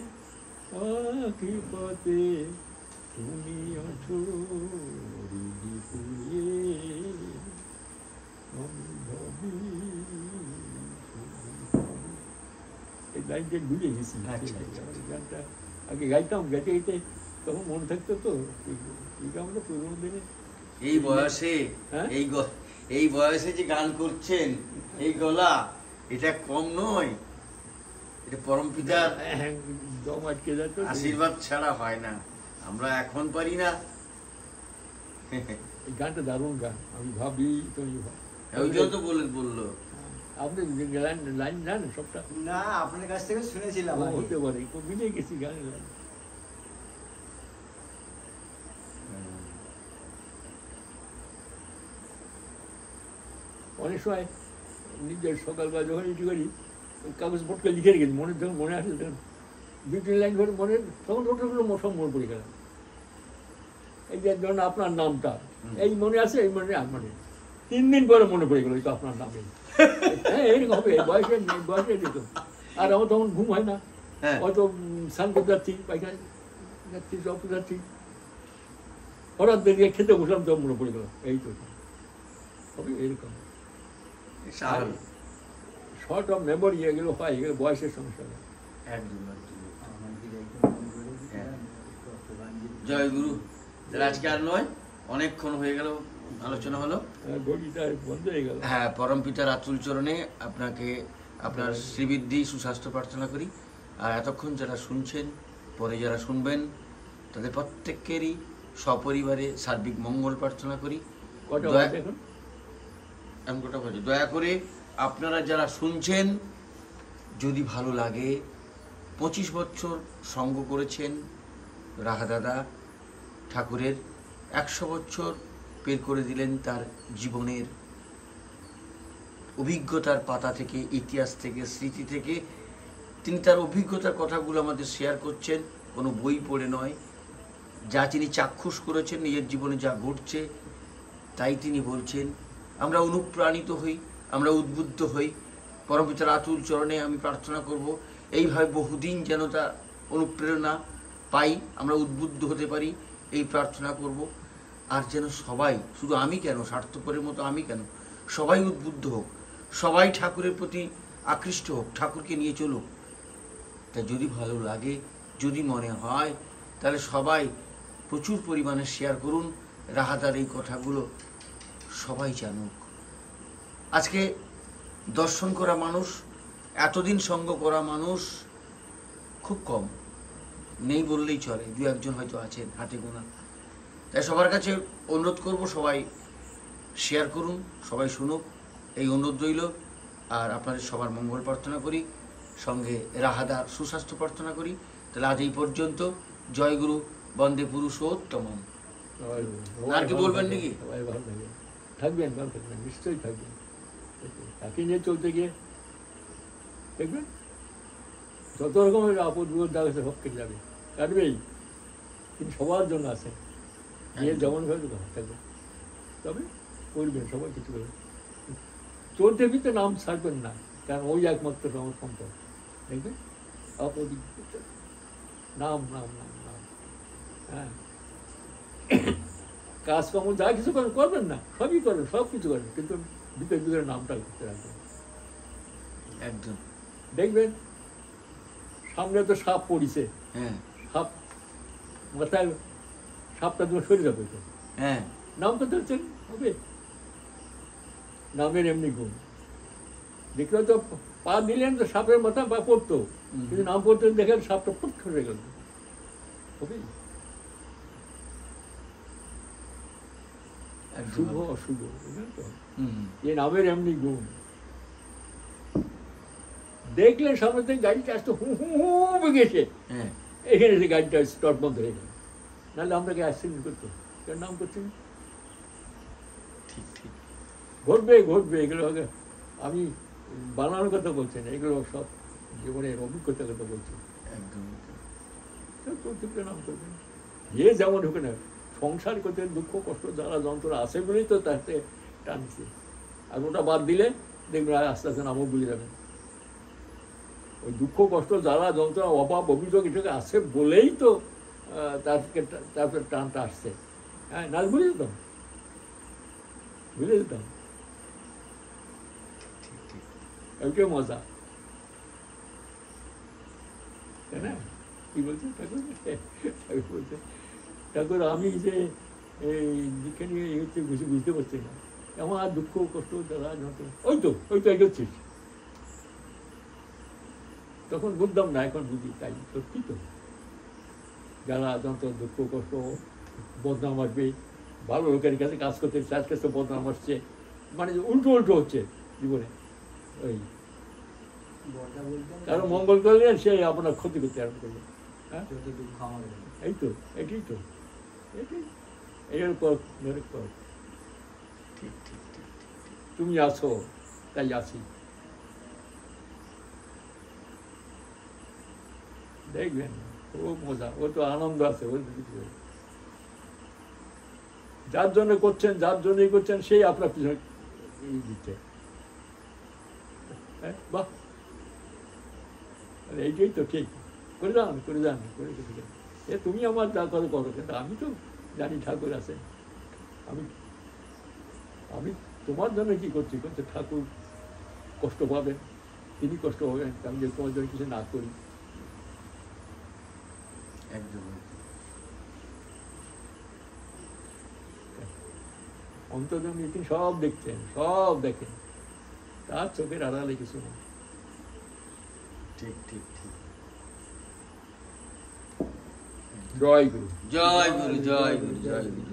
আখি পাতে, তুমি আছো হৃদিপুরে। আমি ভাবি এই লাইনটা ভুলে গেছি। আচ্ছা, আচ্ছা। গানটা আগে গাইতাম, গাইতে গাইতে তখন মনে থাকতো তো। এই গানটা পুরোনো দিনে এই বয়সে হ্যাঁ? এই বয়সে যে গান করছেন, এই গলা, এটা কম নয়। এটা পরম পিতার দম আটকে যেত। আশীর্বাদ ছাড়া হয় না। আমরা এখন পারি না। এই গানটা দারুণ গান। আমি ভাবি তুমি ওই জন্য তো বললো। আপনি লাইন জানেন সবটা? না আপনার কাছ থেকে শুনেছিলাম আগে। হতে পারে, মিলে গেছি গানের লাইন। সময় নিজের সকালবেলা যখন এটি করি কাগজ পটকে লিখে রেখেছি, মনে যখন মনে আসে তখন 2-3 লাইন করে মনে, তখন ওটাগুলো সব মনে পড়ে গেলাম। এই যে ধরুন আপনার নামটা এই মনে আছে, এই মনে আর মনে 3 দিন পরে মনে পড়ে গেল তো আপনার নামে। হ্যাঁ এরকম হবে, বয়সে যেত। আর আমার তখন ঘুম হয় না, হ্যাঁ। হয়তো স্নান করতে যাচ্ছি, পায়খানা যাচ্ছি, সব যাচ্ছি, হঠাৎ দেখে খেতে বসলাম, তো মনে পড়ে গেল। এই তো হবে এরকম স্বাভাবিক। শর্ট অফ মেমোরি এগুলো হয়, এগুলো বয়সের সমস্যা হয়। একদম একদম। আমাকে একটু মনে করে দিয়েছিলাম, একটু শ্রদ্ধাঞ্জলি। জয় গুরু। তাহলে আজকে আর নয়, অনেকক্ষণ হয়ে গেল আলোচনা হলো। ঘড়িটা বন্ধ হয়ে গেল। হ্যাঁ, পরম পিতার আতুল চরণে আপনাকে আপনার শ্রীবৃদ্ধি সুস্বাস্থ্য প্রার্থনা করি। আর এতক্ষণ যারা শুনছেন, পরে যারা শুনবেন, তাদের প্রত্যেকেরই সপরিবারে সার্বিক মঙ্গল প্রার্থনা করি। কটা দয়া- বাজে এখন? এমন কটা বাজে? দয়া করে আপনারা যারা শুনছেন, যদি ভালো লাগে, 25 বছর সঙ্গ করেছেন রাহাদাদা ঠাকুরের, 100 বছর বের করে দিলেন তার জীবনের অভিজ্ঞতার পাতা থেকে, ইতিহাস থেকে, স্মৃতি থেকে। তিনি তার অভিজ্ঞতার কথাগুলো আমাদের শেয়ার করছেন, কোনো বই পড়ে নয়। যা তিনি চাক্ষুষ করেছেন, নিজের জীবনে যা ঘটছে তাই তিনি বলছেন। আমরা অনুপ্রাণিত হই, আমরা উদ্বুদ্ধ হই। পরমপিতার আতুল চরণে আমি প্রার্থনা করব এইভাবে বহুদিন যেন তা অনুপ্রেরণা পাই, আমরা উদ্বুদ্ধ হতে পারি, এই প্রার্থনা করব। আর যেন সবাই, শুধু আমি কেন, স্বার্থপরের মতো আমি কেন, সবাই উদ্বুদ্ধ হোক, সবাই ঠাকুরের প্রতি আকৃষ্ট হোক, ঠাকুরকে নিয়ে চলুক। তা যদি ভালো লাগে, যদি মনে হয়, তাহলে সবাই প্রচুর পরিমাণে শেয়ার করুন। রাহাদার এই কথাগুলো সবাই জানুক। আজকে দর্শন করা মানুষ, এতদিন সঙ্গ করা মানুষ খুব কম, নেই বললেই চলে, 2-1 হয়তো আছেন হাতে গোনা। তাই সবার কাছে অনুরোধ করব, সবাই শেয়ার করুন, সবাই শুনুক, এই অনুরোধ রইল। আর আপনাদের সবার মঙ্গল প্রার্থনা করি, সঙ্গে রাহাদার সুস্বাস্থ্য প্রার্থনা করি। তাহলে আজ এই পর্যন্ত। জয় গুরু, বন্দে পুরুষোত্তমম। আর কি বলবেন নাকি? সবাই ভালো থাকবেন, থাকবেন, ভালো থাকবেন, নিশ্চয়ই থাকবেন। তাকে নিয়ে চলতে গিয়ে দেখবেন যত রকমের আপদ বিপদ আছে সব কেটে যাবে, কাটবেই। কিন্তু সবার জন্য আছে, যে যেমন ভাবে থাকবে, তবে করবেন, সবাই কিছু করবেন। চলতে ফিরতে নাম ছাড়বেন না, কারণ ওই একমাত্র আমার সম্পদ। দেখবেন আপদ নাম নাম নাম নাম। হ্যাঁ, কাজকর্ম যা কিছু করবেন না, সবই করবেন, সব কিছু করবেন, কিন্তু ভিতরে ভিতরে নামটা করতে রাখবেন। একদম। দেখবেন সামনে তো সাপ পড়িছে, হ্যাঁ সাপ মাথায়, সাপটা তোমার সরে যাবে তো, হ্যাঁ, নাম তো ধরছেন হবে। নামের এমনি গুণ, দেখলে তো পা দিলেন তো সাপের মাথা পা পড়তো, কিন্তু নাম পড়তে দেখেন সাপটা ফুট করে গেল, হবে। শুভ অশুভ, বুঝলেন তো, এ নামের এমনি গুণ। দেখলেন সামনে থেকে গাড়িটা আসতে হু হু হু গেছে, হ্যাঁ, এখানে এসে গাড়িটা স্টপ বন্ধ হয়ে গেল, নাহলে আপনাকে অ্যাক্সিডেন্ট করতো। কার নাম করছেন? ঠিক ঠিক। ঘটবে ঘটবে, এগুলো আমি বানানোর কথা বলছি না, এগুলো সব জীবনের অভিজ্ঞতার কথা বলছি। একদম। চলতে নাম করবেন, যে যেমন হোক না, সংসার করতে দুঃখ কষ্ট জ্বালা যন্ত্রণা আছে বলেই তো তাতে টানছে। আর ওটা বাদ দিলে দেখবেন আস্তে আস্তে নামও বুঝে যাবেন। ওই দুঃখ কষ্ট জ্বালা যন্ত্রণা অভাব অভিযোগ এটাকে আছে বলেই তো তারপরে টানটা আসছে। হ্যাঁ, না বুঝে যেতাম, বুঝে যেতাম, ওইটাই মজা, তাই না? কি বলছে ঠাকুর? ঠাকুর বলছে, ঠাকুর আমি যে এই দীক্ষা নিয়ে হচ্ছে বুঝতে পারছি না, এমন আর দুঃখ কষ্ট জ্বালা যন্ত্রণা, ওই তো এগোচ্ছিস। তখন বুঝতাম না, এখন বুঝি, তাই সত্যি তো। জ্বালা যন্ত্রণা দুঃখ কষ্ট, বদনাম আসবে, ভালো লোকের কাছে কাজ করতে কাজ করতে বদনাম আসছে, মানে উল্টো উল্টো হচ্ছে জীবনে। ওই কারো মঙ্গল করলেন, সে আপনার ক্ষতি করতে আরম্ভ করলো। হ্যাঁ, এই তো, এটাই তো, এটাই এর পর ঠিক ঠিক ঠিক ঠিক। তুমি আছো তাই আছি। দেখবেন খুব মজা, ও তো আনন্দ আছে ওর ভিতরে। যার জন্য করছেন, যার জন্যই করছেন, সেই আপনার পিছনে এই দিচ্ছে। হ্যাঁ, বাহ, এইটাই তো ঠিক। করে যান, করে যান, করে যান। এ তুমি আমার যা করো করো, কিন্তু আমি তো জানি ঠাকুর আছেন। আমি আমি তোমার জন্য কি করছি, করছে ঠাকুর কষ্ট পাবেন, তিনি কষ্ট পাবেন, আমি যে তোমার জন্য কিছু না করি। একদম অন্তর্যামী তিনি সব দেখছেন, সব দেখেন, তার চোখের আড়ালে কিছু নেই। ঠিক ঠিক ঠিক। জয় গুরু। জয় গুরু, জয় গুরু, জয় গুরু।